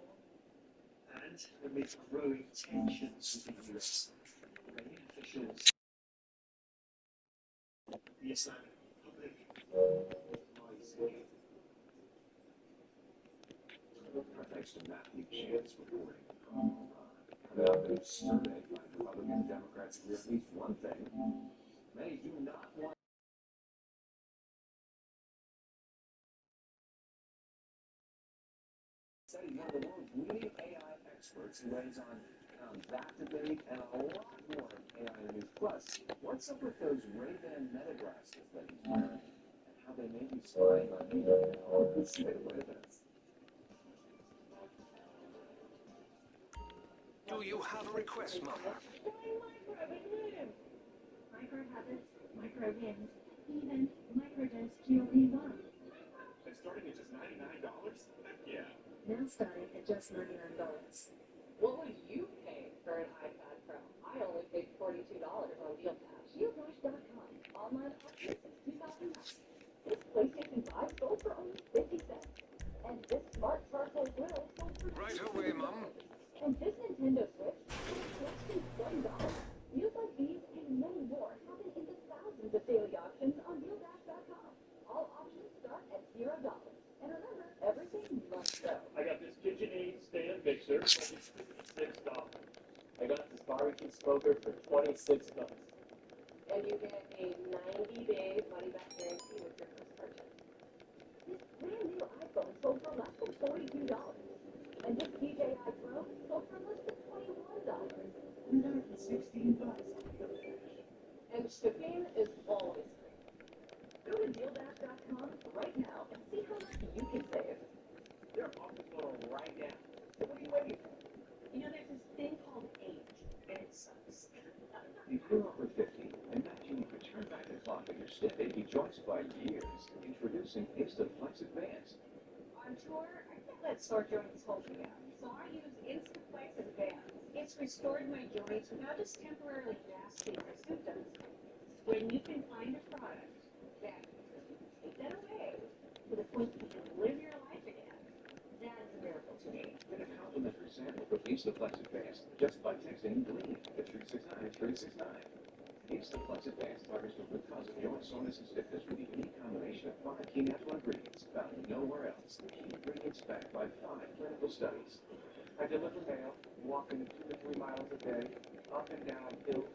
And amidst growing tensions with the US, Iranian officials, the Islamic Republic, rising. Thanks to Matthew Chance reporting. Coming up in a survey by Republicans and Democrats agree at least one thing. Many do not want said one of the world's leading AI experts who weighs on that debate and a lot more in AI News. Plus, what's up with those Ray-Ban meta glasses that he's wearing and how they may be spying on me right now? Stay with us. Do you have a request, Mother? Micro habits, micro wins, even microdose GLP-1. And starting at just $99? Heck yeah. Now starting at just $99. What would you pay for an iPad Pro? I only paid $42 on DealDash. DealDash.com. Online auction since 2009. This PlayStation 5 sold for only 50 cents. And this smart charcoal grill sold for Right away, Mum. And this Nintendo Switch sold for less than $20. Deals like these and many more happen in the thousands of daily auctions on DealDash.com. All auctions start at $0. And remember, everything must go. I got this KitchenAid stand mixer for $56. I got this barbecue smoker for $26. And you get a 90-day money-back guarantee with your first purchase. This brand new iPhone sold for less than $42. And this DJI Pro sold for less than $21. $316. And shipping is always free. Go to DealDash.com right now and see how much you can save. They're offers going on right now. So what are you waiting for? You know, there's this thing called age, and it sucks. You're over 50. Imagine you could turn back the clock on your stiff achy joints by years. Introducing Instaflex Advanced. On tour, I can't let sore joints hold me up, so I use Instaflex Advanced. It's restored my joints without just temporarily masking my symptoms. When you can find a product that can take that away to the point that you can live your life again, that's a miracle to me. Get a complimentary sample of Instaflex Advanced just by texting GLEAN to 369-369. Instaflex Advanced targets the root cause of joint soreness and stiffness with a unique combination of 5 key natural ingredients found nowhere else. The key ingredients backed by 5 clinical studies. I deliver mail, walking 2 to 3 miles a day, up and down hills,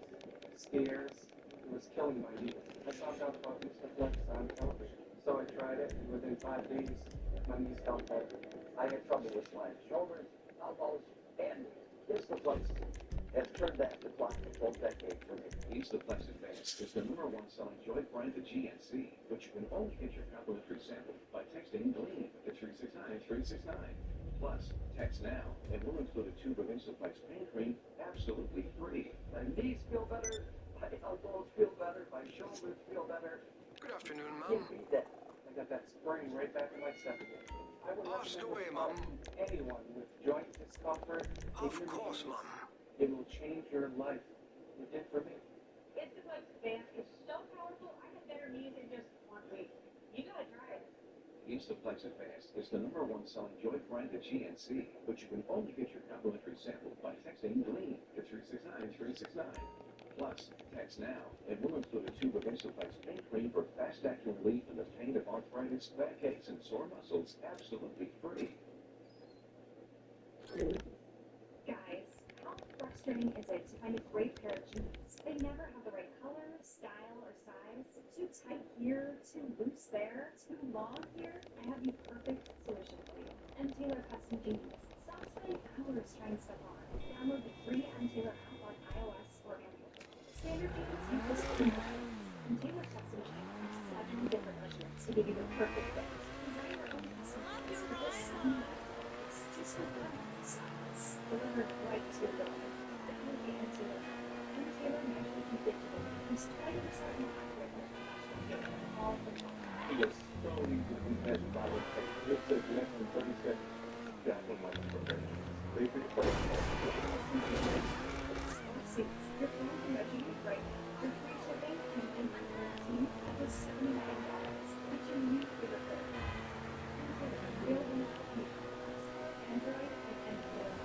stairs. It was killing my knees. I found out about Instaflex on television, so I tried it, and within 5 days, my knees felt better. I had trouble with my shoulders, elbows, and Instaflex has turned back the clock a full decade for me. Instaflex Advanced is the #1 selling joint brand at GNC, but you can only get your complimentary sample by texting GLEAN to 369-369. Plus, text now, and we'll include a tube of Instaflex pain cream absolutely free. My knees feel better, my elbows feel better, my shoulders feel better. Good afternoon, Can't Mum. beat that. I got that spring right back in my step again. I would Ask recommend away, this Mum. product to anyone with joint discomfort. Of course, Mum. It will change your life. It did for me. Instaflex Advanced is so powerful, I had better knees in just 1 week. You gotta try it. Instaflex Advanced is the #1 selling joint brand at GNC, but you can only get your complimentary sample by texting GLEAN to 369-369. Plus, text now, and we'll include a tube of Instaflex pain cream for fast-acting relief in the pain of arthritis, backaches, and sore muscles absolutely free. Guys, how frustrating is it to find a great pair of jeans? They never have the right color, style, or size. Too tight here, too loose there, too long here. I have the perfect solution for you. M. Taylor Custom Jeans. Stop spending hours trying stuff on. Download the free M. Taylor app on iOS or Android. Standard jeans you just couldn't find. M. Taylor Custom Jeans have 7 different measurements to give you the perfect fit. Design your own custom jeans for just $79. Just for fun size. Delivered right to your door. Download the M. Taylor app. M. Taylor measures you digitally. Use 20% more accurate measurements. All for fun. It is so easy to measure by the tape. It says less than 30 seconds. That's what my information is. They can play Suits. Your phone can measure you right now. For free shipping and in-app guarantee, that was $79. Get your new favorite pair. M. Taylor, available now on Android and M. Taylor.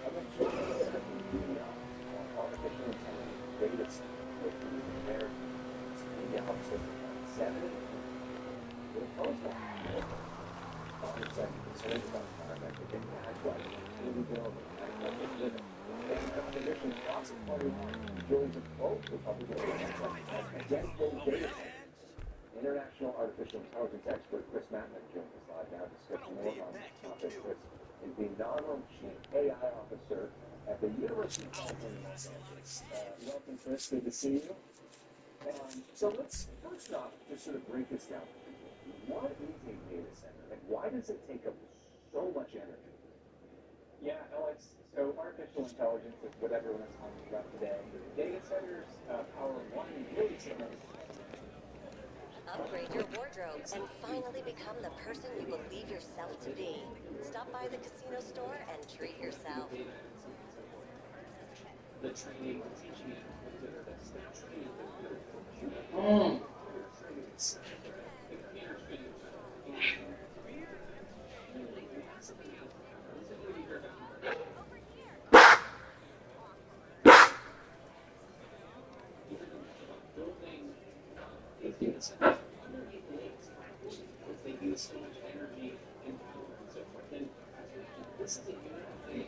I'm going to show you Vidya on artificial intelligence data set with Americans. Vidya helps us find 7 with a post It's concerns about environmental impact, like living building, agricultural living, and conditions across the party line. Joins of both Republican and Democrats as dedicated data centers. International artificial intelligence expert Chris Matman joins us live now to discuss more on this topic. Chris is the nominal chief AI officer at the University of California, Los Angeles. Welcome, Chris. Good to see you. So let's first off just sort of break this down. What is a data center, and why does it take up so much energy? Yeah, Alex, so artificial intelligence is what everyone's talking about today. Data centers power one really significant. Upgrade your wardrobe and finally become the person you believe yourself to be. Stop by the casino store and treat yourself. The training, the teaching, the staff training, they use so much energy and power and so forth. And this is a unique thing.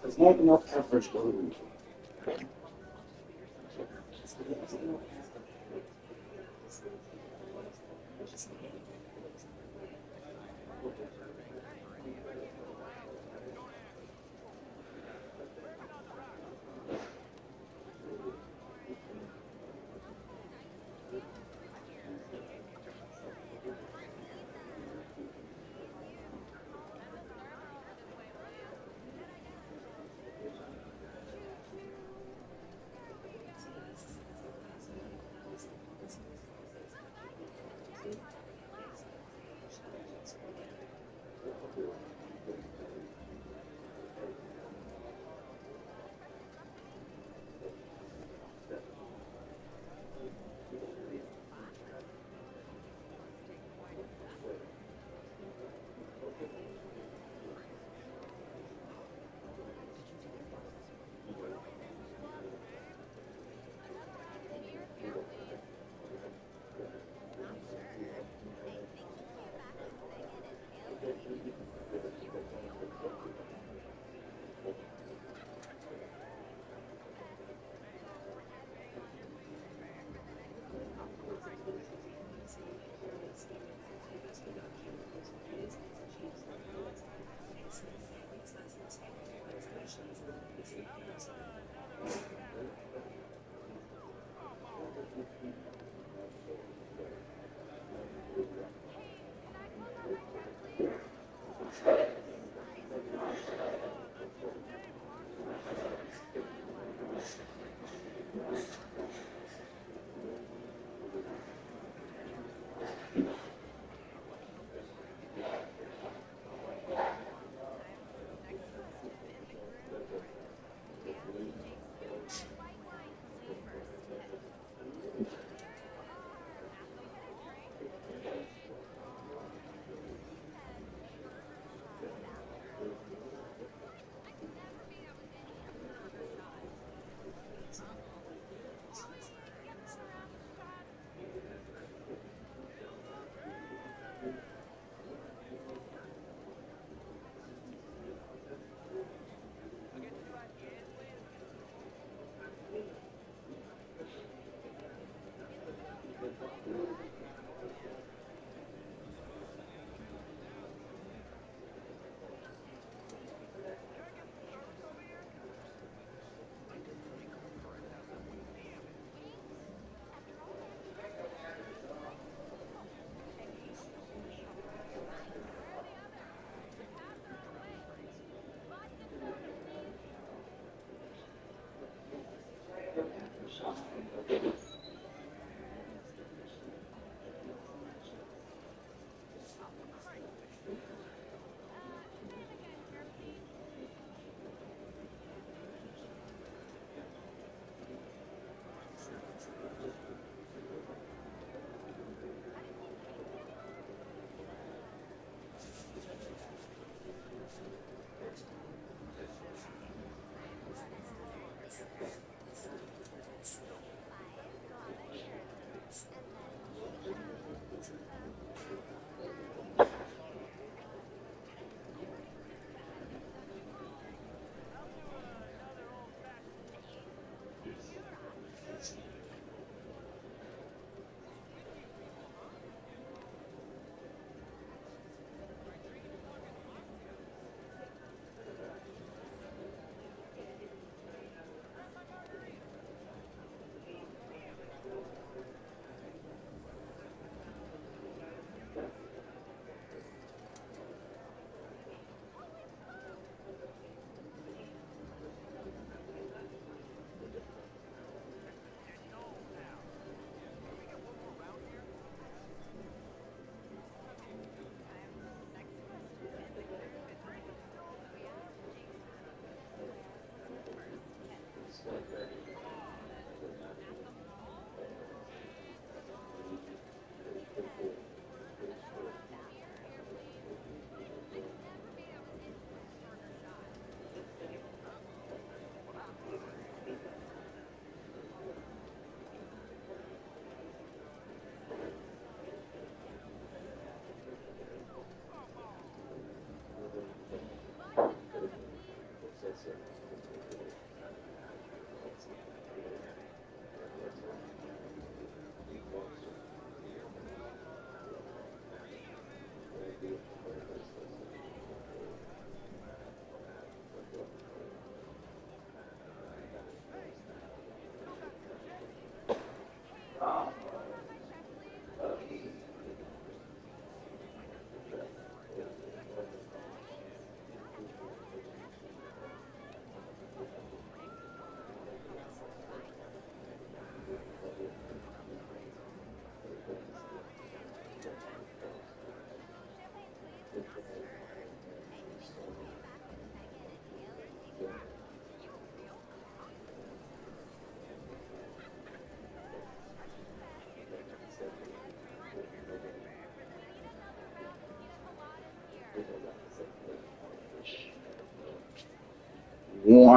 There's not enough coverage going.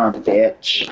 of bitch.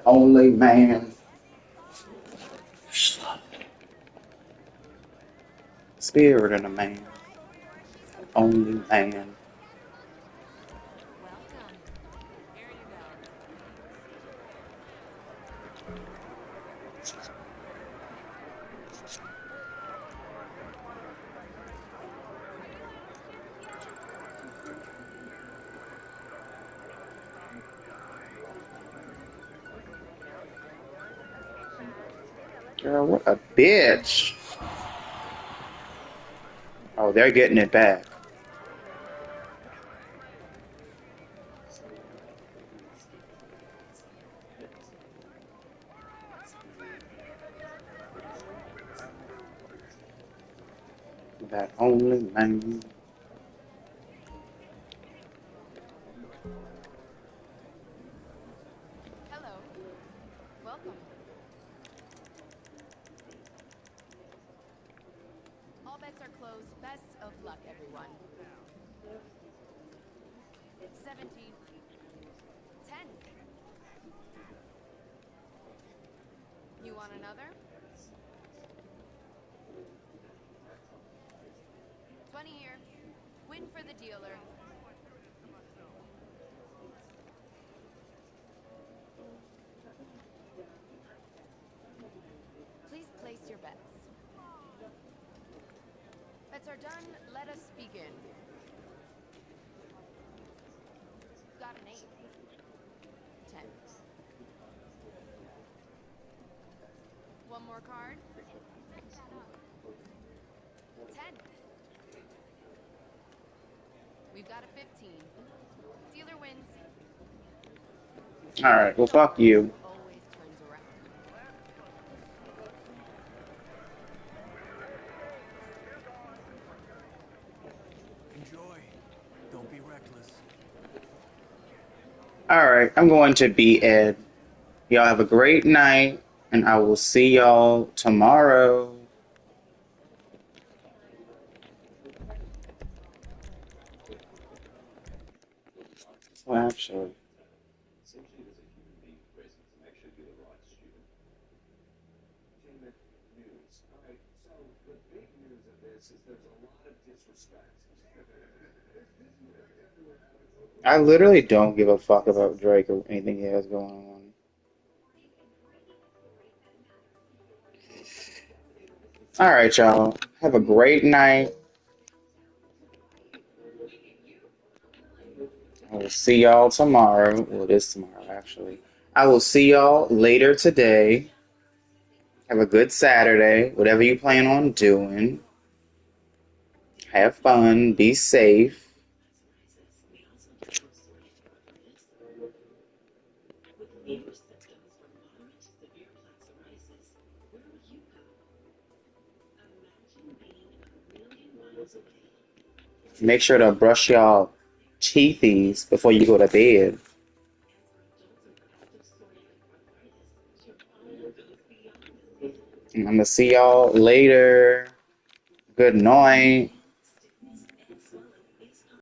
only man. Spirit in a man. Only man. Welcome. Here you go. Girl, what a bitch. Oh, they're getting it back. That only man. Hello. Welcome. All bets are closed. Best of luck, everyone. 17. 10. You want another? 20 here. Win for the dealer. Please place your bets. Bets are done. Let us begin. Got an 8. 10. One more card. 10. We've got a 15. Dealer wins. Alright, well, fuck you. Always turns around. Enjoy. Don't be reckless. Alright, I'm going to be Ed. Y'all have a great night, and I will see y'all tomorrow. Well, actually. Essentially, there's a human being present to make sure you're the right student. Entertainment news. All right, so the big news of this is there's a lot of disrespect. I literally don't give a fuck about Drake or anything he has going on. Alright, y'all. Have a great night. I will see y'all tomorrow. Well, it is tomorrow, actually. I will see y'all later today. Have a good Saturday. Whatever you plan on doing. Have fun. Be safe. Make sure to brush y'all teethies before you go to bed. I'm gonna see y'all later. Good night.